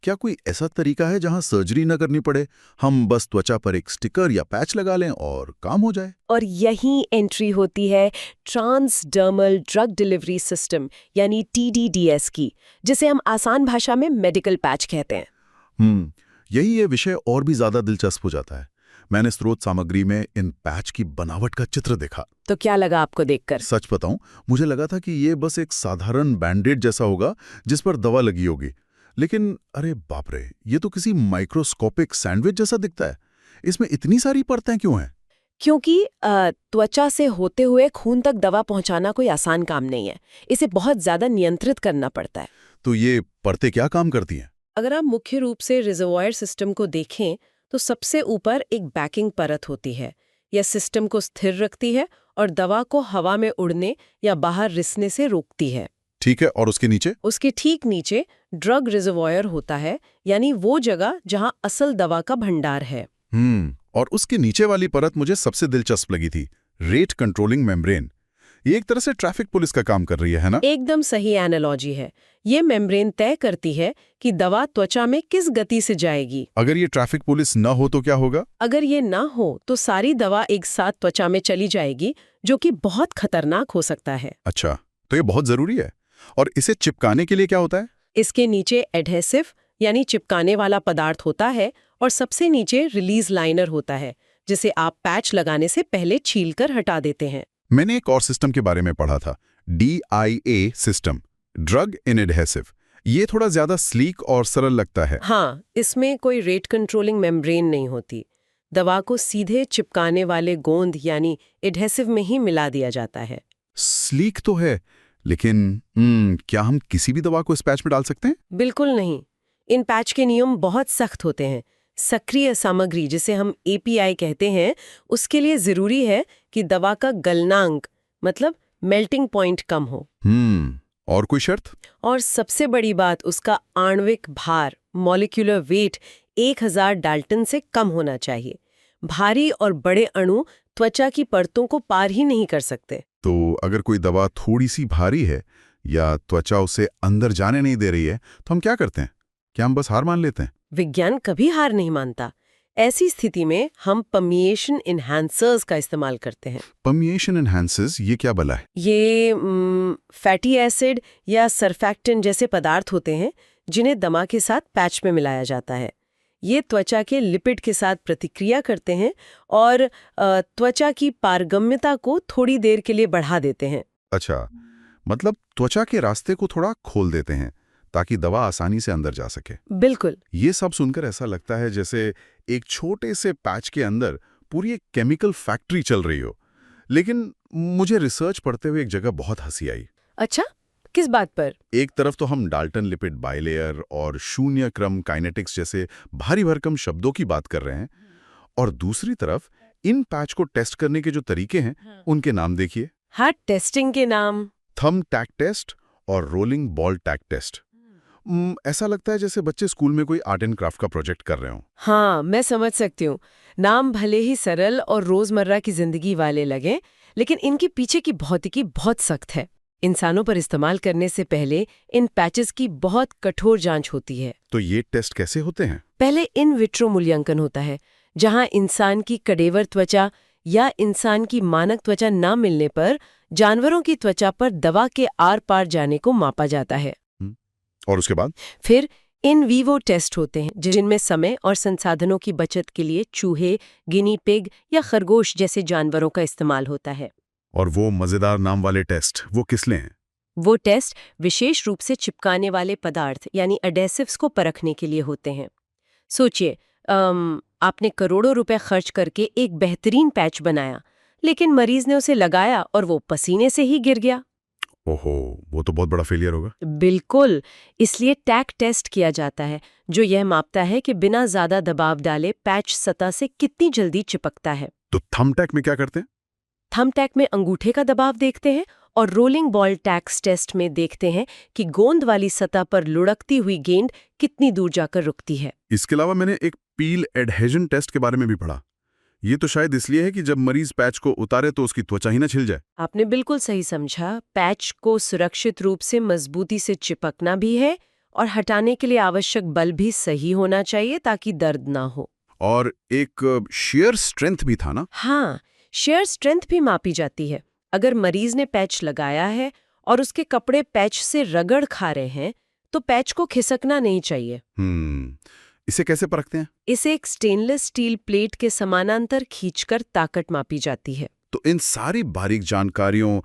क्या कोई ऐसा तरीका है जहां सर्जरी न करनी पड़े, हम बस त्वचा पर एक स्टिकर या पैच लगा लें और काम हो जाए? और यही एंट्री होती है ट्रांसडर्मल ड्रग डिलीवरी सिस्टम यानी TDDS की, जिसे हम आसान भाषा में मेडिकल पैच कहते हैं। यही ये विषय और भी ज्यादा दिलचस्प हो जाता है। मैंने स्रोत सामग्री में इन पैच की बनावट का चित्र देखा। तो क्या लगा आपको देखकर? सच बताऊं, मुझे लगा था कि ये बस एक साधारण बैंडेड जैसा होगा जिस पर दवा लगी होगी, लेकिन अरे बाप रे, ये तो किसी माइक्रोस्कोपिक सैंडविच जैसा दिखता है। इसमें इतनी सारी परतें क्यों हैं? क्योंकि त्वचा से होते हुए खून तक दवा पहुंचाना कोई आसान काम नहीं है। इसे बहुत ज्यादा नियंत्रित करना पड़ता है। तो ये परतें क्या काम करती हैं? अगर आप मुख्य रूप से रिजर्वायर सिस्टम को देखें तो सबसे ऊपर एक बैकिंग परत होती है। यह सिस्टम को स्थिर रखती है और दवा को हवा में उड़ने या बाहर रिसने से रोकती है। ठीक है, और उसके नीचे? उसके ठीक नीचे ड्रग रिजर्वायर होता है, यानी वो जगह जहां असल दवा का भंडार है। और उसके नीचे वाली परत मुझे सबसे दिलचस्प लगी थी, रेट कंट्रोलिंग मेम्ब्रेन। ये एक तरह से ट्रैफिक पुलिस का काम कर रही है ना? एकदम सही एनालॉजी है। ये मेम्ब्रेन तय करती है कि दवा त्वचा में किस गति से जाएगी। अगर ये ट्रैफिक पुलिस न हो तो क्या होगा? अगर ये ना हो तो सारी दवा एक साथ त्वचा में चली जाएगी, जो कि बहुत खतरनाक हो सकता है। अच्छा, तो ये बहुत जरूरी है। और इसे चिपकाने के लिए क्या होता है? इसके नीचे एडहेसिव यानी चिपकाने वाला पदार्थ होता है और सबसे नीचे रिलीज लाइनर होता है, जिसे आप पैच लगाने से पहले छीलकर हटा देते हैं। मैंने एक और सिस्टम के बारे में पढ़ा था, DIA system, drug in adhesive. ये थोड़ा ज्यादा स्लीक और सरल लगता है। हाँ, इसमें कोई रेट कंट्रोलिंग मेम्ब्रेन नहीं होती। दवा को सीधे चिपकाने वाले गोंद यानी एडहेसिव में ही मिला दिया जाता है। स्लीक तो है, लेकिन क्या हम किसी भी दवा को इस पैच में डाल सकते हैं? बिल्कुल नहीं। इन पैच के नियम बहुत सख्त होते हैं। सक्रिय सामग्री, जिसे हम API कहते हैं, उसके लिए जरूरी है कि दवा का गलनांक मतलब मेल्टिंग पॉइंट कम हो। और कोई शर्त? और सबसे बड़ी बात, उसका आणविक भार मॉलिक्यूलर वेट 1000 डाल्टन से कम होना चाहिए। भारी और बड़े अणु त्वचा की परतों को पार ही नहीं कर सकते। तो अगर कोई दवा थोड़ी सी भारी है या त्वचा उसे अंदर जाने नहीं दे रही है, तो हम क्या करते हैं? क्या हम बस हार मान लेते हैं? विज्ञान कभी हार नहीं मानता। ऐसी स्थिति में हम परमिएशन इन्हांसर्स का इस्तेमाल करते हैं। परमिएशन एनहांसर्स, ये क्या भला है? ये फैटी एसिड या सरफैक्टेंट जैसे पदार्थ होते हैं जिन्हें दमा के साथ पैच में मिलाया जाता है। ये त्वचा के लिपिड के साथ प्रतिक्रिया करते हैं और त्वचा की पारगम्यता को थोड़ी देर के लिए बढ़ा देते हैं। अच्छा, मतलब त्वचा के रास्ते को थोड़ा खोल देते हैं ताकि दवा आसानी से अंदर जा सके। बिल्कुल। ये सब सुनकर ऐसा लगता है जैसे एक छोटे से पैच के अंदर पूरी एक केमिकल फैक्ट्री चल रही हो। लेकिन मुझे रिसर्च पढ़ते हुए एक जगह बहुत हंसी आई। अच्छा, किस बात पर? एक तरफ तो हम डाल्टन लिपिड बाइलेयर और शून्य क्रम काइनेटिक्स जैसे भारी भरकम शब्दों की बात कर रहे हैं, और दूसरी तरफ इन पैच को टेस्ट करने के जो तरीके हैं, उनके नाम देखिए। हार्ट टेस्टिंग के नाम? थंब टैग टेस्ट और रोलिंग बॉल टैग टेस्ट। ऐसा लगता है जैसे बच्चे स्कूल में कोई आर्ट एंड क्राफ्ट का प्रोजेक्ट कर रहे हो। हाँ, मैं समझ सकती हूँ। नाम भले ही सरल और रोजमर्रा की जिंदगी वाले लगें, लेकिन इनके पीछे की भौतिकी बहुत सख्त है। इंसानों पर इस्तेमाल करने से पहले इन पैचेस की बहुत कठोर जांच होती है। तो ये टेस्ट कैसे होते हैं? पहले इन विट्रो मूल्यांकन होता है, जहां इंसान की कडेवर त्वचा या इंसान की मानक त्वचा न मिलने पर जानवरों की त्वचा पर दवा के आर पार जाने को मापा जाता है। और उसके बाद फिर इन वीवो टेस्ट होते हैं, जिनमें समय और संसाधनों की बचत के लिए चूहे, गिनी पिग या खरगोश जैसे जानवरों का इस्तेमाल होता है। और वो मजेदार नाम वाले टेस्ट, वो किस लिए हैं? वो टेस्ट विशेष रूप से चिपकाने वाले पदार्थ यानी एडेसिव्स को परखने के लिए होते हैं। सोचिए, आपने करोड़ों रुपए खर्च करके एक बेहतरीन पैच बनाया, लेकिन मरीज ने उसे लगाया और वो पसीने से ही गिर गया। ओहो, वो तो बहुत बड़ा फेलियर होगा। बिल्कुल। इसलिए टैग टेस्ट किया जाता है, जो यह मापता है कि बिना ज्यादा दबाव डाले पैच सतह से कितनी जल्दी चिपकता है। तो थंब टैग में क्या करते हैं? थंब टैग में अंगूठे का दबाव देखते हैं और रोलिंग बॉल टैग्स टेस्ट में देखते हैं कि गोंद वाली सतह पर लुढ़कती हुई गेंद कितनी दूर जाकर रुकती है। इसके अलावा मैंने एक पील एडहेजन टेस्ट के बारे में भी पढ़ा। ये तो शायद इसलिए है कि जब मरीज पैच को उतारे तो उसकी त्वचा ही ना छिल जाए। आपने बिल्कुल सही समझा। पैच को सुरक्षित रूप से मजबूती से चिपकना भी है और हटाने के लिए आवश्यक बल भी सही होना चाहिए ताकि दर्द ना हो। और एक शेयर स्ट्रेंथ भी था ना? हाँ, शेयर स्ट्रेंथ भी मापी जाती है। अगर मरीज ने पैच लगाया है और उसके कपड़े पैच से रगड़ खा रहे हैं तो पैच को खिसकना नहीं चाहिए। इसे कैसे परखते हैं? इसे एक स्टेनलेस स्टील प्लेट के समानांतर खींचकर ताकत मापी जाती है। तो इन सारी बारीक जानकारियों,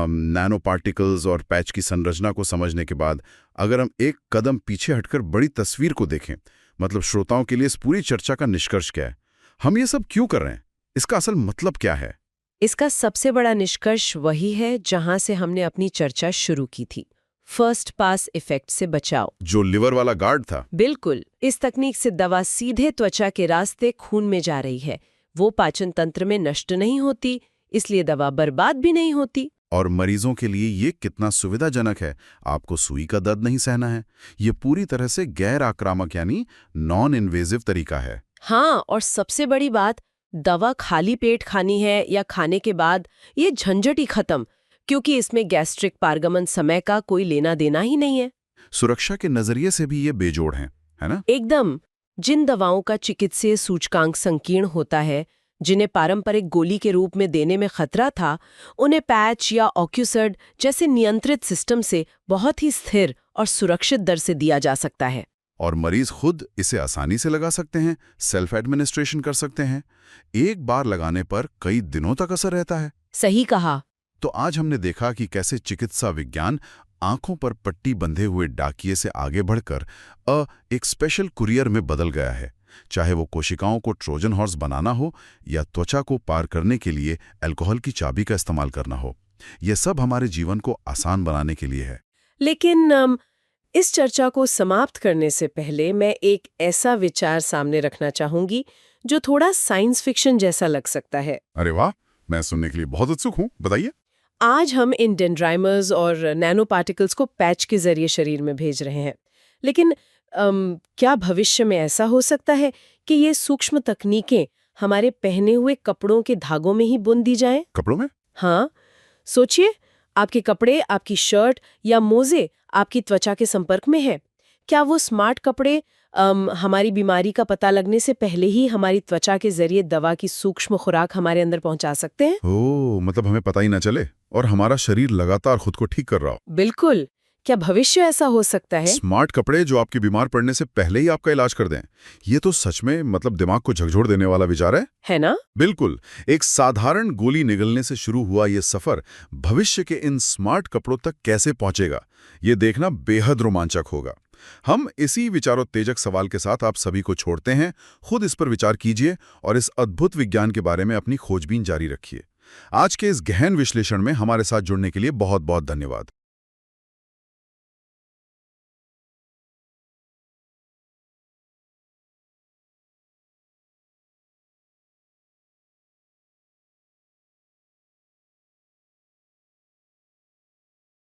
नैनो पार्टिकल्स और पैच की संरचना को समझने के बाद अगर हम एक कदम पीछे हटकर बड़ी तस्वीर को देखें, मतलब श्रोताओं के लिए इस पूरी चर्चा का निष्कर्ष क्या है? हम ये सब क्यों कर रहे हैं? इसका असल मतलब क्या है? इसका सबसे बड़ा निष्कर्ष वही है जहां से हमने अपनी चर्चा शुरू की थी, फर्स्ट पास इफेक्ट से बचाव। जो लिवर वाला गार्ड था। बिल्कुल, इस तकनीक से दवा सीधे त्वचा के रास्ते खून में जा रही है। वो पाचन तंत्र में नष्ट नहीं होती, इसलिए दवा बर्बाद भी नहीं होती। और मरीजों के लिए ये कितना सुविधाजनक है। आपको सुई का दर्द नहीं सहना है। ये पूरी तरह से गैर आक्रामक यानी नॉन इन्वेजिव तरीका है। हाँ, और सबसे बड़ी बात, दवा खाली पेट खानी है या खाने के बाद, ये झंझट ही खत्म, क्योंकि इसमें गैस्ट्रिक पारगमन समय का कोई लेना देना ही नहीं है। सुरक्षा के नजरिए से भी ये बेजोड़ है ना? एकदम। जिन दवाओं का चिकित्सीय सूचकांक संकीर्ण होता है, जिन्हें पारंपरिक गोली के रूप में देने में खतरा था, उन्हें पैच या ऑक्यूसर्ड जैसे नियंत्रित सिस्टम से बहुत ही स्थिर और सुरक्षित दर से दिया जा सकता है। और मरीज खुद इसे आसानी से लगा सकते हैं, सेल्फ एडमिनिस्ट्रेशन कर सकते हैं। एक बार लगाने पर कई दिनों तक असर रहता है। सही कहा। तो आज हमने देखा कि कैसे चिकित्सा विज्ञान आंखों पर पट्टी बंधे हुए डाकिये से आगे बढ़कर एक स्पेशल कुरियर में बदल गया है। चाहे वो कोशिकाओं को ट्रोजन हॉर्स बनाना हो या त्वचा को पार करने के लिए अल्कोहल की चाबी का इस्तेमाल करना हो, यह सब हमारे जीवन को आसान बनाने के लिए है। लेकिन इस चर्चा को समाप्त करने से पहले मैं एक ऐसा विचार सामने रखना चाहूंगी जो थोड़ा साइंस फिक्शन जैसा लग सकता है। अरे वाह, मैं सुनने के लिए बहुत उत्सुक हूँ, बताइए। आज हम इन डेंड्राइमर्स और नैनो पार्टिकल्स को पैच के जरिए शरीर में भेज रहे हैं, लेकिन क्या भविष्य में ऐसा हो सकता है कि ये सूक्ष्म तकनीकें हमारे पहने हुए कपड़ों के धागों में ही बुन दी जाएं? कपड़ों में? हाँ, सोचिए, आपके कपड़े, आपकी शर्ट या मोजे आपकी त्वचा के संपर्क में है। क्या वो स्मार्ट कपड़े हमारी बीमारी का पता लगने से पहले ही हमारी त्वचा के जरिए दवा की सूक्ष्म खुराक हमारे अंदर पहुंचा सकते हैं? ओह, मतलब हमें पता ही ना चले और हमारा शरीर लगातार खुद को ठीक कर रहा हो। बिल्कुल। क्या भविष्य ऐसा हो सकता है? स्मार्ट कपड़े जो आपके बीमार पड़ने से पहले ही आपका इलाज कर दें। ये तो सच में मतलब दिमाग को झकझोर देने वाला विचार है ना? बिल्कुल। एक साधारण गोली निगलने से शुरू हुआ ये सफर भविष्य के इन स्मार्ट कपड़ों तक कैसे पहुंचेगा, ये देखना बेहद रोमांचक होगा। हम इसी विचारोत्तेजक सवाल के साथ आप सभी को छोड़ते हैं। खुद इस पर विचार कीजिए और इस अद्भुत विज्ञान के बारे में अपनी खोजबीन जारी रखिए। आज के इस गहन विश्लेषण में हमारे साथ जुड़ने के लिए बहुत बहुत धन्यवाद।